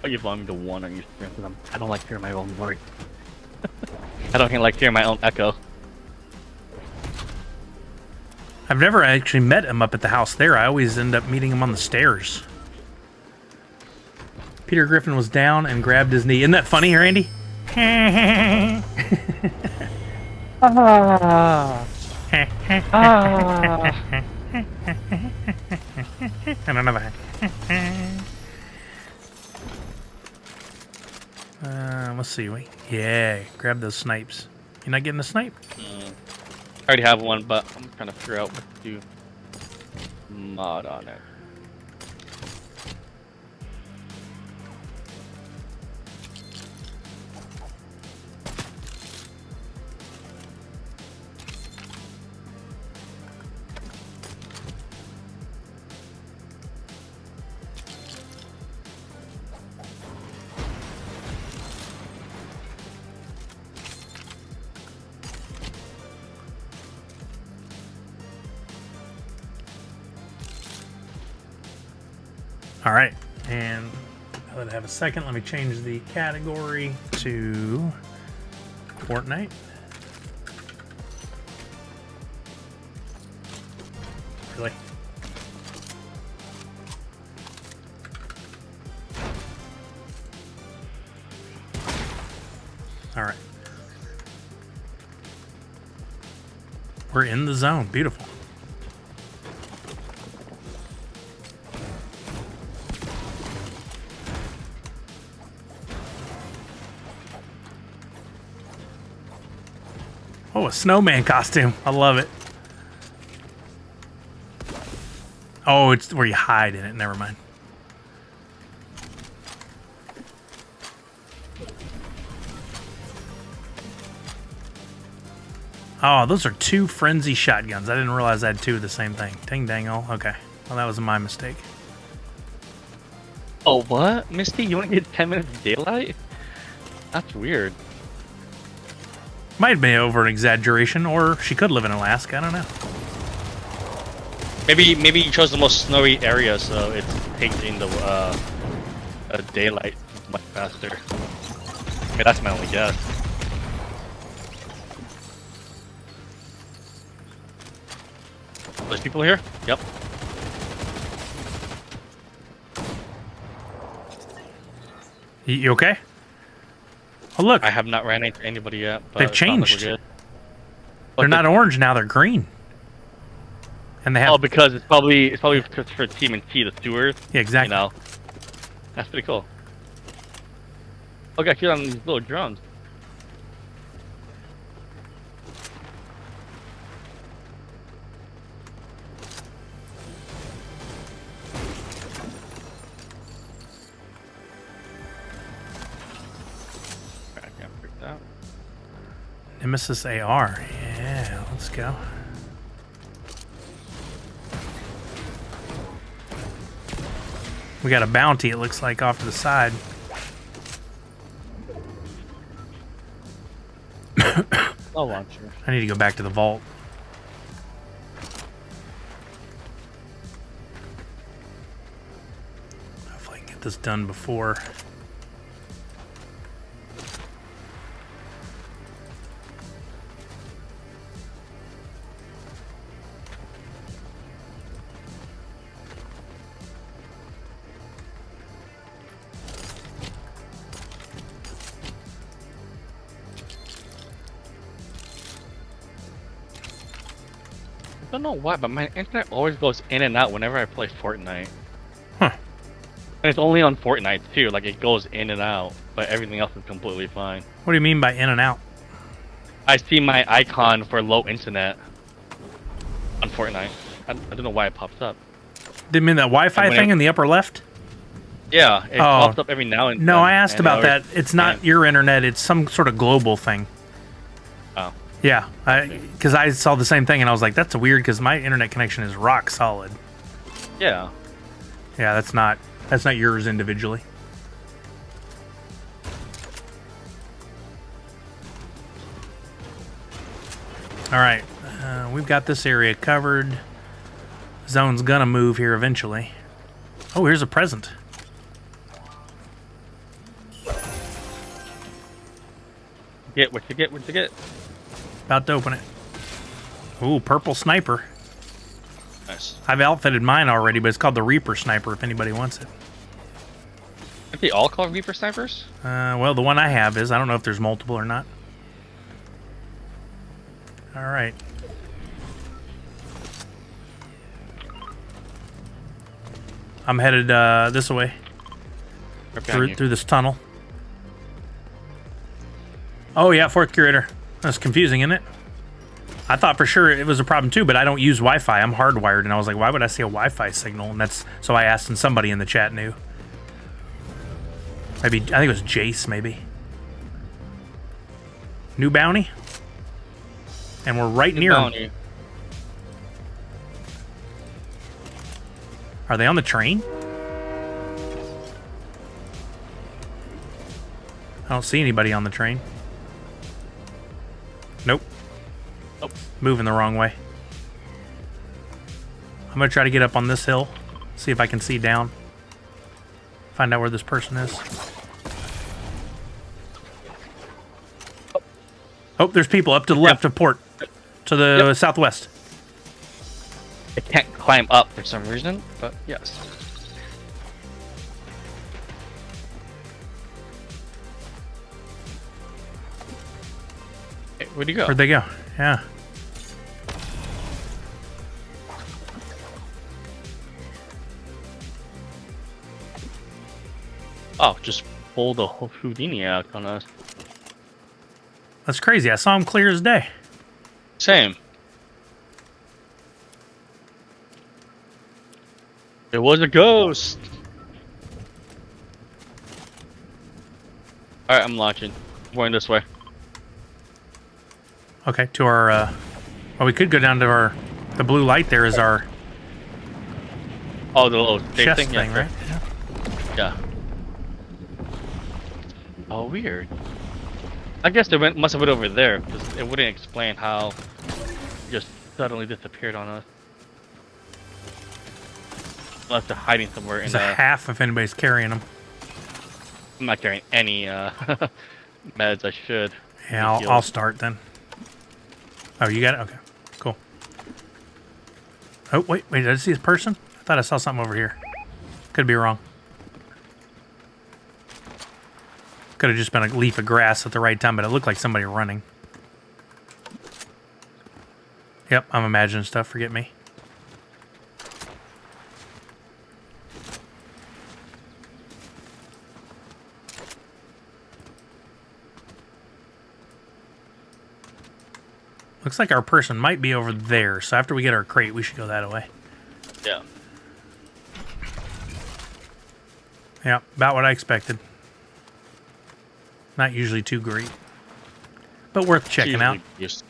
I'll give volume to 1 on your stream because I don't like hearing my own voice. I don't like hearing my own echo. I've never actually met him up at the house there. I always end up meeting him on the stairs. Peter Griffin was down and grabbed his knee. Isn't that funny, Randy? And another. Let's see. Wait. Yeah, grab those snipes. You're not getting a snipe? I already have one, but I'm trying to figure out what to do. Mod on it. All right, and now that I have a second, let me change the category to Fortnite. Really? All right. We're in the zone. Beautiful. Oh, a snowman costume. I love it. Oh, it's where you hide in it. Never mind. Oh, those are 2 frenzy shotguns. I didn't realize I had 2 of the same thing. Ding dangle. Okay. Well, that was my mistake. Oh, what? Misty, you want to get 10 minutes of daylight? That's weird. Might have been over an exaggeration, or she could live in Alaska. I don't know. Maybe you chose the most snowy area, so it's taking the daylight much faster. I mean, that's my only guess. There's people here? Yep. You okay? Oh, look. I have not ran into anybody yet. But They've it sounds like changed. we're good. They're not orange now. They're green. And they have... Oh, because it's probably for Team and T, the stewards. Yeah, exactly. You know, that's pretty cool. Okay, I feel on these little drones. I can't freak that. Nemesis AR. Yeah, let's go. We got a bounty, it looks like, off to the side. I'll launch her. I need to go back to the vault. Hopefully I can get this done before don't know why, but my internet always goes in and out whenever I play Fortnite. Huh. And it's only on Fortnite too. Like it goes in and out, but everything else is completely fine. What do you mean by in and out? I see my icon for low internet on Fortnite. I don't know why it pops up. Did you mean that Wi-Fi thing in the upper left? Yeah, it pops up every now and then. No, I asked about that. It's not your internet. It's some sort of global thing. Oh. Yeah, because I saw the same thing, and I was like, that's weird, because my internet connection is rock solid. Yeah. Yeah, that's not yours individually. All right, we've got this area covered. Zone's gonna move here eventually. Oh, here's a present. What you get? About to open it. Ooh, purple sniper. Nice. I've outfitted mine already, but it's called the Reaper Sniper if anybody wants it. Aren't they all called Reaper Snipers? Well, the one I have is. I don't know if there's multiple or not. All right. I'm headed this way. Through this tunnel. Oh, yeah, fourth curator. That's confusing, isn't it? I thought for sure it was a problem too, but I don't use Wi-Fi. I'm hardwired, and I was like, why would I see a Wi-Fi signal? And that's so I asked, and somebody in the chat knew. Maybe, I think it was Jace, maybe. New bounty? And we're right near him. Are they on the train? I don't see anybody on the train. Nope. Nope. Moving the wrong way. I'm gonna try to get up on this hill, see if I can see down. Find out where this person is. Oh, there's people up to the left of port. To the southwest. I can't climb up for some reason, but yes. Hey, where'd you go? Where'd they go? Yeah. Oh, just pulled the whole Houdini out on us. That's crazy. I saw him clear as day. Same. It was a ghost. Alright, I'm launching. I'm going this way. Okay, to our, well, we could go down to the blue light there is our Oh, the little chest thing, thing, yeah, right? Yeah. Oh, weird. I guess they must have went over there, because it wouldn't explain how it just suddenly disappeared on us. Unless they're hiding somewhere in There's a half if anybody's carrying them. I'm not carrying any meds. I should. Yeah, I'll start then. Oh, you got it? Okay, cool. Oh, wait, did I see a person? I thought I saw something over here. Could be wrong. Could have just been a leaf of grass at the right time, but it looked like somebody running. Yep, I'm imagining stuff. Forget me. Looks like our person might be over there, so after we get our crate, we should go that way. Yeah. Yeah, about what I expected. Not usually too great, but worth checking out. Just...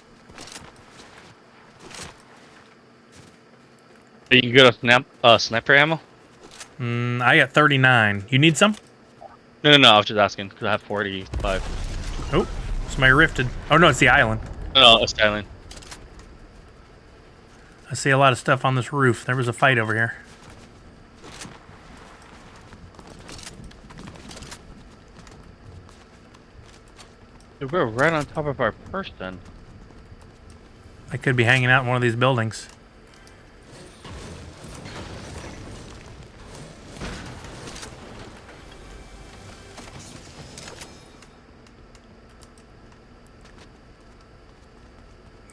You can get a sniper ammo? I got 39. You need some? No, I was just asking, because I have 45. Oh, somebody rifted. Oh, no, it's the island. No, it's island. I see a lot of stuff on this roof. There was a fight over here. We're right on top of our person. I could be hanging out in one of these buildings.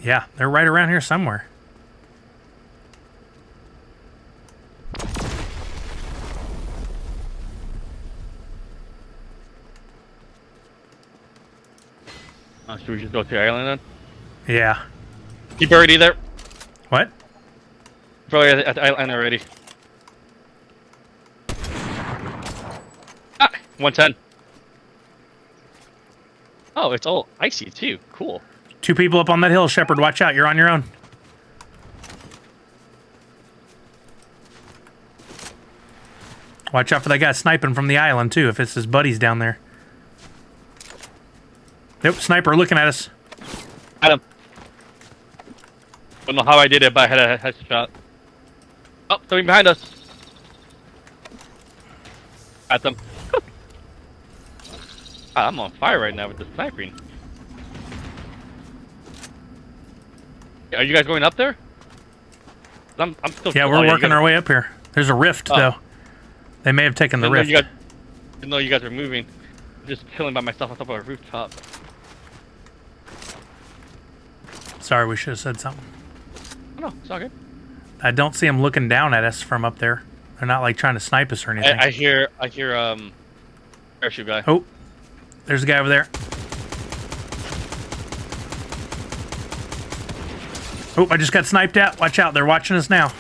Yeah, they're right around here somewhere. Should we just go to the island then? Yeah. Keep already there. What? Probably at the island already. Ah, 110. Oh, it's all icy too. Cool. 2 people up on that hill, Shepard. Watch out. You're on your own. Watch out for that guy sniping from the island, too, if it's his buddies down there. Nope, sniper looking at us. Got him. Don't know how I did it, but I had a headshot. Oh, something behind us. Got them. I'm on fire right now with the sniping. Are you guys going up there? I'm still. Yeah, we're working our way up here. There's a rift, though. They may have taken the rift. Didn't know you guys were moving. I'm just chilling by myself on top of a rooftop. Sorry, we should have said something. Oh, no, it's all good. I don't see them looking down at us from up there. They're not like trying to snipe us or anything. I hear parachute guy. Oh, there's a guy over there. Oh, I just got sniped at. Watch out, they're watching us now.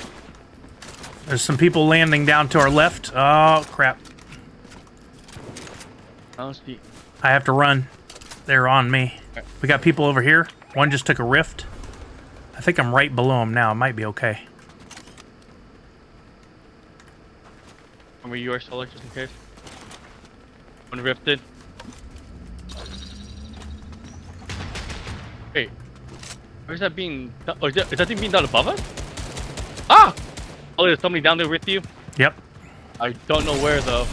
There's some people landing down to our left. Oh, crap. Oh, speak. I have to run. They're on me. Right. We got people over here. One just took a rift. I think I'm right below him now. It might be okay. Remember you are solar just in case. One rifted. Wait. Where's that being? Oh, is that thing being done above us? Ah! Oh, there's somebody down there with you? Yep. I don't know where though.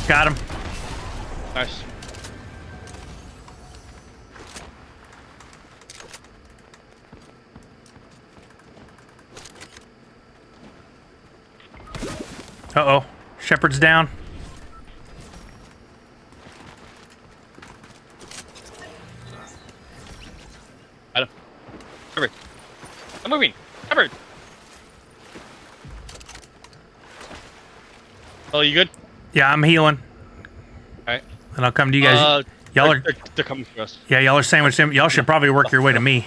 Got him. Nice. Uh-oh. Shepard's down. Got him. Covered. I'm moving. Covered. Oh, you good? Yeah, I'm healing. Alright. And I'll come to you guys. Y'all are... They're coming for us. Yeah, y'all are sandwiched in. Y'all should probably work your way to me.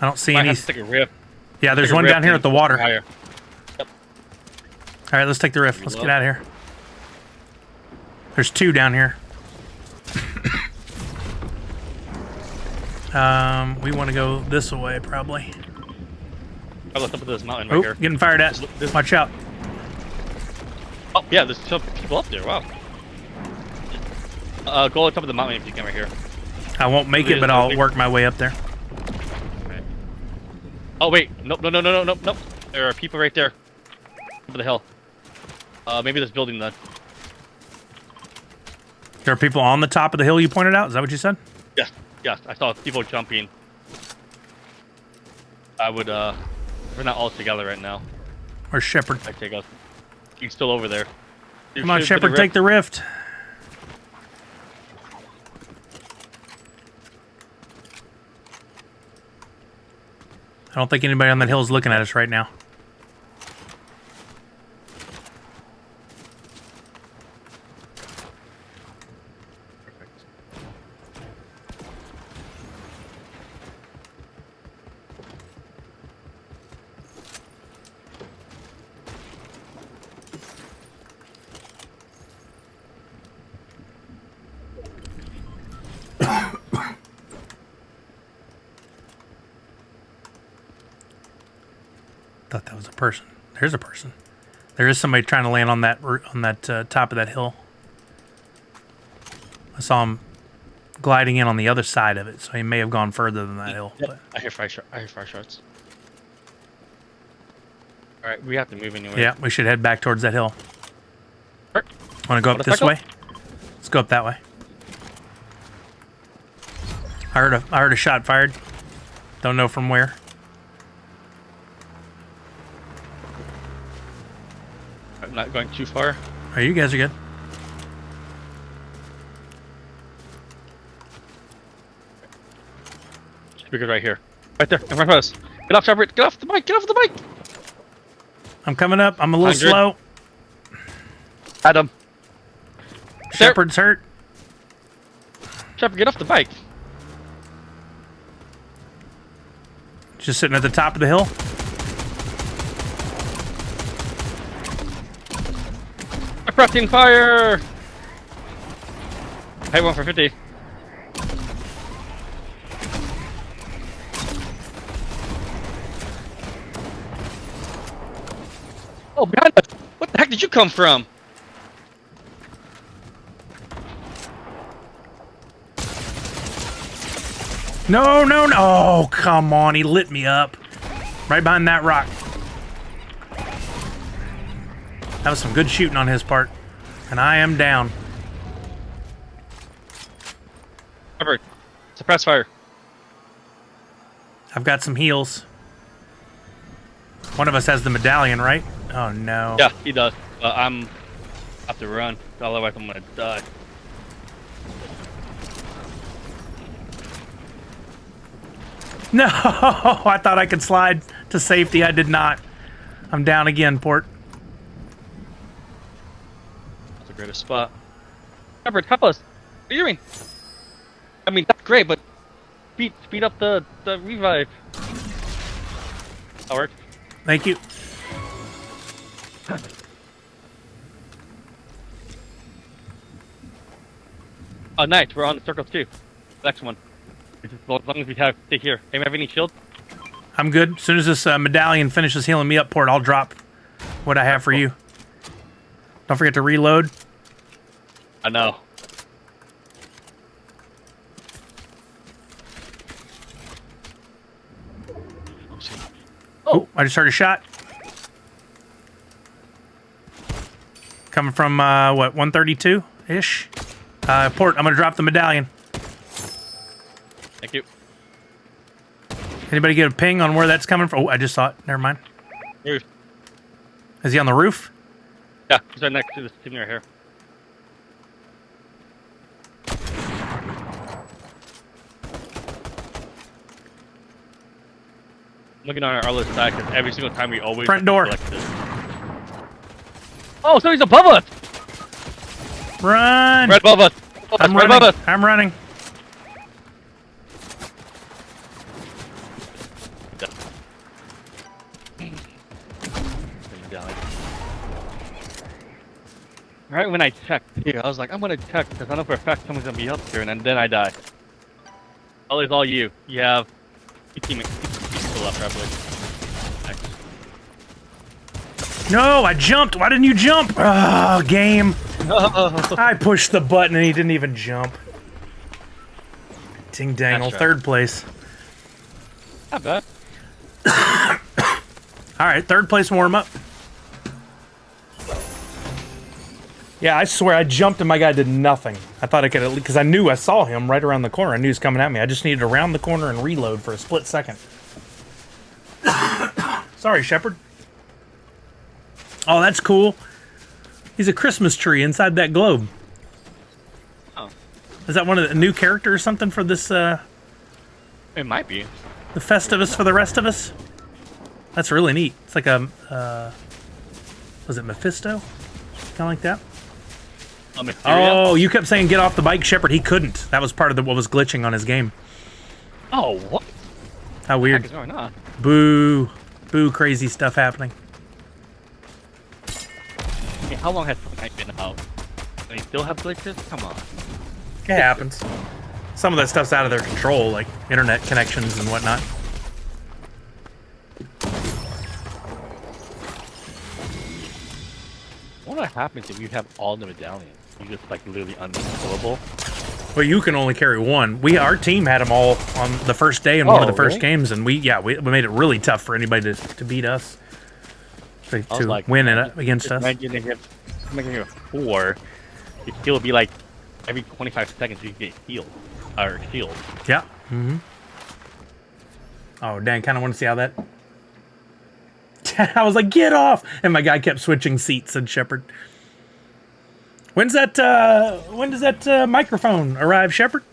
I don't see Might any... have to take a rift. Yeah, there's Take a one rift down here at the water. higher. All right, let's take the rift. Let's get out of here. There's 2 down here. We want to go this way, probably. I looked up at this mountain right Oh, here. getting fired at. Watch out. Oh, yeah, there's some people up there. Wow. Go on top of the mountain if you can right here. I won't make it, but I'll work my way up there. Okay. Oh, wait. Nope, nope. There are people right there. Over the hill. Maybe this building then. There are people on the top of the hill you pointed out? Is that what you said? Yes, I saw people jumping. I would, we're not all together right now. Where's Shepard? I take us. He's still over there. Come on, Shepard, take the rift. I don't think anybody on that hill is looking at us right now. Thought that was a person. There's a person. There is somebody trying to land on that top of that hill. I saw him gliding in on the other side of it, so he may have gone further than that hill. Yep. But. I hear fire shots. All right, we have to move anyway. Yeah, we should head back towards that hill. Right. Want to go up this way? Let's go up that way. I heard a shot fired. Don't know from where. I'm not going too far. All right, you guys are good. Speaker's right here. Right there, in front of us. Get off, Shepard. Get off the bike. Get off the bike. I'm coming up. I'm a little 100. slow. Adam. Shepard's hurt. Shepard, get off the bike. Just sitting at the top of the hill. Crafting fire. Hey, 1 for 50. Oh, behind us! What the heck did you come from? No, no, no. Oh, come on. He lit me up. Right behind that rock. That was some good shooting on his part. And I am down. Covered. Suppress fire. I've got some heals. One of us has the medallion, right? Oh, no. Yeah, he does. I'm have to run. Otherwise, I'm gonna die. No, I thought I could slide to safety. I did not. I'm down again, Port. That's the greatest spot. Shepard, help us. What are you doing? I mean, that's great, but speed up the revive. That worked. Thank you. Oh, nice. We're on the circle too. Next one. As long as we stay here. Hey, have any shield? I'm good. As soon as this medallion finishes healing me up, Port, I'll drop what I have for you. Don't forget to reload. I know. Oh, I just heard a shot. Coming from, what, 132-ish? Port, I'm going to drop the medallion. Thank you. Anybody get a ping on where that's coming from? Oh, I just saw it. Never mind. Roof. Is he on the roof? Yeah, he's right next to this team right here. Looking on our list side, because every single time we always Front door. collect this. Oh, so he's above us! Run! Right above us! I'm right running. above us! I'm running. Right when I checked here, I was like, I'm gonna check because I know for a fact someone's gonna be up here, and then I die. Oh, it's all you. You have two teammates still left, probably. Nice. No, I jumped. Why didn't you jump? Oh, game. I pushed the button and he didn't even jump. Ding dangle, That's right. 3rd place. Not bad. All right, 3rd place warm up. Yeah, I swear I jumped and my guy did nothing. I thought I could at least, because I knew I saw him right around the corner. I knew he was coming at me. I just needed to round the corner and reload for a split second. Sorry, Shepard. Oh, that's cool. He's a Christmas tree inside that globe. Oh. Is that one of the new character or something for this, It might be. the Festivus for the rest of us? That's really neat. It's like a, was it Mephisto? Kind of like that? Oh, you kept saying get off the bike, Shepard. He couldn't. That was part of what was glitching on his game. Oh, what? How What weird. is going on? Boo. Boo, crazy stuff happening. Hey, how long has Fortnite been out? They still have glitches? Come on. It happens. Some of that stuff's out of their control, like internet connections and whatnot. What happens if you have all the medallions? You just like literally unkillable. Well, you can only carry one. Our team had them all on the first day in one of the first really? games, and we made it really tough for anybody to beat us. To like, win it against us. Imagine if you have 4, you'd still be like every 25 seconds you get healed. Or healed. Yeah. Mm-hmm. Oh, dang, kind of want to see how that... I was like, get off! And my guy kept switching seats, said Shepard. When does that microphone arrive, Shepard?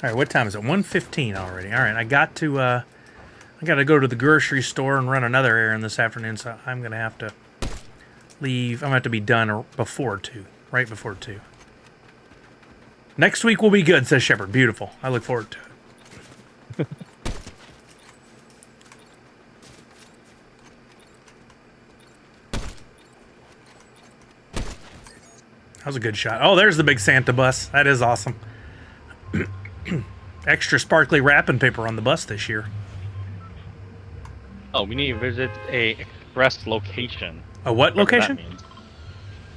All right, what time is it? 1:15 already. All right, I got to go to the grocery store and run another errand this afternoon, so I'm gonna have to leave. I'm gonna have to be done before 2, right before 2. Next week will be good, says Shepard. Beautiful. I look forward to it. That was a good shot. Oh, there's the big Santa bus. That is awesome. Extra sparkly wrapping paper on the bus this year. Oh, we need to visit a express location. A what location?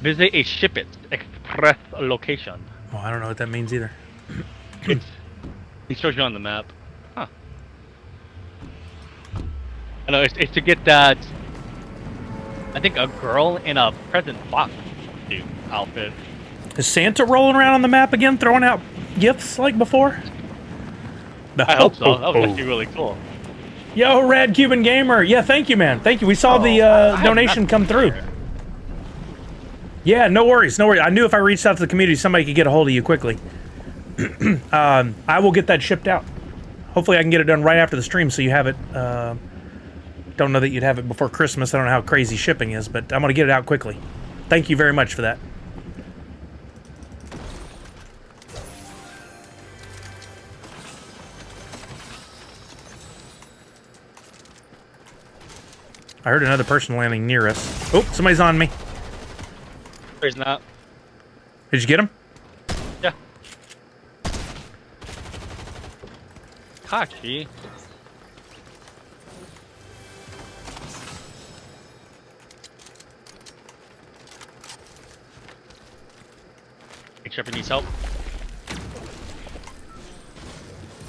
Visit a ship it express location. Oh, I don't know what that means either. It shows you on the map. Huh. I know, it's to get that, I think, a girl in a present box suit outfit. Is Santa rolling around on the map again, throwing out gifts like before? I hope so. That was actually really cool. Yo, Rad Cuban Gamer. Yeah, thank you, man. Thank you. We saw the donation come through. Yeah, no worries, no worries. I knew if I reached out to the community, somebody could get a hold of you quickly. I will get that shipped out. Hopefully I can get it done right after the stream so you have it. Don't know that you'd have it before Christmas. I don't know how crazy shipping is, but I'm going to get it out quickly. Thank you very much for that. I heard another person landing near us. Oh, somebody's on me. There's not. Did you get him? Yeah. Cocky. Make sure if he needs help.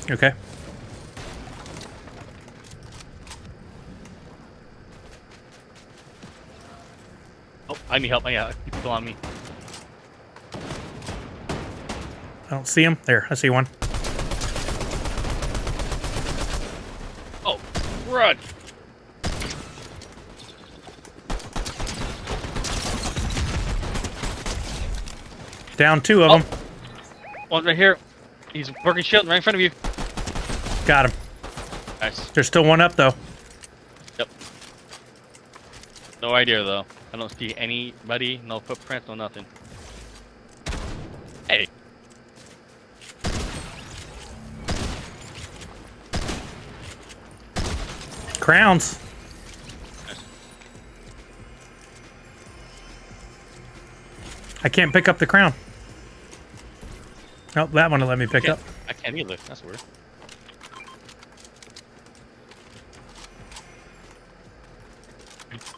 Okay. Oh, I need help. Yeah, people on me. I don't see him. There, I see one. Oh, run! Down 2 of them. One's right here. He's working shield right in front of you. Got him. Nice. There's still one up, though. Yep. No idea, though. I don't see anybody, no footprints, no nothing. Hey. Crowns. I can't pick up the crown. Oh, that one will let me pick up. I can't either. That's weird.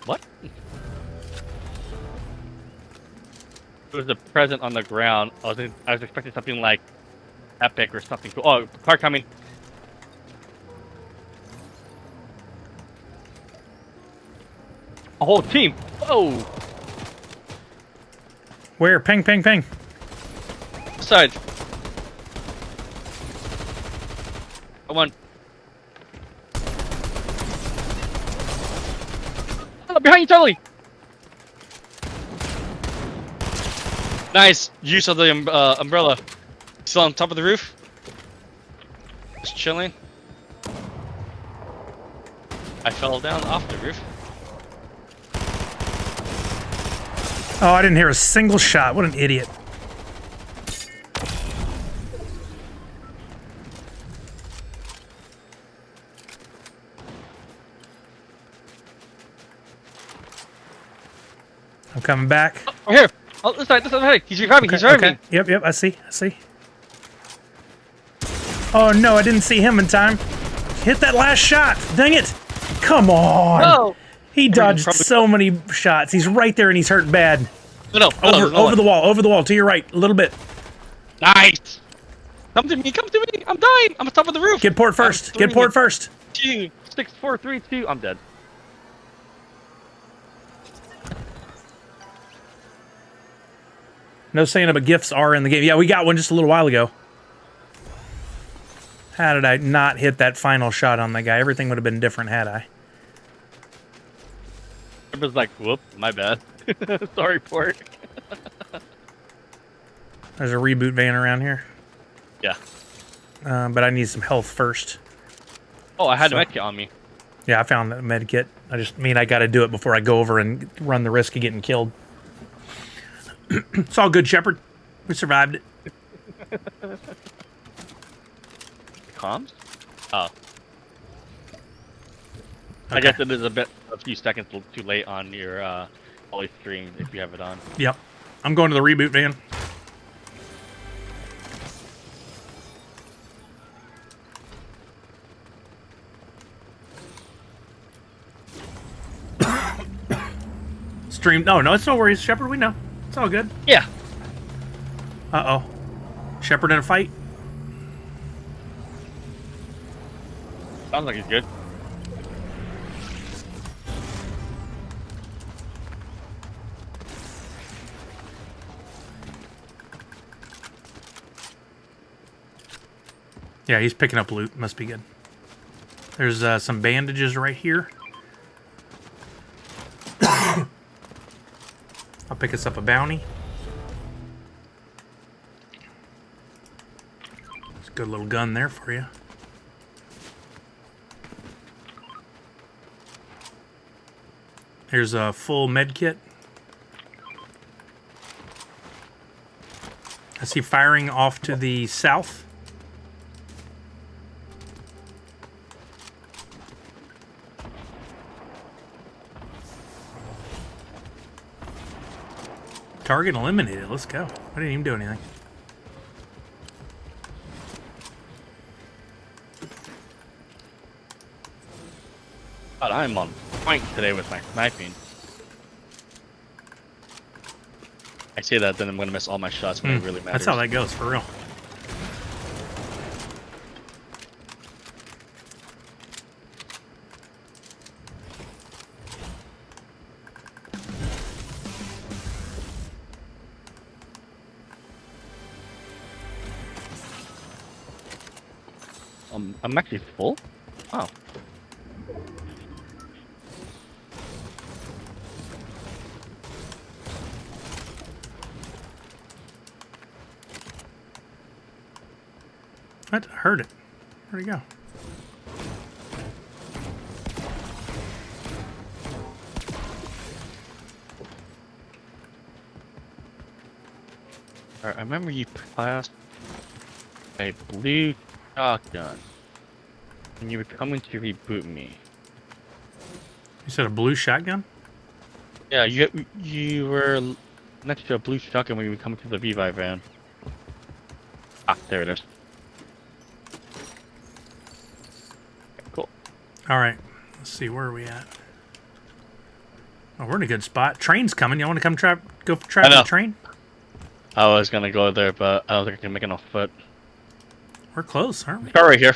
What? There was a present on the ground. I was expecting something like epic or something cool. Oh, car coming. A whole team. Whoa. Where? Ping, ping, ping. Side. Come on. Oh, behind you, Charlie. Nice use of the umbrella. Still on top of the roof. Just chilling. I fell down off the roof. Oh, I didn't hear a single shot. What an idiot. I'm coming back. Oh, here. Oh, this side. Hey, he's reviving. Okay, He's reviving. okay. Yep, I see. Oh no, I didn't see him in time. Hit that last shot. Dang it. Come on. No. He dodged so many shots. He's right there and he's hurt bad. No. Over the wall, to your right, a little bit. Nice. Come to me. I'm dying. I'm on top of the roof. Get port first. 2, 6, 4, 3, 2. I'm dead. No saying but gifts are in the game. Yeah, we got one just a little while ago. How did I not hit that final shot on that guy? Everything would have been different had I. I was like, whoop, my bad. Sorry, port. There's a reboot van around here. Yeah. but I need some health first. Oh, I had So- a medkit on me. Yeah, I found a med kit. I got to do it before I go over and run the risk of getting killed. It's all good, Shepard. We survived it. Comms? Oh. I Okay. guess it is a few seconds too late on your Ollie stream if you have it on. Yep. I'm going to the reboot van. Stream. No, it's no worries, Shepard. We know. It's all good. Yeah. Uh-oh. Shepard in a fight? Sounds like he's good. Yeah, he's picking up loot. Must be good. There's some bandages right here. I'll pick us up a bounty. It's a good little gun there for you. Here's a full med kit. I see firing off to the south. Target eliminated. Let's go. I didn't even do anything. God, I'm on point today with my sniping. I say that, then I'm gonna miss all my shots when it really matters. That's how that goes, for real. I'm actually full. Oh. What? I heard it. Where'd it go? Alright, I remember you passed a blue shotgun. And you were coming to reboot me. You said a blue shotgun? Yeah, you were next to a blue shotgun when you were coming to the Revive van. Ah, there it is. Cool. All right. Let's see. Where are we at? Oh, we're in a good spot. Train's coming. You want to come go try the train? I was gonna go there, but I don't think I can make enough foot. We're close, aren't we? Car right here.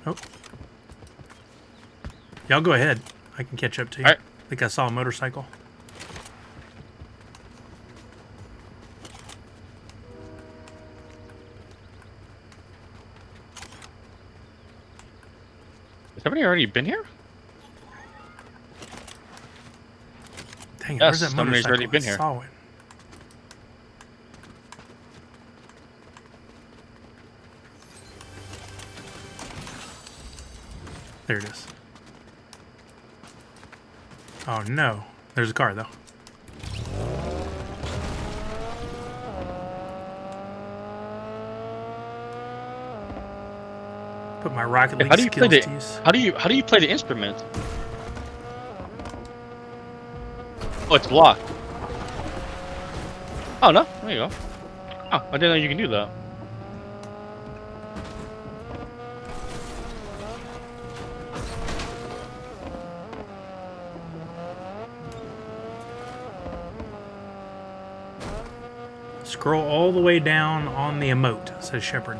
Oh. Y'all go ahead. I can catch up to you. All right. I think I saw a motorcycle. Has somebody already been here? Dang it, Yes, where's that somebody's motorcycle? already been I here. saw it. There it is. Oh no. There's a car though. Put my Rocket League How do you play skills the to use. how do you play the instrument? Oh, it's blocked. Oh no, there you go. Oh, I didn't know you can do that. Scroll all the way down on the emote, says Shepard.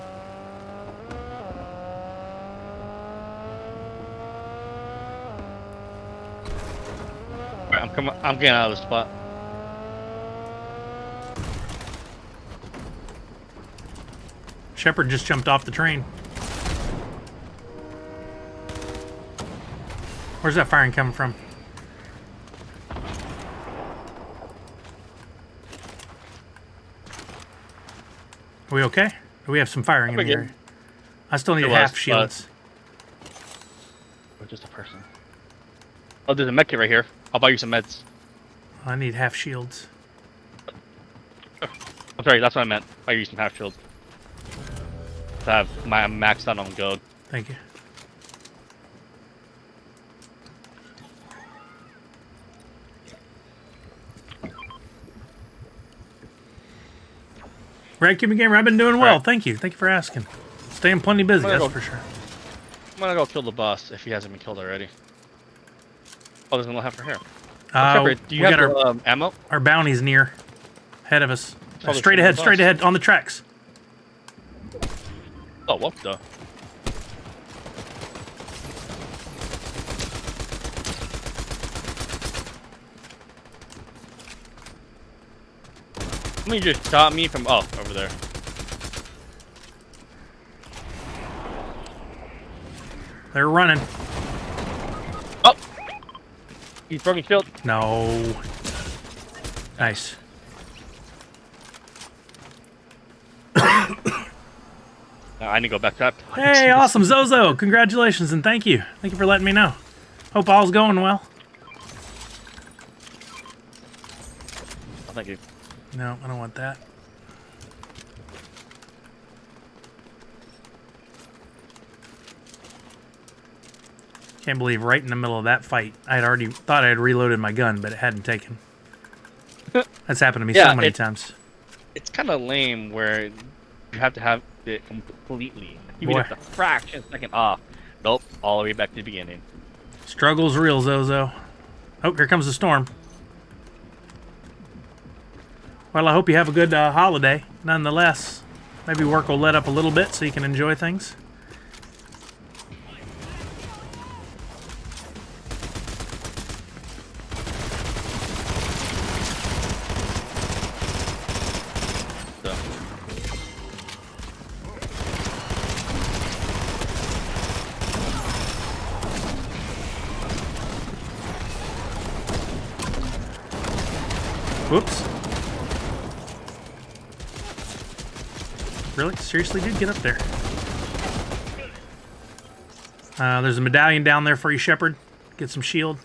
Alright, I'm getting out of the spot. Shepard just jumped off the train. Where's that firing coming from? Are we okay? Do we have some firing in the area? I still need It half was, shields. Or just a person. Oh, there's a med kit right here. I'll buy you some meds. I need half shields. I'm sorry, that's what I meant. Buy you some half shields. To have my maxed out on gold. Thank you. Right, Cuban Gamer, I've been doing well. Right. Thank you. Thank you for asking. Staying plenty busy, that's for sure. I'm gonna go kill the boss if he hasn't been killed already. Oh, there's no half for here. Shepard, do you we have got the, ammo? our bounty's near. Ahead of us. Probably Straight from ahead, the straight boss. ahead, on the tracks. Oh, what the? Somebody just shot me from over there. They're running. Oh, he's broken shield. No. Nice. I need to go back up. Hey, awesome, Zozo. Congratulations and thank you. Thank you for letting me know. Hope all's going well. Oh, thank you. No, I don't want that. Can't believe right in the middle of that fight, I had already thought I had reloaded my gun, but it hadn't taken. That's happened to me so many times. It's kind of lame where you have to have it completely, even if the fraction second off. Nope, all the way back to the beginning. Struggle's real, Zozo. Oh, here comes the storm. Well, I hope you have a good holiday, nonetheless. Maybe work will let up a little bit so you can enjoy things. Whoops. Really? Seriously, dude? Get up there. There's a medallion down there for you, Shepard. Get some shield.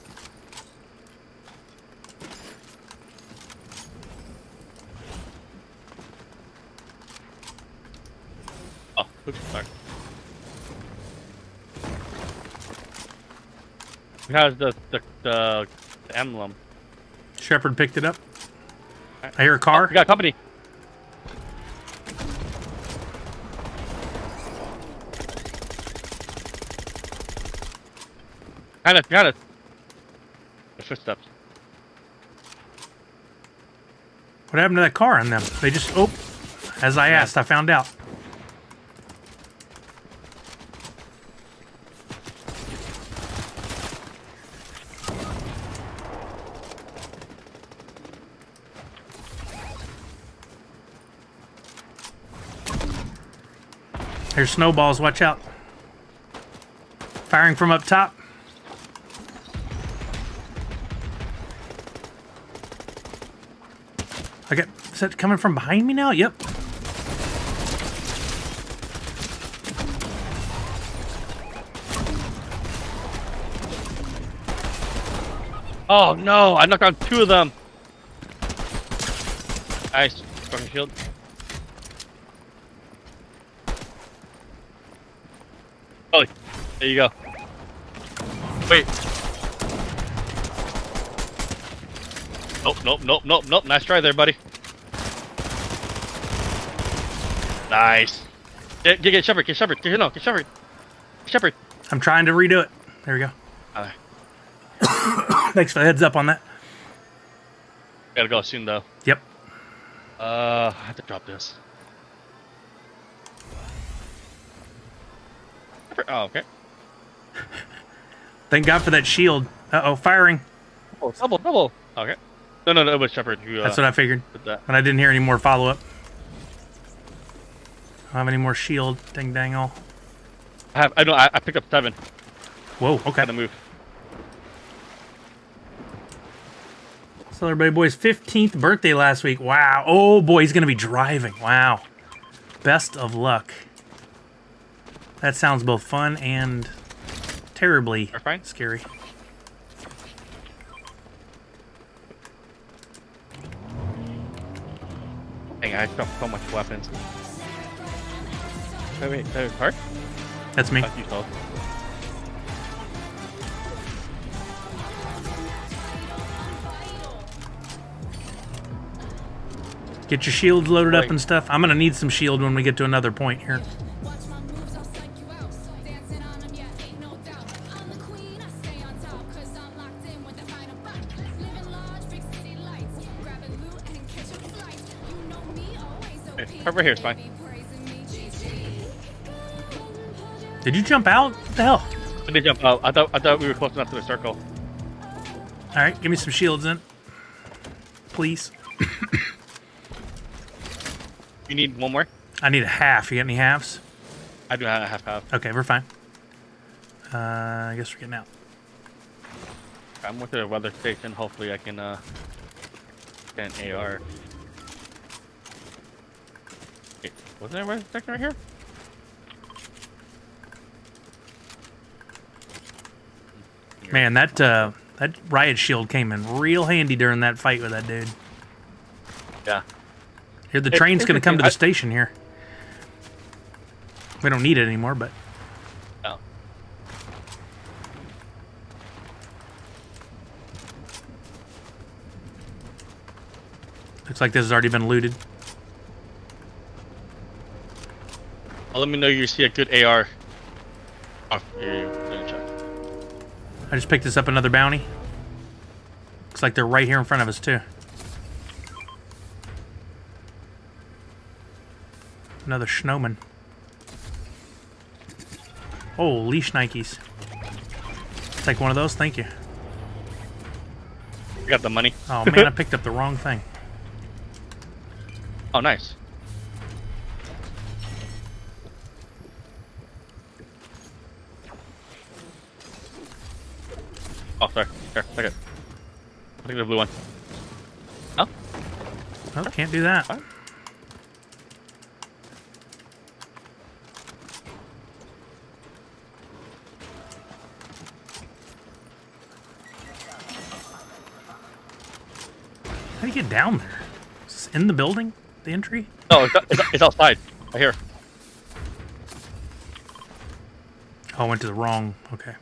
Oh, oops, sorry. Who has the emblem? Shepard picked it up. I hear a car. We got company. Got it. The footsteps. What happened to that car on them? They just... Oh, as I asked, I found out. Here's snowballs, watch out. Firing from up top. Is that coming from behind me now? Yep. Oh no, I knocked out 2 of them. Nice. Broken shield. Oh, there you go. Wait. Nope. Nice try there, buddy. Nice. Get Shepard. Get Shepard. Get Shepard. I'm trying to redo it. There we go. Alright. Thanks for the heads up on that. Gotta go soon, though. Yep. I have to drop this. Oh, okay. Thank God for that shield. Uh-oh, firing. Oh, double. Okay. No, it was Shepard who, That's what I figured. did that. But I didn't hear any more follow-up. I don't have any more shield. Ding dang all. I picked up 7. Whoa, okay. Gotta move. Celebrate boy's 15th birthday last week. Wow. Oh boy, he's gonna be driving. Wow. Best of luck. That sounds both fun and terribly Terrifying? scary. Dang, I dropped so much weapons. Wait, hard? That's me. You told. Get your shields loaded up Wait. and stuff. I'm gonna need some shield when we get to another point here. Over here is fine. Did you jump out? What the hell? I did jump out. I thought we were close enough to the circle. All right, give me some shields in, please. You need one more? I need a half. You got any halves? I do have half. Okay, we're fine. I guess we're getting out. I'm with the weather station. Hopefully I can get an AR. Wait, wasn't there a weather station right here? Man, that riot shield came in real handy during that fight with that dude. Yeah. Here, the train's gonna come to the station here. We don't need it anymore, but Oh. looks like this has already been looted. Let me know you see a good AR. Oh, let me check. I just picked this up another bounty. Looks like they're right here in front of us too. Another snowman. Holy shnikes. Take one of those, thank you. You got the money. Oh man, I picked up the wrong thing. Oh, nice. Oh, sorry. Here, take it. I think the blue one. Oh? Oh, can't do that. What? How do you get down there? Is this in the building? The entry? No, it's outside. Right here. Oh, I went to the wrong. Okay.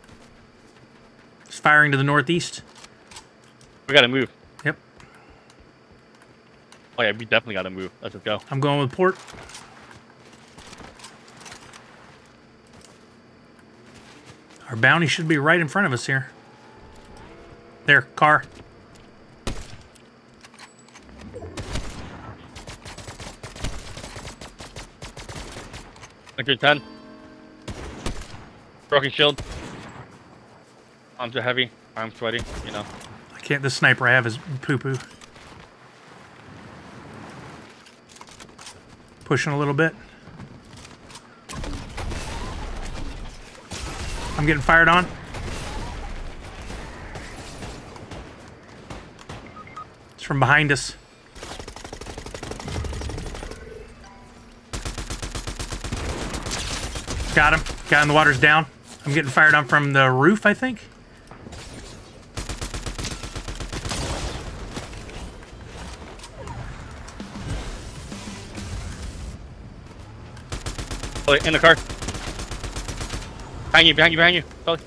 It's firing to the northeast. We gotta move. Yep. Oh yeah, we definitely gotta move. Let's just go. I'm going with port. Our bounty should be right in front of us here. There, car. Sector 10. Broken shield. Arms are heavy. I'm sweaty, you know. I can't. The sniper I have is poo-poo. Pushing a little bit. I'm getting fired on. It's from behind us. Got him. Guy in the water's down. I'm getting fired on from the roof, I think. Oh, in the car. Behind you. Sully.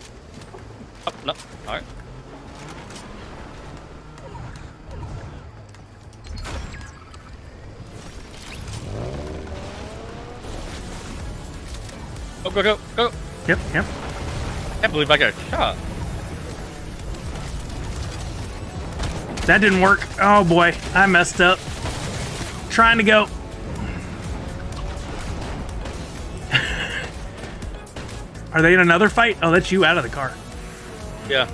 Oh, no. Alright. Go. Yep. Can't believe I got shot. That didn't work. Oh boy, I messed up. Trying to go. Are they in another fight? Oh, that's you out of the car. Yeah.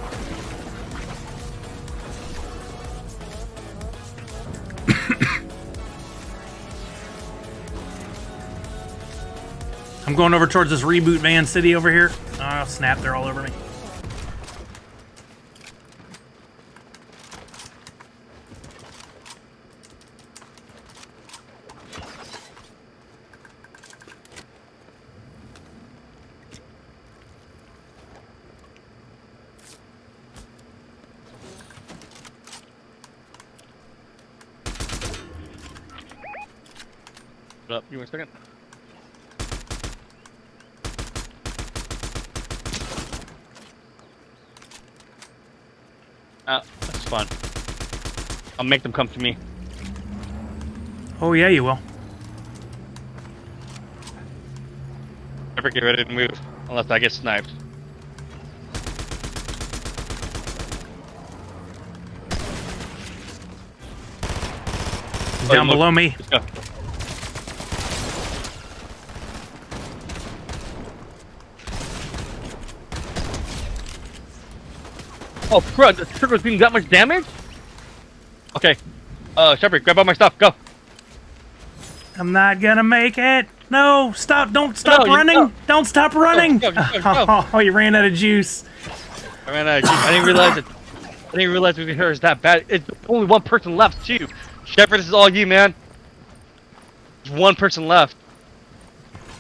I'm going over towards this reboot van city over here. Oh, snap, they're all over me. Hold up, give me a second. That's fun. I'll make them come to me. Oh yeah, you will. Never get ready to move unless I get sniped. He's down below me. Let's go. Oh, bro, the trigger's doing that much damage? Okay. Shepard, grab all my stuff. Go. I'm not gonna make it. No, stop! Don't stop No, running! Don't stop running! Go, go, go. Oh, you ran out of juice. I ran out of juice. I didn't realize it. I didn't realize we hurt us that bad. It's only one person left too. Shepard, this is all you, man. There's one person left.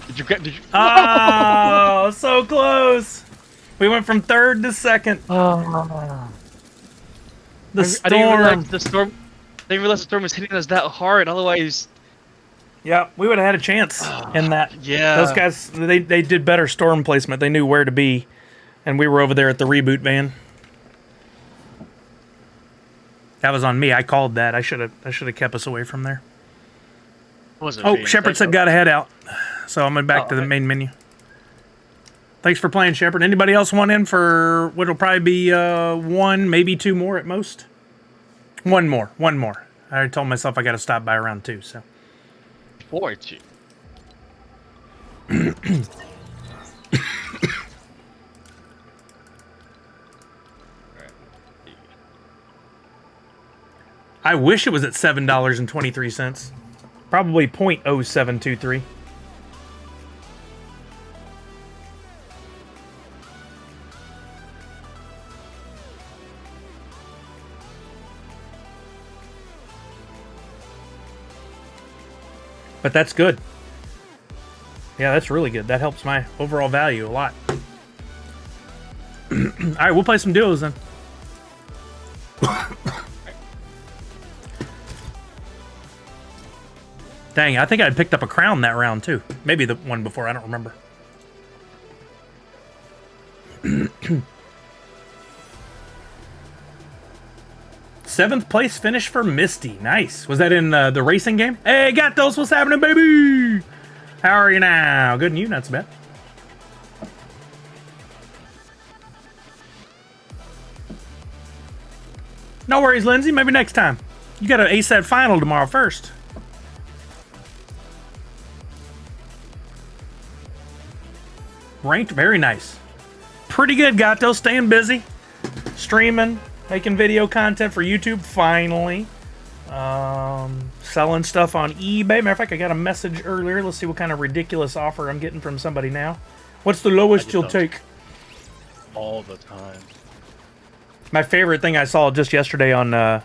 Did you get? Did you? Oh, so close. We went from third to second. Oh. The I storm. didn't realize the storm. I didn't realize the storm was hitting us that hard. Otherwise, Yeah, we would have had a chance in that. yeah. Those guys, they did better storm placement. They knew where to be, and we were over there at the reboot van. That was on me. I called that. I should have kept us away from there. Oh, Shepard said got to head out, so I'm back to the main menu. Thanks for playing, Shepard. Anybody else want in for what'll probably be one, maybe two more at most? One more. I already told myself I got to stop by around 2, so. 4-2. I wish it was at $7.23. Probably 0.0723. But that's good. Yeah, that's really good. That helps my overall value a lot. All right, we'll play some duos then. Dang, I think I picked up a crown that round too. Maybe the one before, I don't remember. Seventh place finish for Misty. Nice. Was that in the racing game? Hey, got those. What's happening, baby? How are you now? Good and you? Not so bad. No worries, Lindsay. Maybe next time. You got an ASAT final tomorrow first. Ranked, very nice. Pretty good, Gato. Staying busy. Streaming. Making video content for YouTube, finally. Selling stuff on eBay. Matter of fact, I got a message earlier. Let's see what kind of ridiculous offer I'm getting from somebody now. What's the lowest you'll take? All the time. My favorite thing I saw just yesterday on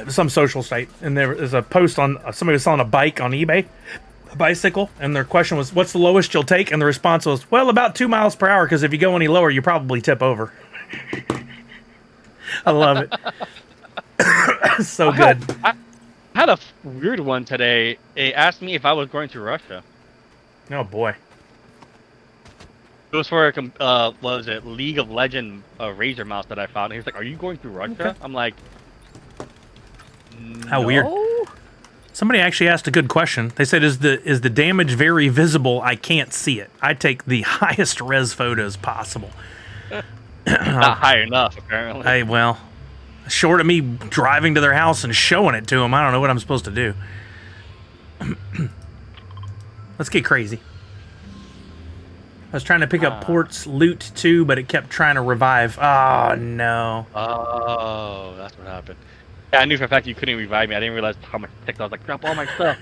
some social site, and there was a post on somebody was selling a bike on eBay, a bicycle, and their question was, "What's the lowest you'll take?" And the response was, "Well, about 2 miles per hour, because if you go any lower, you probably tip over." I love it. So good. I had a weird one today. It asked me if I was going to Russia. Oh boy. It was for a what was it, League of Legends Razor mouse that I found. He was like, "Are you going to Russia?" Okay. I'm like, no? How weird. Somebody actually asked a good question. They said, "Is the damage very visible? I can't see it. I take the highest res photos possible." Not high enough, apparently. Hey, well, short of me driving to their house and showing it to them, I don't know what I'm supposed to do. Let's get crazy. I was trying to pick up Port's loot too, but it kept trying to revive. Oh, no. Oh, that's what happened. Yeah, I knew for a fact you couldn't revive me. I didn't realize how much ticked. I was like, drop all my stuff.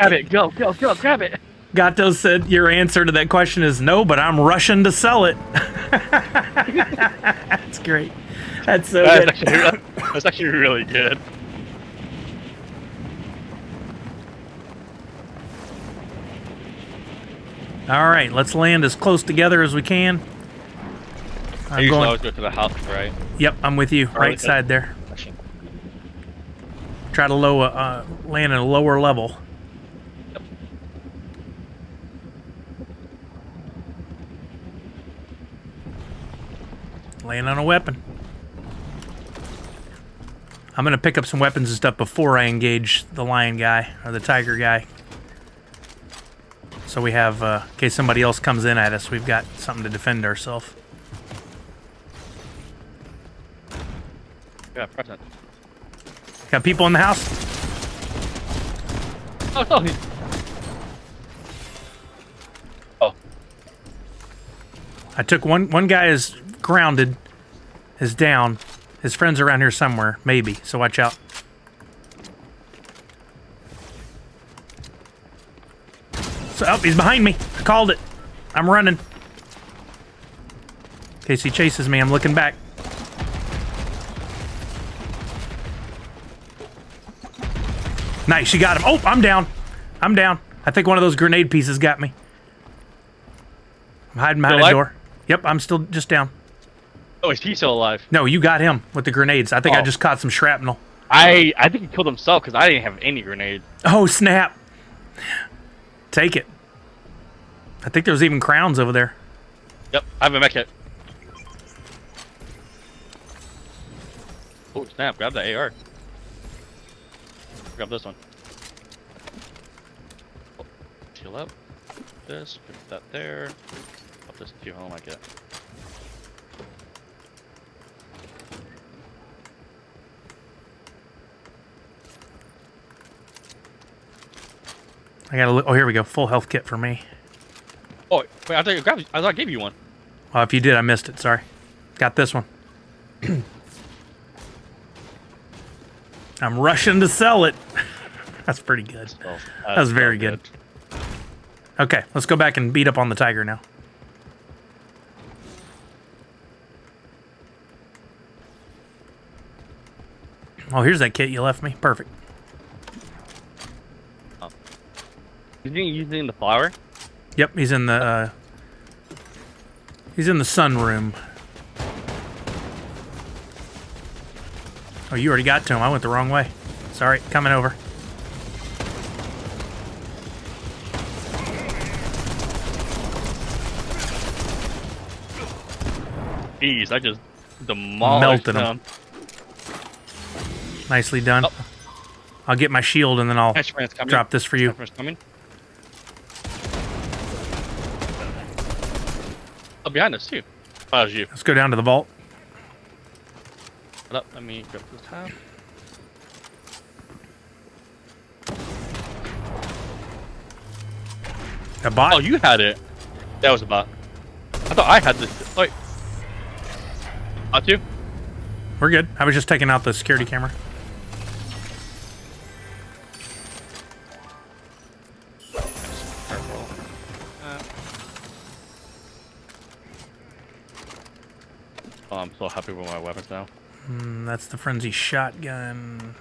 Grab it. Go, grab it. Gato said your answer to that question is no, but I'm rushing to sell it. That's great. That's so good. That's actually really good. All right, let's land as close together as we can. I usually always go to the house, right? Yep, I'm with you. Right side there. Try to land at a lower level. Laying on a weapon. I'm gonna pick up some weapons and stuff before I engage the lion guy or the tiger guy. So we have, in case somebody else comes in at us, we've got something to defend ourselves. Yeah, present. Got people in the house? Oh, no. Oh. I took one guy is grounded, is down. His friends are around here somewhere, maybe, so watch out. So, oh, he's behind me. I called it. I'm running. In case he chases me, I'm looking back. Nice, you got him. Oh, I'm down. I'm down. I think one of those grenade pieces got me. I'm hiding behind a door. Yep, I'm still just down. Oh, is he still alive? No, you got him with the grenades. I think I just caught some shrapnel. I think he killed himself because I didn't have any grenades. Oh, snap. Take it. I think there's even crowns over there. Yep, I have a mech kit. Oh, snap. Grab the AR. Grab this one. Oh, heal up. This, put that there. Put this to home, I get. I gotta look. Oh, here we go. Full health kit for me. Oh, wait, I thought I gave you one. Well, if you did, I missed it. Sorry. Got this one. I'm rushing to sell it. That's pretty good. That was very good. Okay, let's go back and beat up on the tiger now. Oh, here's that kit you left me. Perfect. Is he using the flower? Yep, he's in the sunroom. Oh, you already got to him. I went the wrong way. Sorry, coming over. Jeez, I just demolished him. Nicely done. Oh. I'll get my shield and then I'll drop this for you. Coming. Oh, behind us too. Oh, that was you. Let's go down to the vault. Hold up, let me grab this tab. A bot? Oh, you had it. That was a bot. I thought I had this. Wait. Bot you? We're good. I was just taking out the security camera. Oh, I'm so happy with my weapons now. That's the frenzy shotgun.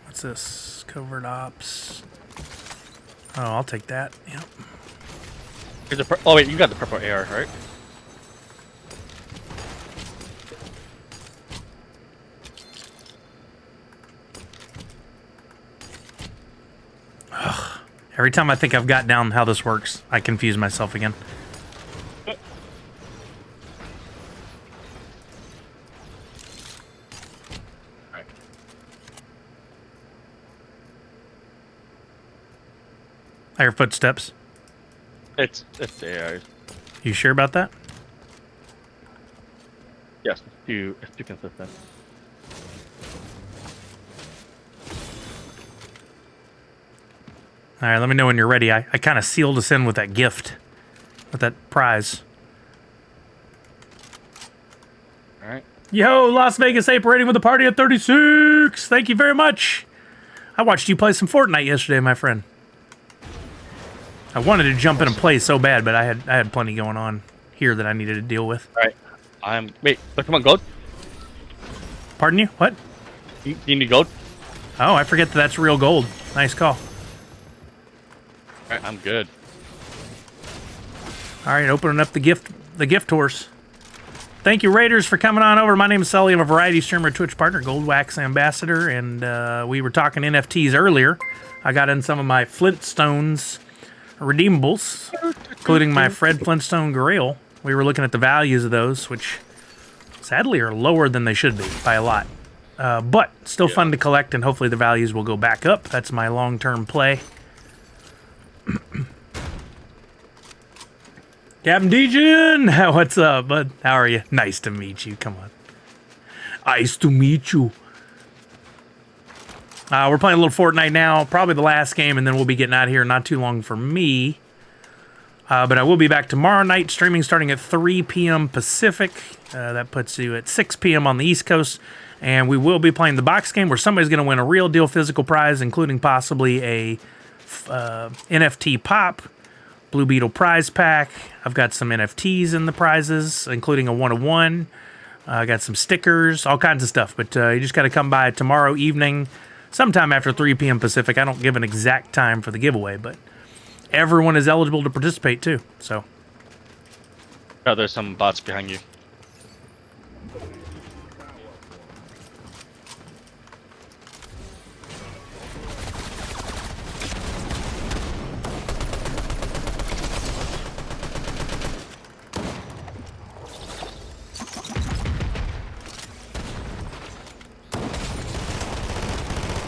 What's this? Covert ops. Oh, I'll take that. Yep. Here's a oh wait, you got the purple AR, right? Ugh. Every time I think I've got down how this works, I confuse myself again. I hear footsteps. It's the ARs. You sure about that? Yes, it's too consistent. All right, let me know when you're ready. I kind of sealed us in with that gift, with that prize. All right. Yo, Las Vegas Ape rating with a party at 36. Thank you very much. I watched you play some Fortnite yesterday, my friend. I wanted to jump in and play so bad, but I had plenty going on here that I needed to deal with. All right. Wait, come on, gold. Pardon you? What? You need gold? Oh, I forget that's real gold. Nice call. All right, I'm good. All right, opening up the gift horse. Thank you, Raiders, for coming on over. My name is Sully. I'm a variety streamer, Twitch partner, Gold Wax ambassador, and we were talking NFTs earlier. I got in some of my Flintstones redeemables, including my Fred Flintstone Grail. We were looking at the values of those, which is sadly are lower than they should be by a lot. But still fun to collect, and hopefully the values will go back up. That's my long-term play. Captain Dejan, what's up, bud? How are you? Nice to meet you. Come on. Nice to meet you. We're playing a little Fortnite now. Probably the last game, and then we'll be getting out of here not too long for me. But I will be back tomorrow night, streaming starting at 3 p.m. Pacific. That puts you at 6 p.m. on the East Coast. And we will be playing the box game where somebody's going to win a real deal physical prize, including possibly a NFT pop, Blue Beetle prize pack. I've got some NFTs in the prizes, including a 1-of-1. I got some stickers, all kinds of stuff. But you just got to come by tomorrow evening, sometime after 3 p.m. Pacific. I don't give an exact time for the giveaway, but everyone is eligible to participate too. So, Oh, there's some bots behind you.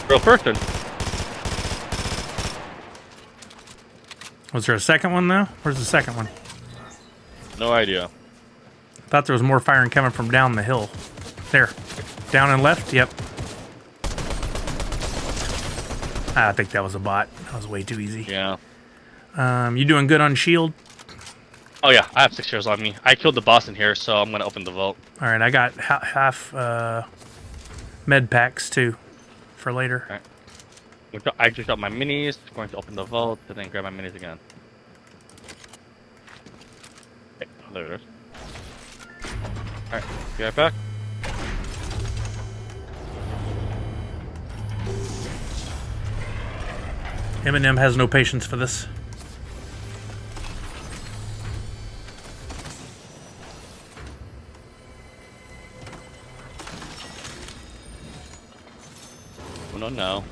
Real person. was there a second one though? Where's the second one? No idea. Thought there was more firing coming from down the hill. There. Down and left? Yep. I think that was a bot. That was way too easy. Yeah. You doing good on shield? Oh yeah, I have 6 shares on me. I killed the boss in here, so I'm gonna open the vault. All right, I got half med packs too for later. All right. I just got my minis. Going to open the vault and then grab my minis again. Okay, oh, there it is. All right, be right back. Eminem has no patience for this. Oh, no, no.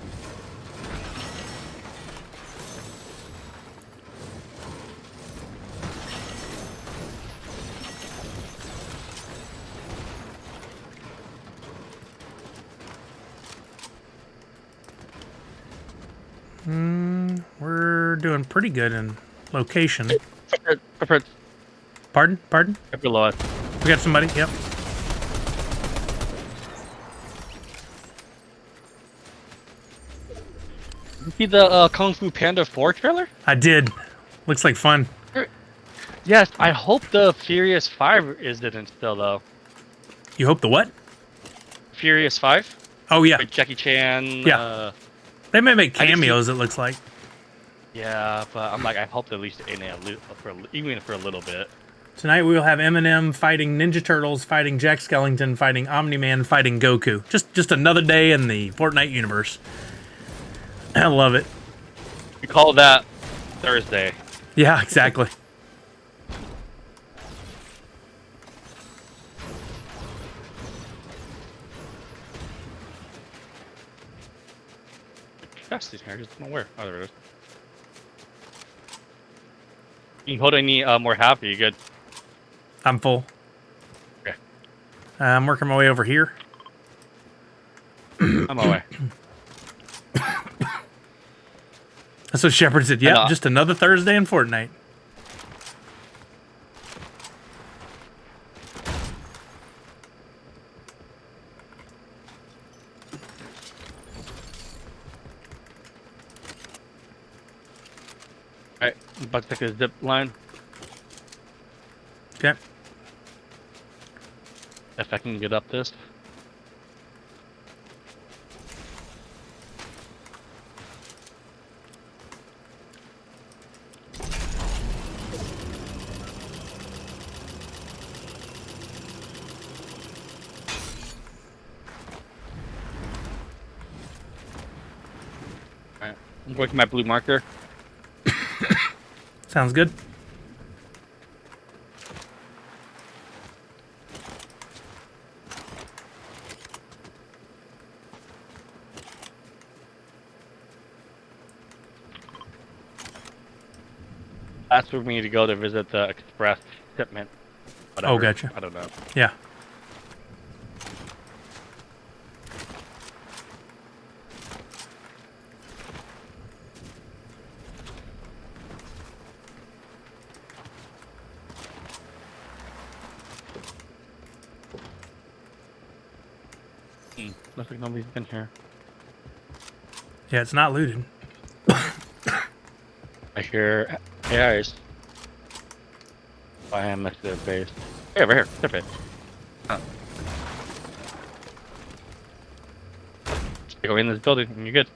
We're doing pretty good in location. Preferred. Pardon? Pardon? Up below us. We got somebody? Yep. You see the Kung Fu Panda 4 trailer? I did. Looks like fun. Yes, I hope the Furious 5 isn't still though. You hope the what? Furious 5? Oh, yeah. Like Jackie Chan. Yeah. They may make I just cameos, it looks like. Yeah, but I'm like, I hope at least in even for a little bit. Tonight we will have Eminem fighting Ninja Turtles, fighting Jack Skellington, fighting Omni-Man, fighting Goku. Just another day in the Fortnite universe. I love it. We call that Thursday. Yeah, exactly. Chest in here, just don't know where. Oh, there it is. You can hold any more half, are you good? I'm full. Okay. I'm working my way over here. I'm on my way. That's what Shepard said. Yep, just another Thursday in Fortnite. Alright, I'm about to take a zip line. Okay. If I can get up this. Alright, I'm going to my blue marker. Sounds good. That's where we need to go to visit the express shipment. Whatever. Oh, gotcha. I don't know. Yeah. Looks like nobody's been here. Yeah, it's not looted. I hear AIs. I am at their base. Hey, over here. Their base. Huh. Go in this building and you're good.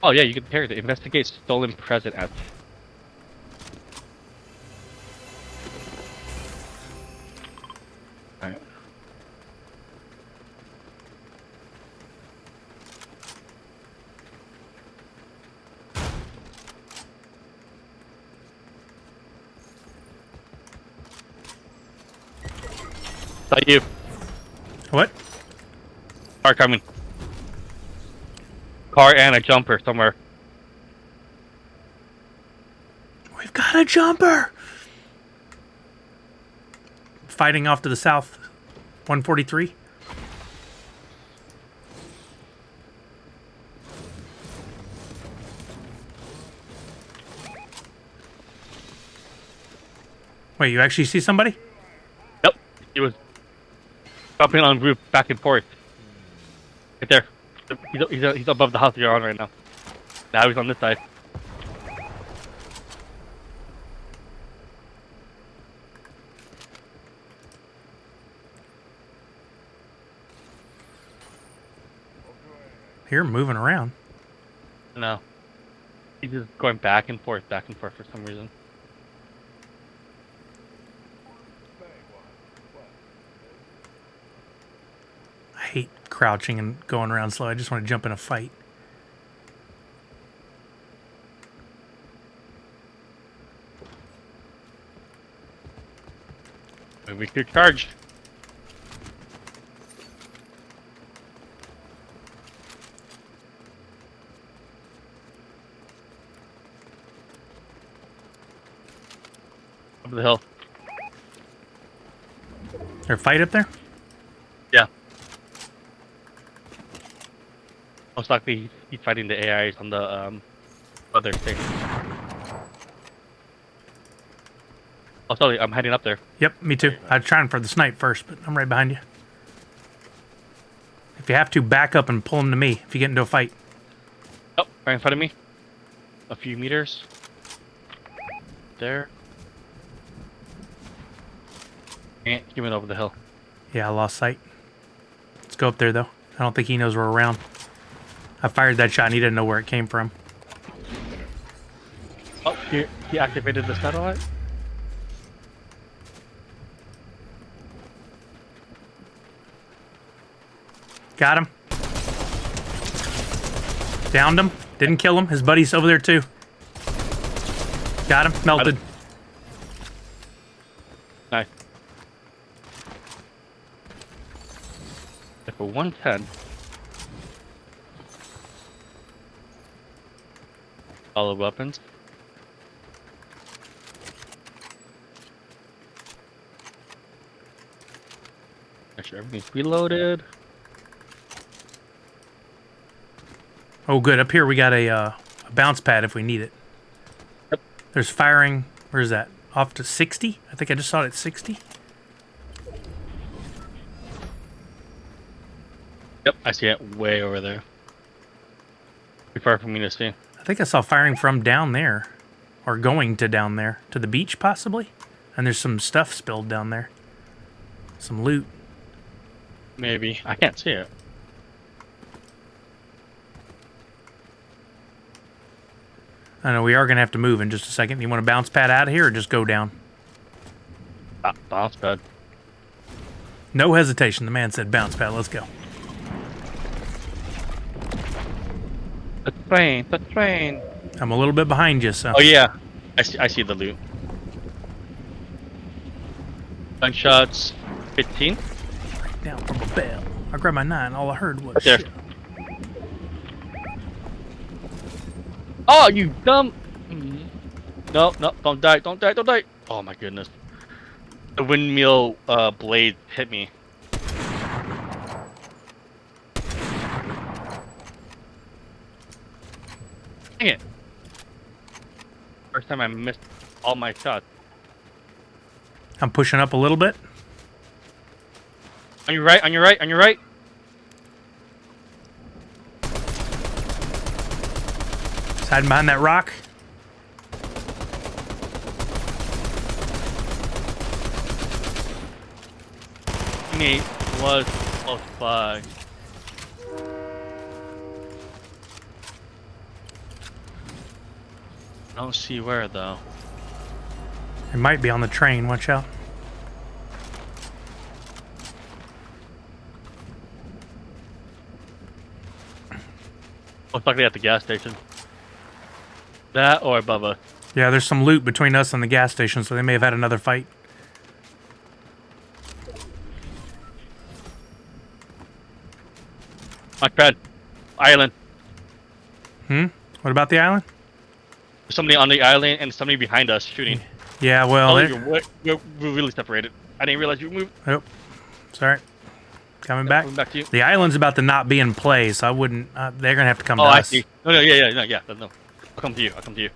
Oh yeah, you can carry it. Investigate stolen present at. Alright. Is that you? What? Car coming. Car and a jumper somewhere. We've got a jumper! Fighting off to the south. 143. Wait, you actually see somebody? Yep. He was jumping on roof back and forth. Right there. He's above the house you're on right now. Now he's on this side. You're moving around. No. He's just going back and forth for some reason. I hate crouching and going around slow. I just want to jump in a fight. We could charge. Up the hill. There a fight up there? Yeah. Most likely he's fighting the AIs on the other thing. Oh, sorry, I'm heading up there. Yep, me too. I was trying for the snipe first, but I'm right behind you. If you have to, back up and pull him to me if you get into a fight. Oh, right in front of me. A few meters. There. And he went over the hill. Yeah, I lost sight. Let's go up there, though. I don't think he knows we're around. I fired that shot and he didn't know where it came from. Oh, he activated the satellite? Got him. Downed him. Didn't kill him. His buddy's over there, too. Got him. Melted. Nice. For 110. All the weapons. Make sure everything's reloaded. Oh, good. Up here we got a bounce pad if we need it. Yep. There's firing. Where's that? Off to 60? I think I just saw it at 60. Yep, I see it way over there. Too far for me to see. I think I saw firing from down there. Or going to down there. To the beach, possibly? And there's some stuff spilled down there. Some loot. Maybe. I can't see it. I know we are going to have to move in just a second. You want to bounce pad out of here or just go down? Bounce pad. No hesitation. The man said bounce pad. Let's go. The train. The train. I'm a little bit behind you, so. Oh yeah. I see the loot. Gunshots. 15. Right down from a bell. I grabbed my 9. All I heard was Right there. shit. Oh, you dumb! No, no, don't die, don't die, don't die! Oh my goodness. The windmill blade hit me. Dang it! First time I missed all my shots. I'm pushing up a little bit. On your right, on your right, on your right. He's hiding behind that rock. Teammate was close by. I don't see where though. It might be on the train. Watch out. Most likely at the gas station. That or above us. Yeah, there's some loot between us and the gas station, so they may have had another fight. My bad. Island. What about the island? There's somebody on the island and somebody behind us shooting. Yeah, well, We're really separated. I didn't realize you moved. oh, sorry. Coming back. Coming back to you. The island's about to not be in play, so I wouldn't. They're gonna have to come to Oh, I us. see. No, yeah. No. I'll come to you. I'll come to you.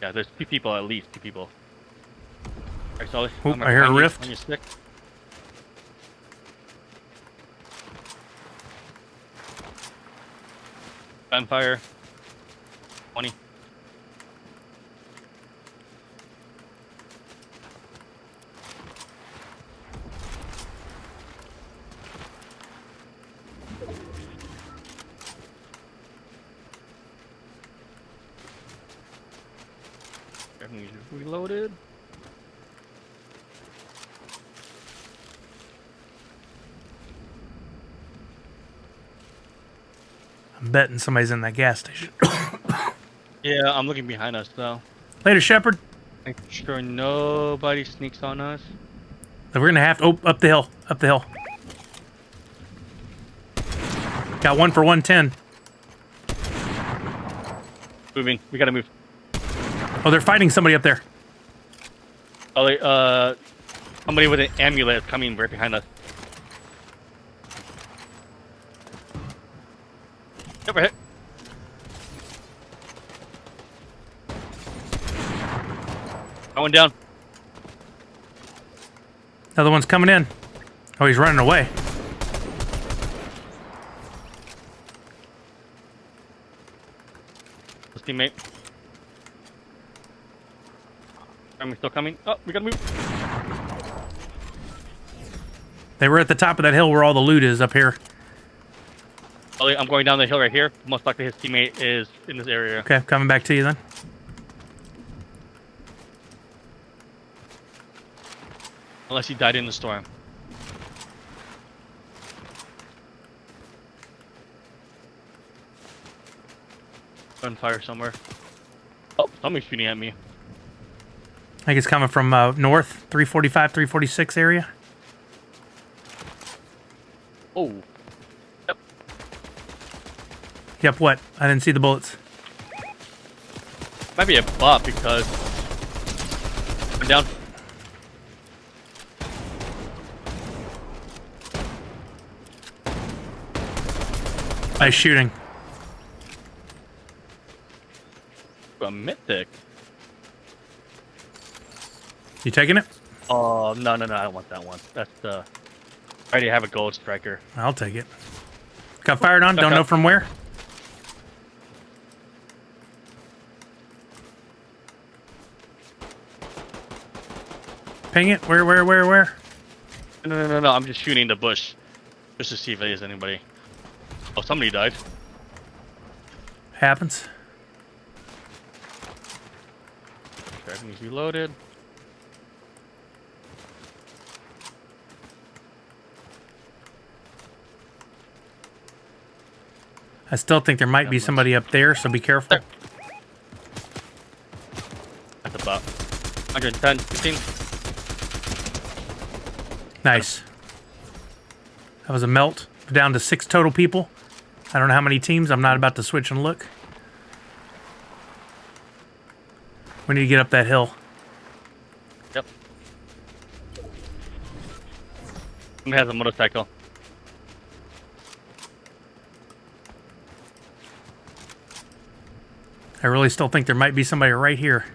Yeah, there's 2 people at least. 2 people. Alright, Solly. Oop, I'm I hear a behind you, rift. on your stick. Gunfire. 20. Everything is reloaded. I'm betting somebody's in that gas station. Yeah, I'm looking behind us though. Later, Shepard. Make sure nobody sneaks on us. We're gonna have to. Oh, up the hill. Up the hill. Got one for 110. Moving. We gotta move. Oh, they're fighting somebody up there. Oh, somebody with an amulet is coming right behind us. Never hit. Going down. Another one's coming in. Oh, he's running away. His teammate. Are we still coming? Oh, we gotta move. They were at the top of that hill where all the loot is up here. Ollie, I'm going down the hill right here. Most likely his teammate is in this area. Okay, coming back to you then. Unless he died in the storm. Gunfire somewhere. Oh, somebody's shooting at me. I think it's coming from north, 345, 346 area. Oh. Yep. Yep, what? I didn't see the bullets. Might be a bot because I'm down. Nice shooting. A mythic. You taking it? Oh no, I don't want that one. That's the. I already have a gold striker. I'll take it. Got fired on, don't Okay. know from where. Ping it. Where? No. I'm just shooting the bush, just to see if there's anybody. Oh, somebody died. Happens. Everything's reloaded. I still think there might be somebody up there, so be careful. That's about 110, 15. Nice. That was a melt. Down to 6 total people. I don't know how many teams. I'm not about to switch and look. We need to get up that hill. Yep. Somebody has a motorcycle. I really still think there might be somebody right here.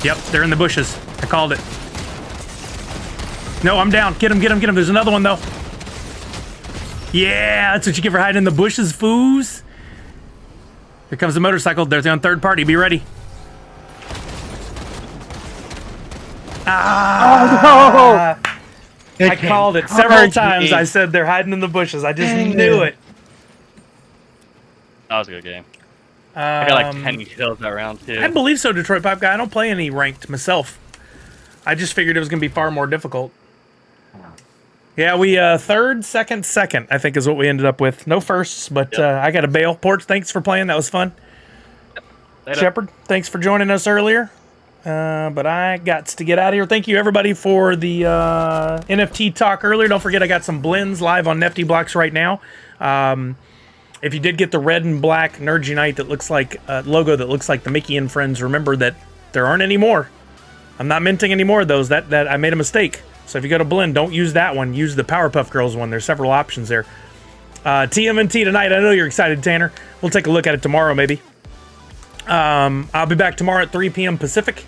Yep, they're in the bushes. I called it. No, I'm down. Get him, get him, get him. There's another one, though. Yeah, that's what you get for hiding in the bushes, foos. Here comes the motorcycle. They're on third party. Be ready. Ah! Oh, no! I called it several times. I said they're hiding in the bushes. I just knew it. That was a good game. I got like 10 kills that round, too. I believe so, Detroit Pop Guy. I don't play any ranked myself. I just figured it was going to be far more difficult. Yeah, we third, second, I think is what we ended up with. No firsts, but I got a bail. Porch, thanks for playing. That was fun. Shepard, thanks for joining us earlier. But I got to get out of here. Thank you, everybody, for the NFT talk earlier. Don't forget, I got some blends live on Nifty Blocks right now. If you did get the red and black Nerds Unite that looks like logo that looks like the Mickey and Friends, remember that there aren't any more. I'm not minting any more of those. That I made a mistake. So if you go to blend, don't use that one. Use the Powerpuff Girls one. There's several options there. TMNT tonight. I know you're excited, Tanner. We'll take a look at it tomorrow, maybe. I'll be back tomorrow at 3 p.m. Pacific.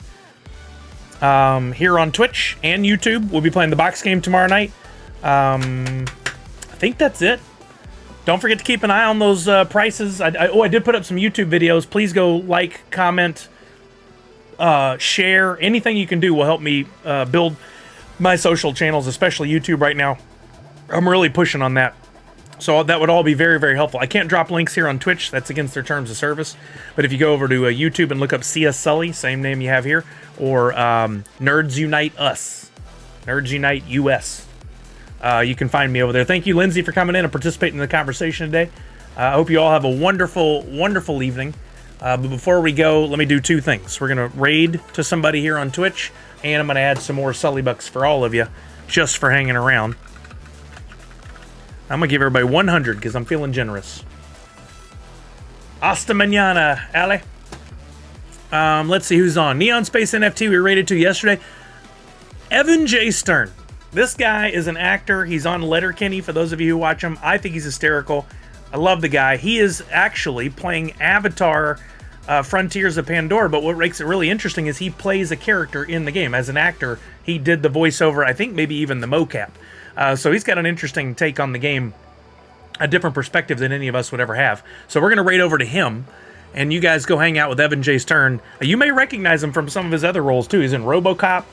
Here on Twitch and YouTube. We'll be playing the box game tomorrow night. I think that's it. Don't forget to keep an eye on those prices. I did put up some YouTube videos. Please go like, comment, share. Anything you can do will help me build my social channels, especially YouTube right now. I'm really pushing on that. So that would all be very, very helpful. I can't drop links here on Twitch. That's against their terms of service. But if you go over to YouTube and look up CS Sully, same name you have here, or Nerds Unite Us, Nerds Unite US, you can find me over there. Thank you, Lindsay, for coming in and participating in the conversation today. I hope you all have a wonderful, wonderful evening. But before we go, let me do two things. We're going to raid to somebody here on Twitch, and I'm going to add some more Sully Bucks for all of you, just for hanging around. I'm going to give everybody 100 because I'm feeling generous. Hasta mañana, Ale. Let's see who's on. Neon Space NFT we rated to yesterday. Evan J. Stern. This guy is an actor. He's on Letterkenny, for those of you who watch him. I think he's hysterical. I love the guy. He is actually playing Avatar Frontiers of Pandora, but what makes it really interesting is he plays a character in the game. As an actor, he did the voiceover, I think maybe even the mocap. So he's got an interesting take on the game, a different perspective than any of us would ever have. So we're going to raid over to him, and you guys go hang out with Evan J. Stern. You may recognize him from some of his other roles, too. He's in RoboCop,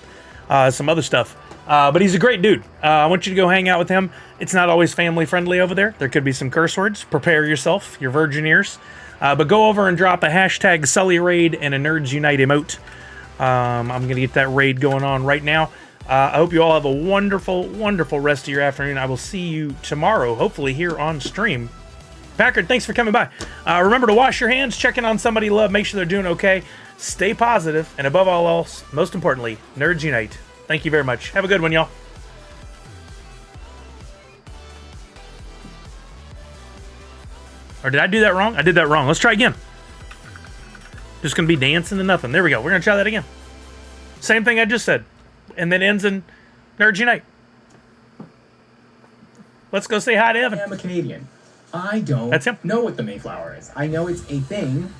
some other stuff. But he's a great dude. I want you to go hang out with him. It's not always family-friendly over there. There could be some curse words. Prepare yourself, your virgin ears. But go over and drop a hashtag Sully Raid and a Nerds Unite emote. I'm going to get that raid going on right now. I hope you all have a wonderful, wonderful rest of your afternoon. I will see you tomorrow, hopefully here on stream. Packard, thanks for coming by. Remember to wash your hands, check in on somebody you love, make sure they're doing okay. Stay positive, and above all else, most importantly, Nerds Unite. Thank you very much. Have a good one, y'all. Or did I do that wrong? I did that wrong. Let's try again. Just going to be dancing to nothing. There we go. We're going to try that again. Same thing I just said. And then ends in Nerds Unite. Let's go say hi to Evan. I'm a Canadian. I don't That's him. know what the Mayflower is. I know it's a thing